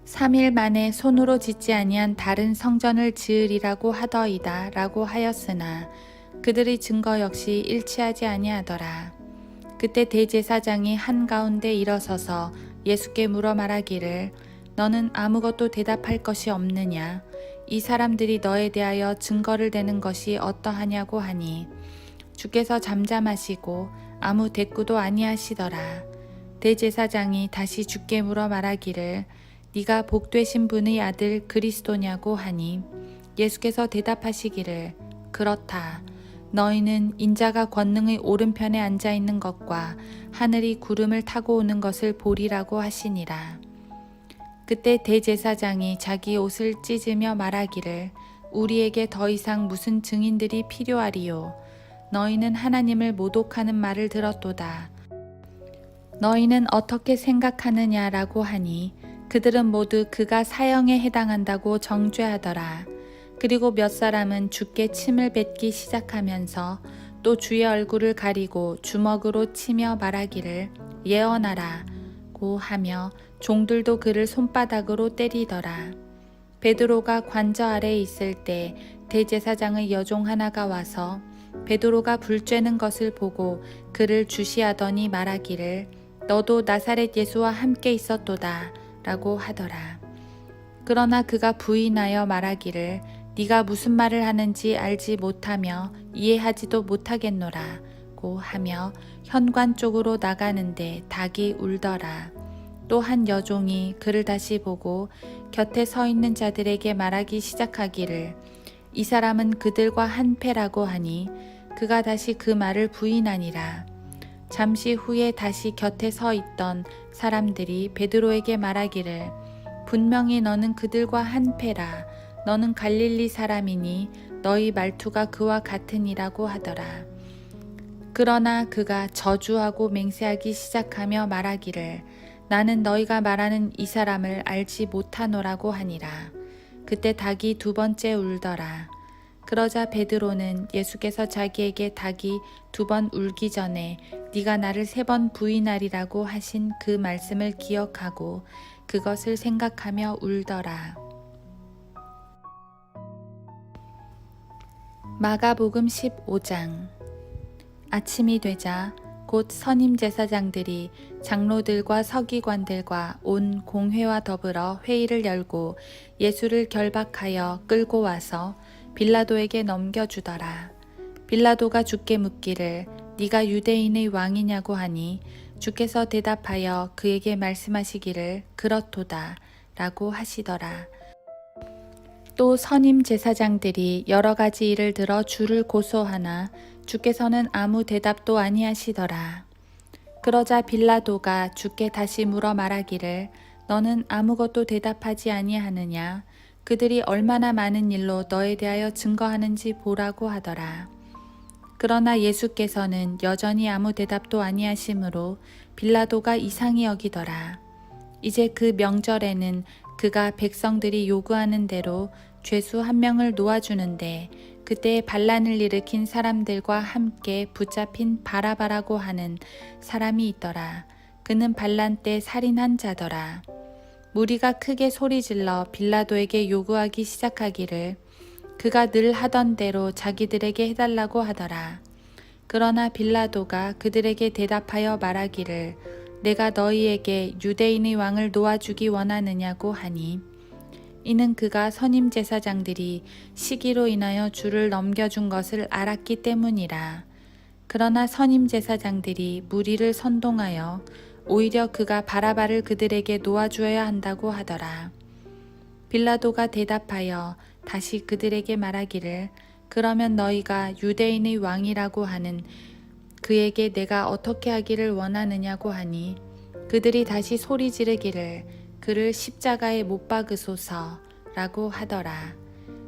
3일 만에 손으로 짓지 아니한 다른 성전을 지으리라고 하더이다 라고 하였으나 그들의 증거 역시 일치하지 아니하더라. 그때 대제사장이 한가운데 일어서서 예수께 물어 말하기를 너는 아무것도 대답할 것이 없느냐? 이 사람들이 너에 대하여 증거를 대는 것이 어떠하냐고 하니 주께서 잠잠하시고 아무 대꾸도 아니하시더라. 대제사장이 다시 주께 물어 말하기를 네가 복되신 분의 아들 그리스도냐고 하니 예수께서 대답하시기를 그렇다. 너희는 인자가 권능의 오른편에 앉아 있는 것과 하늘이 구름을 타고 오는 것을 보리라고 하시니라. 그때 대제사장이 자기 옷을 찢으며 말하기를 우리에게 더 이상 무슨 증인들이 필요하리요. 너희는 하나님을 모독하는 말을 들었도다. 너희는 어떻게 생각하느냐라고 하니 그들은 모두 그가 사형에 해당한다고 정죄하더라. 그리고 몇 사람은 주께 침을 뱉기 시작하면서 또 주의 얼굴을 가리고 주먹으로 치며 말하기를 예언하라 고 하며 종들도 그를 손바닥으로 때리더라. 베드로가 관저 아래에 있을 때 대제사장의 여종 하나가 와서 베드로가 불 쬐는 것을 보고 그를 주시하더니 말하기를 너도 나사렛 예수와 함께 있었도다 라고 하더라. 그러나 그가 부인하여 말하기를 네가 무슨 말을 하는지 알지 못하며 이해하지도 못하겠노라 고 하며 현관 쪽으로 나가는데 닭이 울더라. 또 한 여종이 그를 다시 보고 곁에 서 있는 자들에게 말하기 시작하기를 이 사람은 그들과 한패라고 하니 그가 다시 그 말을 부인하니라. 잠시 후에 다시 곁에 서 있던 사람들이 베드로에게 말하기를 분명히 너는 그들과 한패라. 너는 갈릴리 사람이니 너희 말투가 그와 같으니라고 하더라. 그러나 그가 저주하고 맹세하기 시작하며 말하기를 나는 너희가 말하는 이 사람을 알지 못하노라고 하니라. 그때 닭이 두 번째 울더라. 그러자 베드로는 예수께서 자기에게 닭이 두 번 울기 전에 네가 나를 3번 부인하리라고 하신 그 말씀을 기억하고 그것을 생각하며 울더라. 마가복음 15장. 아침이 되자 곧 선임 제사장들이 장로들과 서기관들과 온 공회와 더불어 회의를 열고 예수를 결박하여 끌고 와서 빌라도에게 넘겨주더라. 빌라도가 주께 묻기를 네가 유대인의 왕이냐고 하니 주께서 대답하여 그에게 말씀하시기를 그렇도다 라고 하시더라. 또 선임 제사장들이 여러 가지 일을 들어 주를 고소하나 주께서는 아무 대답도 아니하시더라. 그러자 빌라도가 주께 다시 물어 말하기를 너는 아무것도 대답하지 아니하느냐? 그들이 얼마나 많은 일로 너에 대하여 증거하는지 보라고 하더라. 그러나 예수께서는 여전히 아무 대답도 아니하시므로 빌라도가 이상히 여기더라. 이제 그 명절에는 그가 백성들이 요구하는 대로 죄수 1명을 놓아주는데 그때 반란을 일으킨 사람들과 함께 붙잡힌 바라바라고 하는 사람이 있더라. 그는 반란 때 살인한 자더라. 무리가 크게 소리질러 빌라도에게 요구하기 시작하기를 그가 늘 하던 대로 자기들에게 해달라고 하더라. 그러나 빌라도가 그들에게 대답하여 말하기를 내가 너희에게 유대인의 왕을 놓아주기 원하느냐고 하니 이는 그가 선임 제사장들이 시기로 인하여 주를 넘겨준 것을 알았기 때문이라. 그러나 선임 제사장들이 무리를 선동하여 오히려 그가 바라바를 그들에게 놓아주어야 한다고 하더라. 빌라도가 대답하여 다시 그들에게 말하기를 그러면 너희가 유대인의 왕이라고 하는 그에게 내가 어떻게 하기를 원하느냐고 하니 그들이 다시 소리 지르기를 그를 십자가에 못 박으소서 라고 하더라.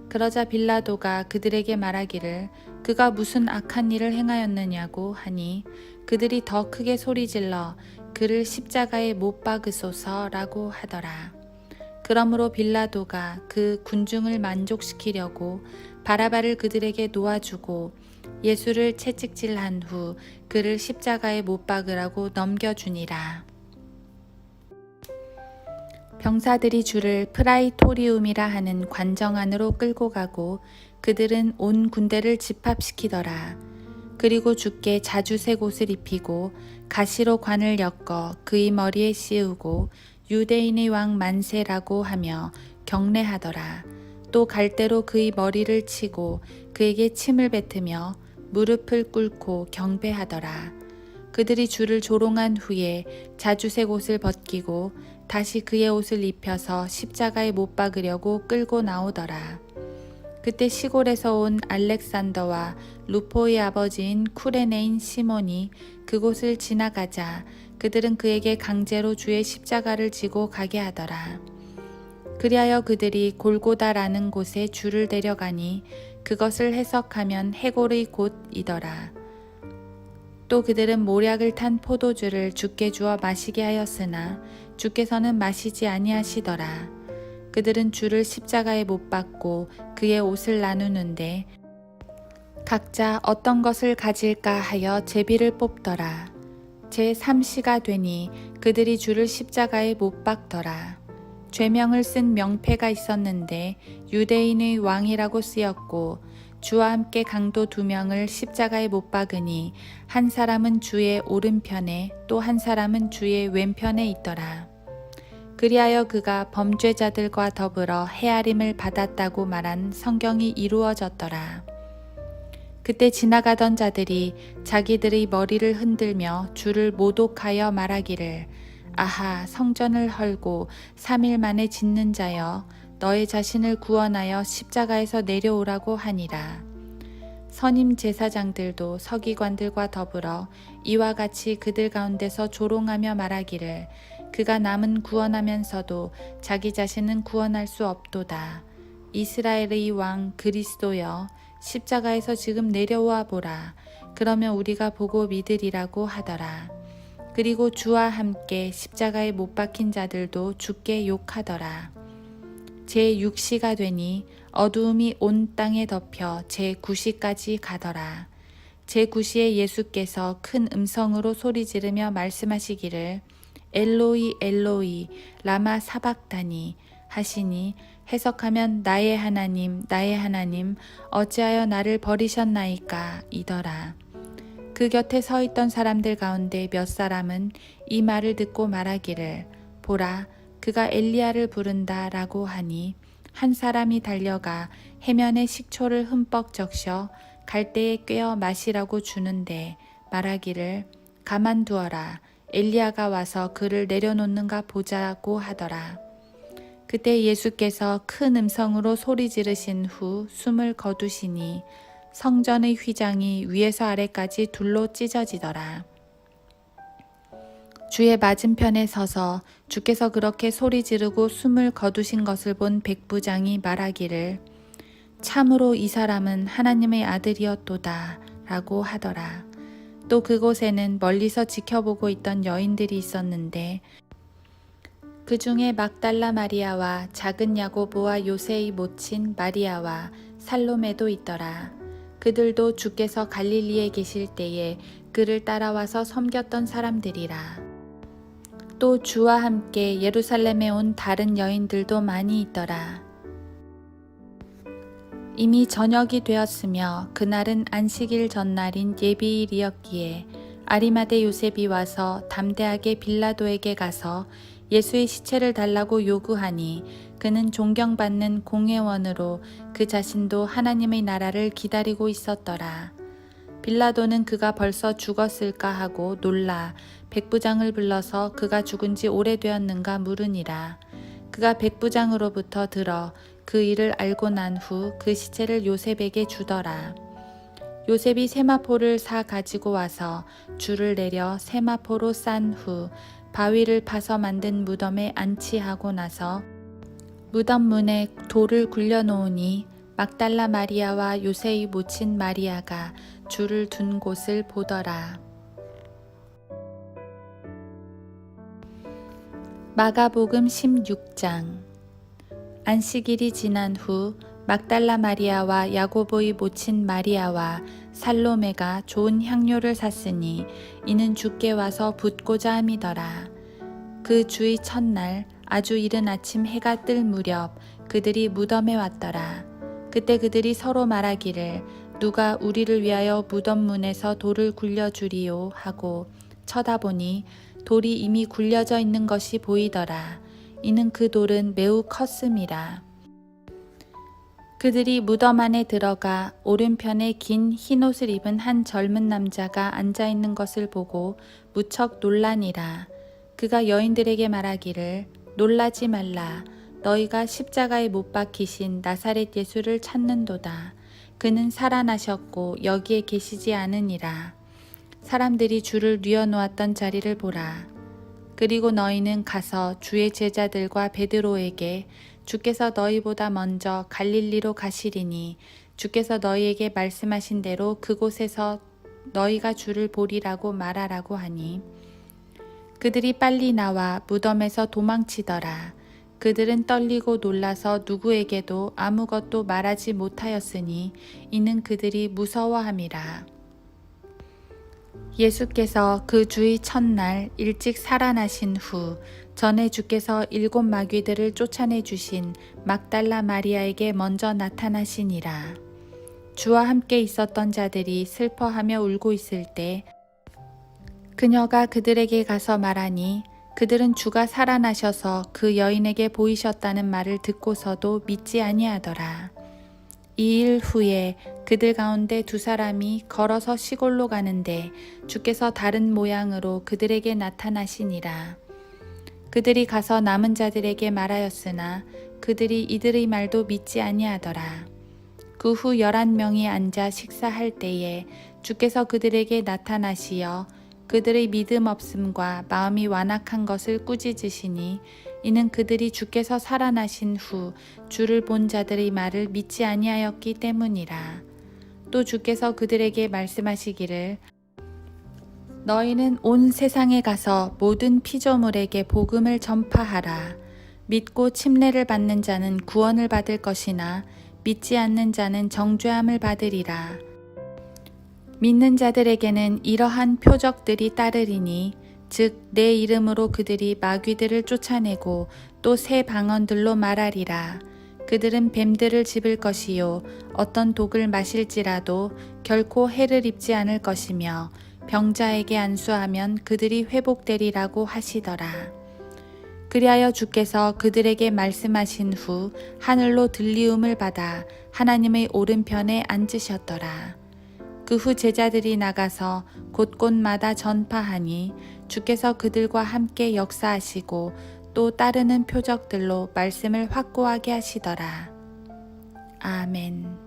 그러자 빌라도가 그들에게 말하기를 그가 무슨 악한 일을 행하였느냐고 하니 그들이 더 크게 소리질러 그를 십자가에 못 박으소서 라고 하더라. 그러므로 빌라도가 그 군중을 만족시키려고 바라바를 그들에게 놓아주고 예수를 채찍질한 후 그를 십자가에 못 박으라고 넘겨주니라. 병사들이 주를 프라이토리움이라 하는 관정 안으로 끌고 가고 그들은 온 군대를 집합시키더라. 그리고 주께 자주색 옷을 입히고 가시로 관을 엮어 그의 머리에 씌우고 유대인의 왕 만세라고 하며 경례하더라. 또 갈대로 그의 머리를 치고 그에게 침을 뱉으며 무릎을 꿇고 경배하더라. 그들이 주를 조롱한 후에 자주색 옷을 벗기고 다시 그의 옷을 입혀서 십자가에 못 박으려고 끌고 나오더라. 그때 시골에서 온 알렉산더와 루포의 아버지인 쿠레네인 시몬이 그곳을 지나가자 그들은 그에게 강제로 주의 십자가를 지고 가게 하더라. 그리하여 그들이 골고다라는 곳에 주를 데려가니 그것을 해석하면 해골의 곳이더라. 또 그들은 모략을 탄 포도주를 주께 주어 마시게 하였으나 주께서는 마시지 아니하시더라. 그들은 주를 십자가에 못 박고 그의 옷을 나누는데 각자 어떤 것을 가질까 하여 제비를 뽑더라. 제3시가 되니 그들이 주를 십자가에 못 박더라. 죄명을 쓴 명패가 있었는데 유대인의 왕이라고 쓰였고 주와 함께 강도 2명을 십자가에 못 박으니 한 사람은 주의 오른편에 또 한 사람은 주의 왼편에 있더라. 그리하여 그가 범죄자들과 더불어 헤아림을 받았다고 말한 성경이 이루어졌더라. 그때 지나가던 자들이 자기들의 머리를 흔들며 주를 모독하여 말하기를 아하 성전을 헐고 3일 만에 짓는 자여 너의 자신을 구원하여 십자가에서 내려오라고 하니라. 선임 제사장들도 서기관들과 더불어 이와 같이 그들 가운데서 조롱하며 말하기를 그가 남은 구원하면서도 자기 자신은 구원할 수 없도다. 이스라엘의 왕 그리스도여 십자가에서 지금 내려와 보라. 그러면 우리가 보고 믿으리라고 하더라. 그리고 주와 함께 십자가에 못 박힌 자들도 주께 욕하더라. 제6시가 되니 어두움이 온 땅에 덮여 제9시까지 가더라. 제9시에 예수께서 큰 음성으로 소리 지르며 말씀하시기를 엘로이 엘로이 라마 사박다니 하시니 해석하면 나의 하나님 어찌하여 나를 버리셨나이까 이더라. 그 곁에 서 있던 사람들 가운데 몇 사람은 이 말을 듣고 말하기를 보라 그가 엘리야를 부른다 라고 하니 한 사람이 달려가 해면에 식초를 흠뻑 적셔 갈대에 꿰어 마시라고 주는데 말하기를 가만두어라 엘리야가 와서 그를 내려놓는가 보자고 하더라. 그때 예수께서 큰 음성으로 소리 지르신 후 숨을 거두시니 성전의 휘장이 위에서 아래까지 둘로 찢어지더라. 주의 맞은편에 서서 주께서 그렇게 소리 지르고 숨을 거두신 것을 본 백부장이 말하기를 참으로 이 사람은 하나님의 아들이었도다 라고 하더라. 또 그곳에는 멀리서 지켜보고 있던 여인들이 있었는데 그 중에 막달라 마리아와 작은 야고보와 요새의 모친 마리아와 살로메도 있더라. 그들도 주께서 갈릴리에 계실 때에 그를 따라와서 섬겼던 사람들이라. 또 주와 함께 예루살렘에 온 다른 여인들도 많이 있더라. 이미 저녁이 되었으며 그날은 안식일 전날인 예비일이었기에 아리마대 요셉이 와서 담대하게 빌라도에게 가서 예수의 시체를 달라고 요구하니 그는 존경받는 공회원으로 그 자신도 하나님의 나라를 기다리고 있었더라. 빌라도는 그가 벌써 죽었을까 하고 놀라 백부장을 불러서 그가 죽은 지 오래되었는가 물으니라. 그가 백부장으로부터 들어 그 일을 알고 난 후 그 시체를 요셉에게 주더라. 요셉이 세마포를 사 가지고 와서 줄을 내려 세마포로 싼 후 바위를 파서 만든 무덤에 안치하고 나서 무덤 문에 돌을 굴려 놓으니 막달라 마리아와 요새의 모친 마리아가 줄을 둔 곳을 보더라. 마가복음 16장. 안식일이 지난 후 막달라 마리아와 야고보의 모친 마리아와 살로메가 좋은 향료를 샀으니 이는 주께 와서 붓고자 함이더라. 그 주의 첫날 아주 이른 아침 해가 뜰 무렵 그들이 무덤에 왔더라. 그때 그들이 서로 말하기를 누가 우리를 위하여 무덤 문에서 돌을 굴려주리요 하고 쳐다보니 돌이 이미 굴려져 있는 것이 보이더라. 이는 그 돌은 매우 컸음이라. 그들이 무덤 안에 들어가 오른편에 긴 흰옷을 입은 한 젊은 남자가 앉아 있는 것을 보고 무척 놀라니라. 그가 여인들에게 말하기를 놀라지 말라. 너희가 십자가에 못 박히신 나사렛 예수를 찾는도다. 그는 살아나셨고 여기에 계시지 않으니라. 사람들이 줄을 뉘어놓았던 자리를 보라. 그리고 너희는 가서 주의 제자들과 베드로에게 주께서 너희보다 먼저 갈릴리로 가시리니 주께서 너희에게 말씀하신 대로 그곳에서 너희가 주를 보리라고 말하라고 하니 그들이 빨리 나와 무덤에서 도망치더라. 그들은 떨리고 놀라서 누구에게도 아무것도 말하지 못하였으니 이는 그들이 무서워함이라. 예수께서 그 주의 첫날 일찍 살아나신 후 전에 주께서 7 마귀들을 쫓아내 주신 막달라 마리아에게 먼저 나타나시니라. 주와 함께 있었던 자들이 슬퍼하며 울고 있을 때 그녀가 그들에게 가서 말하니 그들은 주가 살아나셔서 그 여인에게 보이셨다는 말을 듣고서도 믿지 아니하더라. 2일 후에 그들 가운데 2 사람이 걸어서 시골로 가는데 주께서 다른 모양으로 그들에게 나타나시니라. 그들이 가서 남은 자들에게 말하였으나 그들이 이들의 말도 믿지 아니하더라. 그 후 11명이 앉아 식사할 때에 주께서 그들에게 나타나시어 그들의 믿음 없음과 마음이 완악한 것을 꾸짖으시니 이는 그들이 주께서 살아나신 후 주를 본 자들의 말을 믿지 아니하였기 때문이라. 또 주께서 그들에게 말씀하시기를 너희는 온 세상에 가서 모든 피조물에게 복음을 전파하라. 믿고 침례를 받는 자는 구원을 받을 것이나 믿지 않는 자는 정죄함을 받으리라. 믿는 자들에게는 이러한 표적들이 따르리니 즉 내 이름으로 그들이 마귀들을 쫓아내고 또 새 방언들로 말하리라. 그들은 뱀들을 집을 것이요 어떤 독을 마실지라도 결코 해를 입지 않을 것이며 병자에게 안수하면 그들이 회복되리라고 하시더라. 그리하여 주께서 그들에게 말씀하신 후 하늘로 들리움을 받아 하나님의 오른편에 앉으셨더라. 그 후 제자들이 나가서 곳곳마다 전파하니 주께서 그들과 함께 역사하시고 또 따르는 표적들로 말씀을 확고하게 하시더라. 아멘.